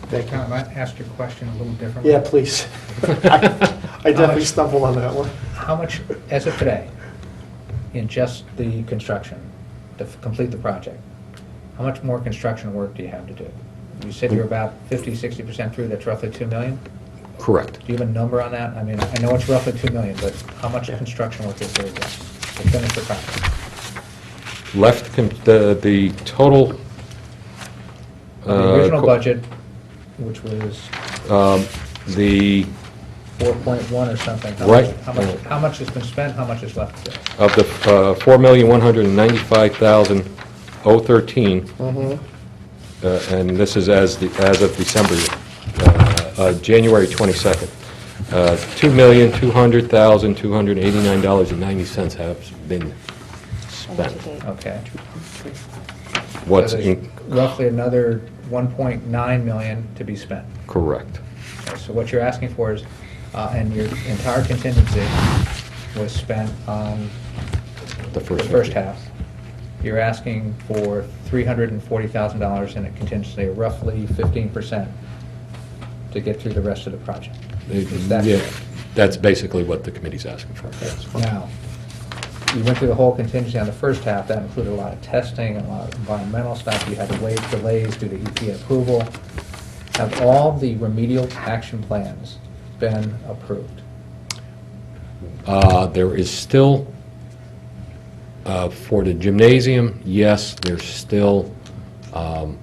Thank you. Can I ask your question a little differently? Yeah, please. I definitely stumbled on that one. How much, as of today, in just the construction, to complete the project, how much more construction work do you have to do? You said you're about 50-60% through, that's roughly $2 million? Correct. Do you have a number on that? I mean, I know it's roughly $2 million, but how much construction work is there left to finish the project? The total... The original budget, which was The, 4.1 or something. Right. How much has been spent, how much is left to do? of the $4,195,013, and this is as of December, January 22nd, $2,200,289.90 have been spent. Okay. What's So there's roughly another 1.9 million to be spent. correct? Okay, so what you're asking for is, and your entire contingency was spent on The the first first 50. half. You're asking for $340,000 in a contingency, roughly 15%, to get through the rest of the project. Is that Yeah, correct? that's basically what the committee's asking for. Now, you went through the whole contingency on the first half. That included a lot of testing and a lot of environmental stuff. You had to waive delays due to EPA approval. Have all the remedial action plans been approved? There is still, for the gymnasium, yes, there's still some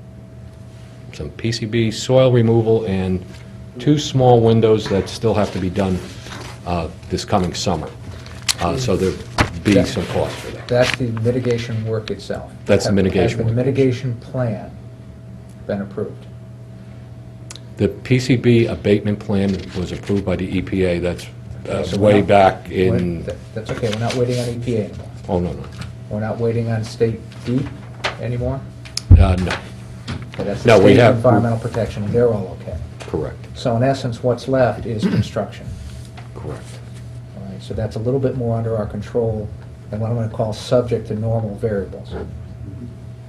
PCB, soil removal, and 2 small windows that still have to be done this coming summer. So there'll be some cost for that. That's the mitigation work itself. That's the mitigation Has work. the mitigation plan been approved? The PCB abatement plan was approved by the EPA. That's So we're way not- back in, That's okay, we're not waiting on EPA anymore. oh, no, no. We're not waiting on state DEP anymore? No, Okay, that's No, the we state have- environmental protection, they're all okay. correct, So in essence, what's left is construction. correct. All right, so that's a little bit more under our control than what I'm going to call subject to normal variables.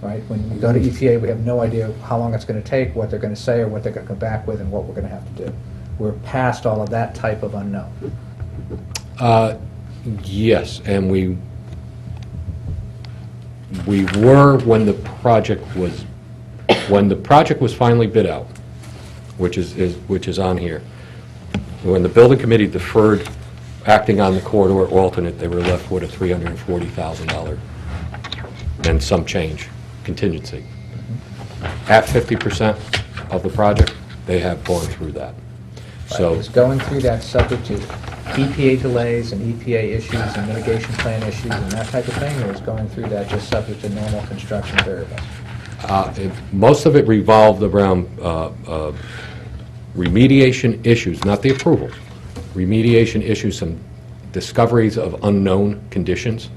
Right? When we go to EPA, we have no idea how long it's going to take, what they're going to say, or what they're going to come back with, and what we're going to have to do. We're past all of that type of unknown. Yes, and we were when the project was finally bid out, which is on here. When the building committee deferred acting on the corridor alternate, they were left with a $340,000 and some change contingency. At 50% of the project, they have gone through that. So, Is going through that subject to EPA delays and EPA issues and mitigation plan issues and that type of thing, or is going through that just subject to normal construction variables? most of it revolved around remediation issues, not the approval. Remediation issues, some discoveries of unknown conditions,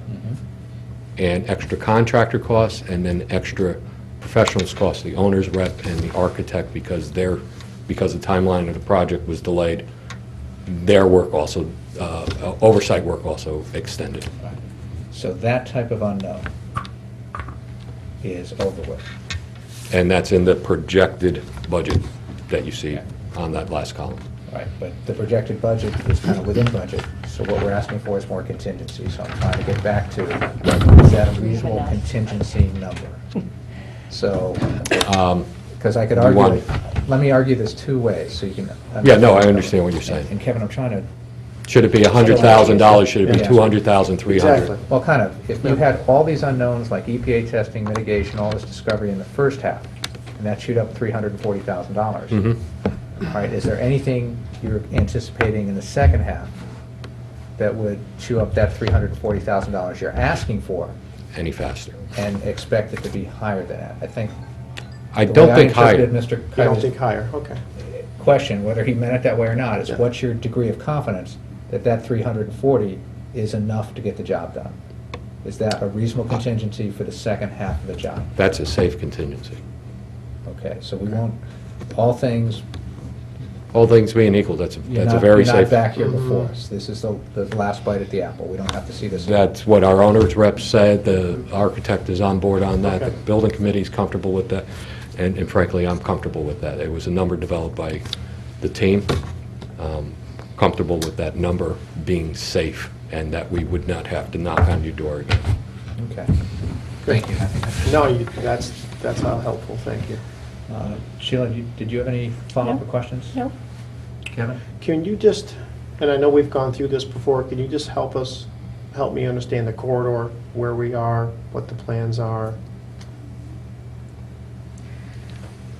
and extra contractor costs, and then extra professionals costs, the owner's rep and the architect, because the timeline of the project was delayed. Their work also, oversight work also extended. So that type of unknown is over with. And that's in the projected budget that you see on that last column. Right, but the projected budget is kind of within budget, so what we're asking for is more contingency. So I'm trying to get back to, is that a reasonable contingency number? So, because I could argue, want- let me argue this two ways, so you can. Yeah, no, I understand what you're saying. And Kevin, I'm trying to, Should it be $100,000? Should it be Yeah. $200,000, $300,000? Exactly. well, kind of, if you had all these unknowns like EPA testing, mitigation, all this discovery in the first half, and that shoot up $340,000. All right, is there anything you're anticipating in the second half that would chew up that $340,000 you're asking for Any faster? and expect it to be higher than that? I think. I the don't way think higher. interpreted Mr. You don't Kaiser's think higher, okay. question, whether he meant it that way or not, is Yeah. what's your degree of confidence that that 340 is enough to get the job done? Is that a reasonable contingency for the second half of the job? That's a safe contingency. Okay, so we won't, all things, All things being equal, that's a you're very not safe. back here before us. This is the last bite at the apple. We don't have to see this. That's what our owner's rep said, the architect is on board on that, the Okay. building committee's comfortable with that, and frankly, I'm comfortable with that. It was a number developed by the team, comfortable with that number being safe, and that we would not have to knock on your door again. Okay. Thank you. No, that's helpful, thank you. Sheila, did you have any follow-up or questions? No. Kevin? Can you just, and I know we've gone through this before, can you just help me understand the corridor, where we are, what the plans are?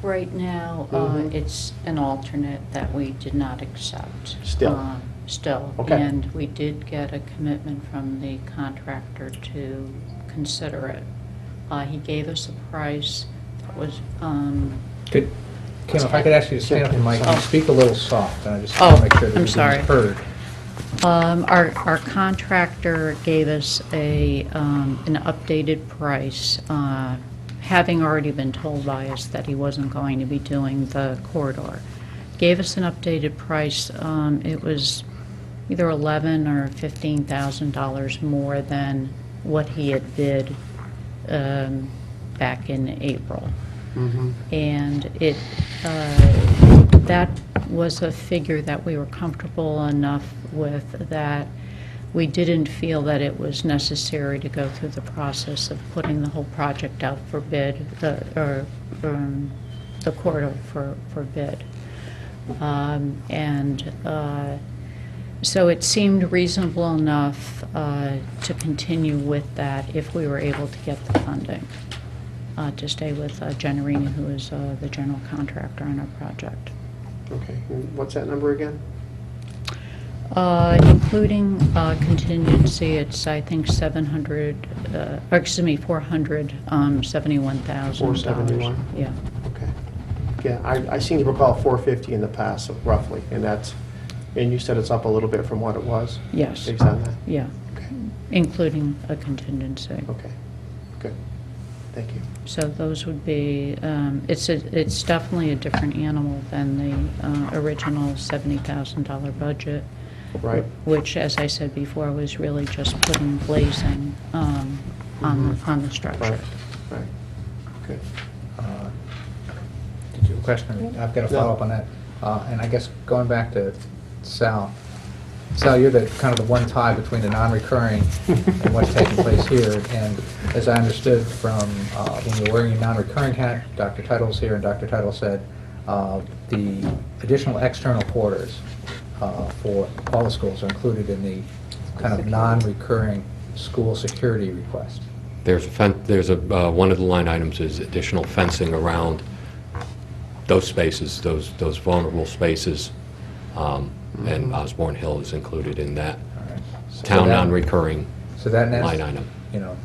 Right now, Mhm. it's an alternate that we did not accept. Still? Still. Okay. And we did get a commitment from the contractor to consider it. He gave us a price that was, Kim, if I could ask you to stand up and mic, Oh. speak a little soft, and I just want Oh, to make sure that I'm you're sorry. being heard. Our contractor gave us an updated price, having already been told by us that he wasn't going to be doing the corridor. Gave us an updated price. It was either $11,000 or $15,000 more than what he had bid back in April. And that was a figure that we were comfortable enough with, that we didn't feel that it was necessary to go through the process of putting the whole project out for bid, the corridor for bid. So it seemed reasonable enough to continue with that if we were able to get the funding, to stay with Generini, who is the general contractor on our project. Okay, and what's that number again? Including contingency, it's, I think, 471,000. 471? Yeah. Okay. Yeah, I seem to recall 450 in the past, so roughly, and you said it's up a little bit from what it was? Yes. Based on that? Yeah, Okay, including a contingency. okay, good. Thank you. So those would be, it's definitely a different animal than the original $70,000 budget. Right. Which, as I said before, was really just putting glazing on the structure. Right, good. Did you have a question? I've got a follow-up on that. And I guess going back to Sal, you're the kind of the one tie between the non-recurring and what's taking place here. And as I understood from when you were wearing your non-recurring hat, Dr. Title's here, and Dr. Title said the additional external quarters for all the schools are included in the kind of non-recurring school security request. There's one of the line items is additional fencing around those spaces, those vulnerable spaces, and Osborne Hill is included in that town non-recurring line item.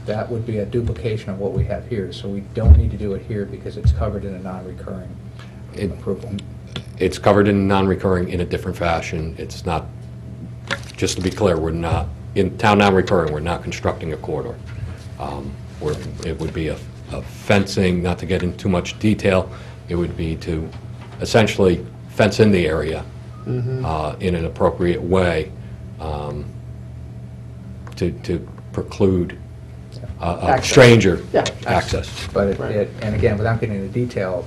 That would be a duplication of what we have here, so we don't need to do it here because it's covered in a non-recurring approval. It's covered in non-recurring in a different fashion. It's not, just to be clear, we're not, in town non-recurring, we're not constructing a corridor. It would be a fencing, not to get into too much detail, it would be to essentially fence in the area in an appropriate way to preclude a stranger access. But and again, without getting into detail,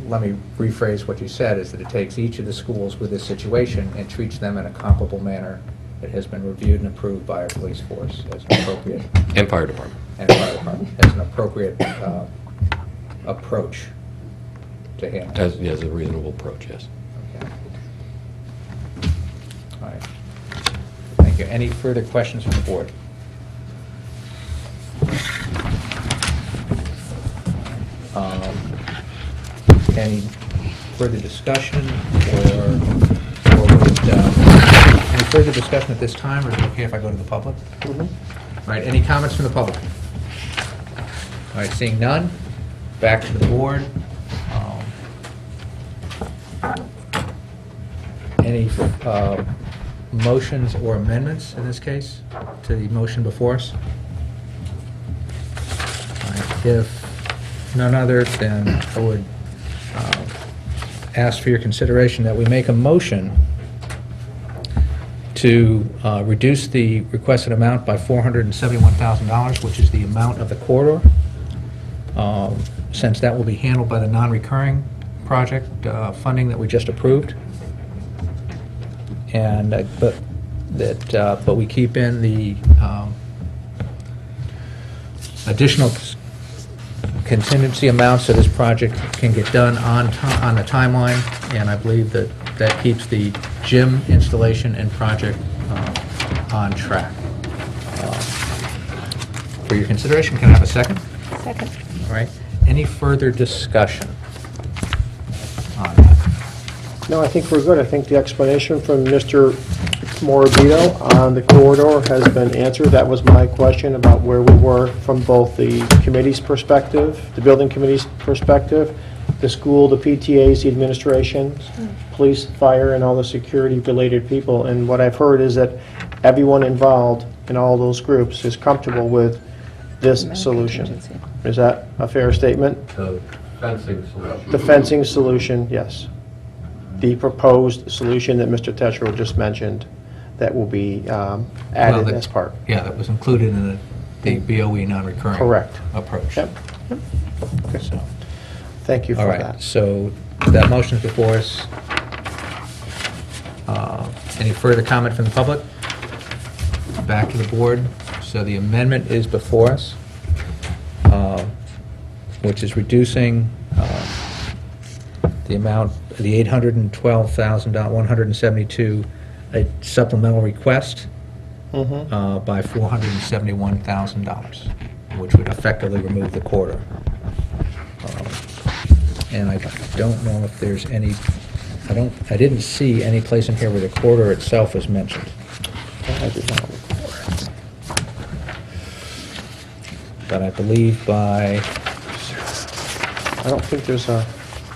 let me rephrase what you said, is that it takes each of the schools with this situation and treats them in a comparable manner that has been reviewed and approved by our police force as an appropriate. And fire department. And fire department, as an appropriate approach to handle. As a reasonable approach, yes. Okay. All right. Thank you. Any further questions from the board? Any further discussion, or would, any further discussion at this time, or is it okay if I go to the public? All right, any comments from the public? All right, seeing none, back to the board. Any motions or amendments in this case to the motion before us? All right, if none other, then I would ask for your consideration that we make a motion to reduce the requested amount by $471,000, which is the amount of the corridor, since that will be handled by the non-recurring project funding that we just approved. And but we keep in the additional contingency amounts so this project can get done on the timeline, and I believe that keeps the gym installation and project on track. For your consideration, can I have a second? Second. All right. Any further discussion on that? No, I think we're good. I think the explanation from Mr. Morabito on the corridor has been answered. That was my question about where we were from both the committee's perspective, the building committee's perspective, the school, the PTAs, the administration, police, fire, and all the security-related people. And what I've heard is that everyone involved in all those groups is comfortable with this solution. Is that a fair statement? The fencing solution. The fencing solution, yes. The proposed solution that Mr. Tetchell just mentioned that will be added as part. Yeah, that was included in the BOE non-recurring Correct. approach. Yep. Okay, so. Thank you All for right, that. so that motion's before us. Any further comment from the public? back to the board. So the amendment is before us, which is reducing the amount, the $812,172 supplemental request by $471,000, which would effectively remove the quarter. And I don't know if there's any, I didn't see any place in here where the quarter itself was mentioned. I did not. But I believe by, I don't think there's a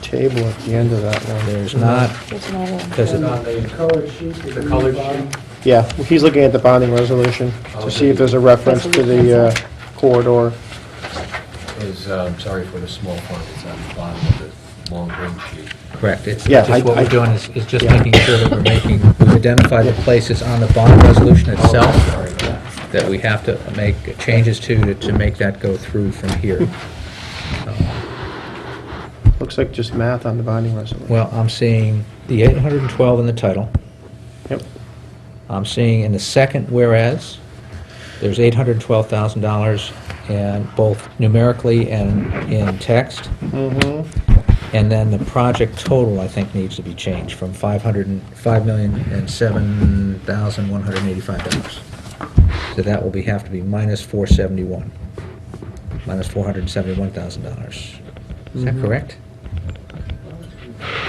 table at the end of that one. there's not, There's another. because it, The colored sheet. Yeah, he's looking at the bonding resolution to see if there's a reference to the corridor. Is, sorry for the small font, it's on the bottom of the long green sheet. correct, it's Yeah, just what I- we're doing is just yeah. making sure that we've identified the places on the bond resolution itself that we have to make changes to make that go through from here. Looks like just math on the bonding resolution. Well, I'm seeing the 812 in the title. Yep. I'm seeing in the second whereas, there's $812,000, and both numerically and in text. And then the project total, I think, needs to be changed from $5,007,185. So that will have to be minus 471, minus $471,000. Is that correct?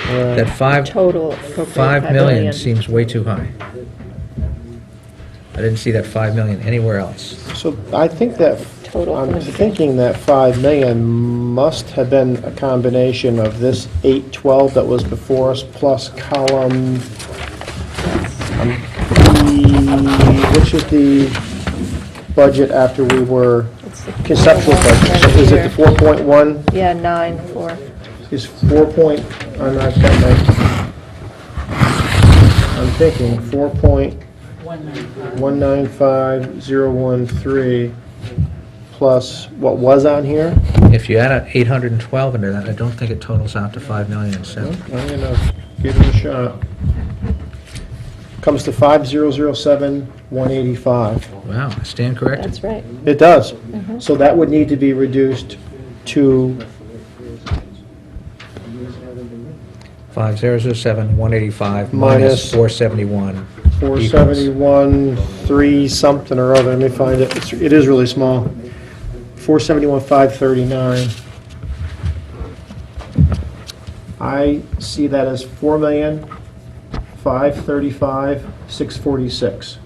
That Total appropriate 5 million seems way too high. I didn't see that 5 million anywhere else. So I think that, Total I'm for the- thinking that 5 million must have been a combination of this 812 that was before us plus column, which is the budget after we were, It's the conceptual budget. So is it the 4.1? Yeah, 9.4. Is 4 point, I'm not got my, I'm thinking 4.195013 plus what was on here. If you add an 812 into that, I don't think it totals out to 5,000,007. I'm gonna give it a shot. Comes to 5,007,185. Wow, I stand corrected. That's right. It does. So that would need to be reduced to 5,007,185 Minus minus 471. 471, 3 something or other. Let me find it. It is really small. 471,539. I see that as 4,535,646.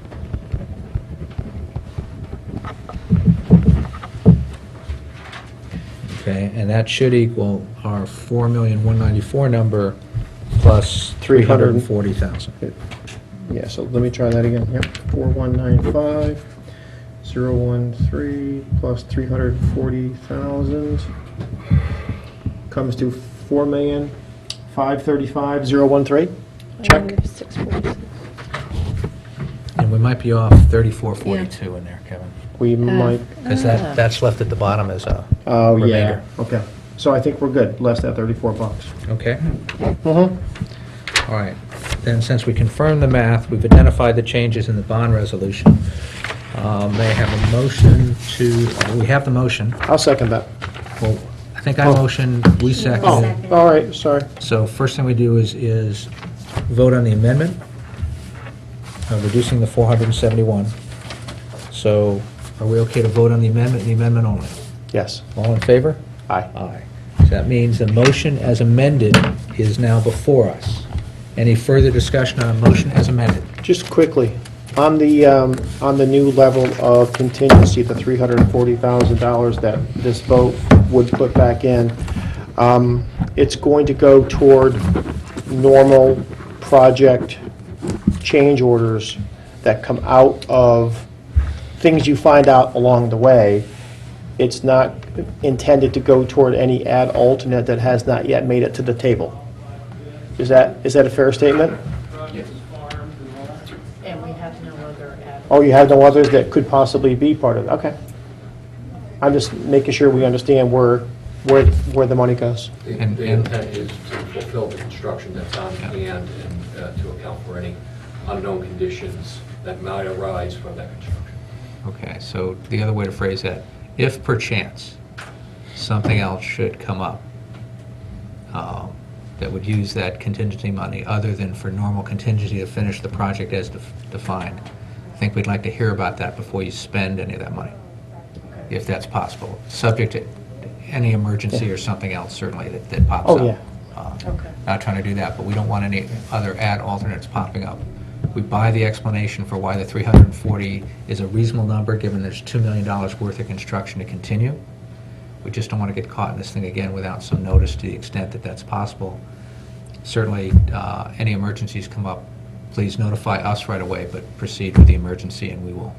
Okay, and that should equal our 4,194 number plus 300. 340,000. Yeah, so let me try that again. Yep, 4195,013 plus 340,000 comes to 4,535,013. Check. 646. And we might be off 3442 in there, Kevin. We might, Because that's left at the bottom as a oh, yeah, remainder. okay. So I think we're good, less than $34. Okay? Mm-hmm. All right. Then, since we confirmed the math, we've identified the changes in the bond resolution. May I have a motion to, we have the motion. I'll second that. Well, I think I motioned, we Oh, seconded. all right, sorry. So first thing we do is vote on the amendment, reducing the 471. So are we okay to vote on the amendment only? Yes. All in favor? Aye. Aye. So that means the motion as amended is now before us. Any further discussion on a motion as amended? Just quickly, on the new level of contingency, the $340,000 that this vote would put back in, it's going to go toward normal project change orders that come out of things you find out along the way. It's not intended to go toward any ad alternate that has not yet made it to the table. Is that a fair statement? And we have no other Oh, you have no others that could possibly be part of it? Okay. I'm just making sure we understand where the money goes. And- The intent is to fulfill the construction that's on hand and to account for any unknown conditions that might arise from that construction. Okay, so the other way to phrase that, if perchance something else should come up that would use that contingency money other than for normal contingency to finish the project as defined, I think we'd like to hear about that before you spend any of that money, if that's possible, subject to any emergency or something else certainly that pops up. Oh, yeah. Okay. Not trying to do that, but we don't want any other alternates popping up. We buy the explanation for why the 340 is a reasonable number, given there's $2 million worth of construction to continue. We just don't want to get caught in this thing again without some notice to the extent that that's possible. Certainly, any emergencies come up, please notify us right away, but proceed with the emergency and we will,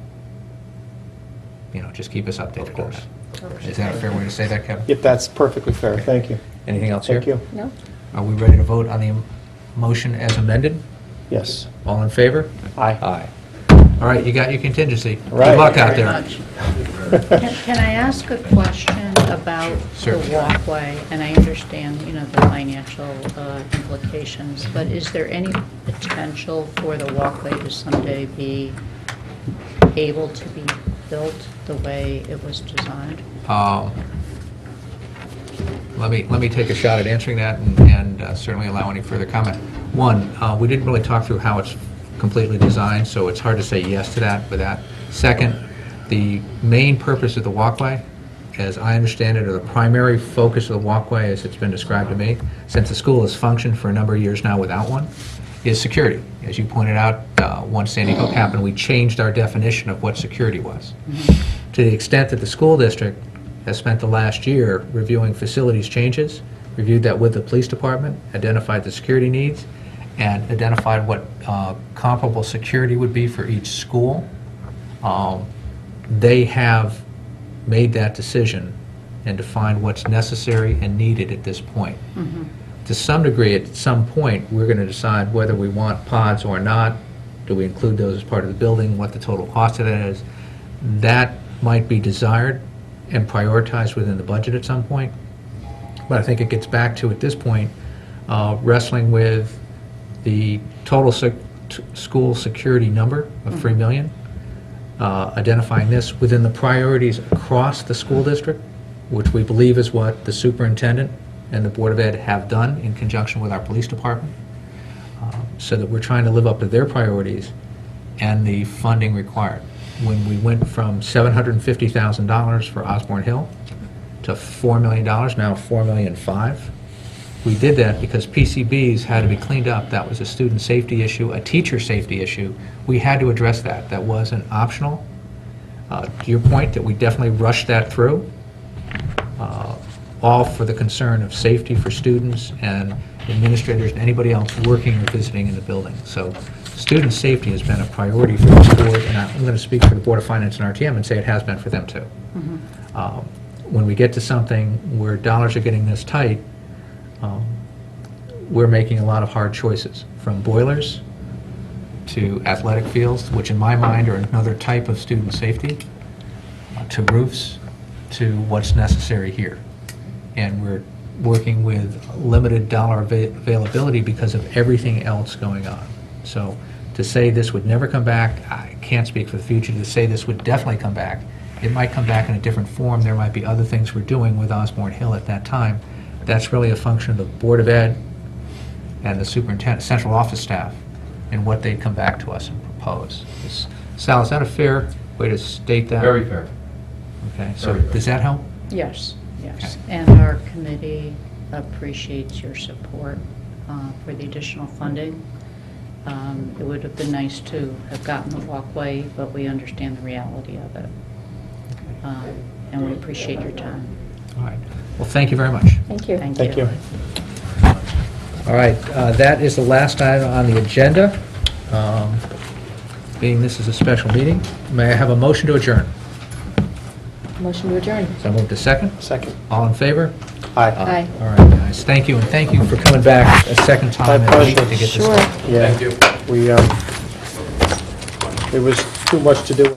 just keep us updated on that. Is that a fair way to say that, Kevin? Yep, that's perfectly fair, thank you. Anything else here? Thank you. No? Are we ready to vote on the motion as amended? Yes. All in favor? Aye. Aye. All right, you got your contingency. Right. Good luck out Very there. much. Can I ask a question about the Certainly. walkway? And I understand, the financial implications, but is there any potential for the walkway to someday be able to be built the way it was designed? Let me take a shot at answering that and certainly allow any further comment. One, we didn't really talk through how it's completely designed, so it's hard to say yes to that with that. Second, the main purpose of the walkway, as I understand it, or the primary focus of the walkway as it's been described to me, since the school has functioned for a number of years now without one, is security. As you pointed out, once Sandy Hook happened, we changed our definition of what security was. To the extent that the school district has spent the last year reviewing facilities changes, reviewed that with the police department, identified the security needs, and identified what comparable security would be for each school. They have made that decision and defined what's necessary and needed at this point. To some degree, at some point, we're going to decide whether we want pods or not. Do we include those as part of the building, what the total cost of that is? That might be desired and prioritized within the budget at some point. But I think it gets back to, at this point, wrestling with the total school security number of $3 million, identifying this within the priorities across the school district, which we believe is what the superintendent and the Board of Ed have done in conjunction with our police department, so that we're trying to live up to their priorities and the funding required. When we went from $750,000 for Osborne Hill to $4 million, now $4.5 million, we did that because PCBs had to be cleaned up. That was a student safety issue, a teacher safety issue. We had to address that. That wasn't optional. To your point, that we definitely rushed that through, all for the concern of safety for students and administrators and anybody else working or visiting in the building. So student safety has been a priority for this board, and I'm going to speak for the Board of Finance and RTM and say it has been for them too. When we get to something where dollars are getting this tight, we're making a lot of hard choices, from boilers to athletic fields, which in my mind are another type of student safety, to roofs, to what's necessary here. And we're working with limited dollar availability because of everything else going on. So to say this would never come back, I can't speak for the future. To say this would definitely come back, it might come back in a different form. There might be other things we're doing with Osborne Hill at that time. That's really a function of the Board of Ed and the superintendent, central office staff, and what they'd come back to us and propose. Sal, is that a fair way to state that? Very fair. Okay, so Very fair. does that help? Yes, yes. Okay. And our committee appreciates your support for the additional funding. It would have been nice to have gotten the walkway, but we understand the reality of it. And we appreciate your time. All right. Well, thank you very much. Thank you. Thank you. All right, that is the last item on the agenda. Being this is a special meeting, may I have a motion to adjourn? Motion to adjourn. So I move to second. Second. All in favor? Aye. Aye. All right, guys, thank you, and thank you for coming back a second time My in a week to pleasure. get this Sure. done. Yeah. Thank you. We, there was too much to do.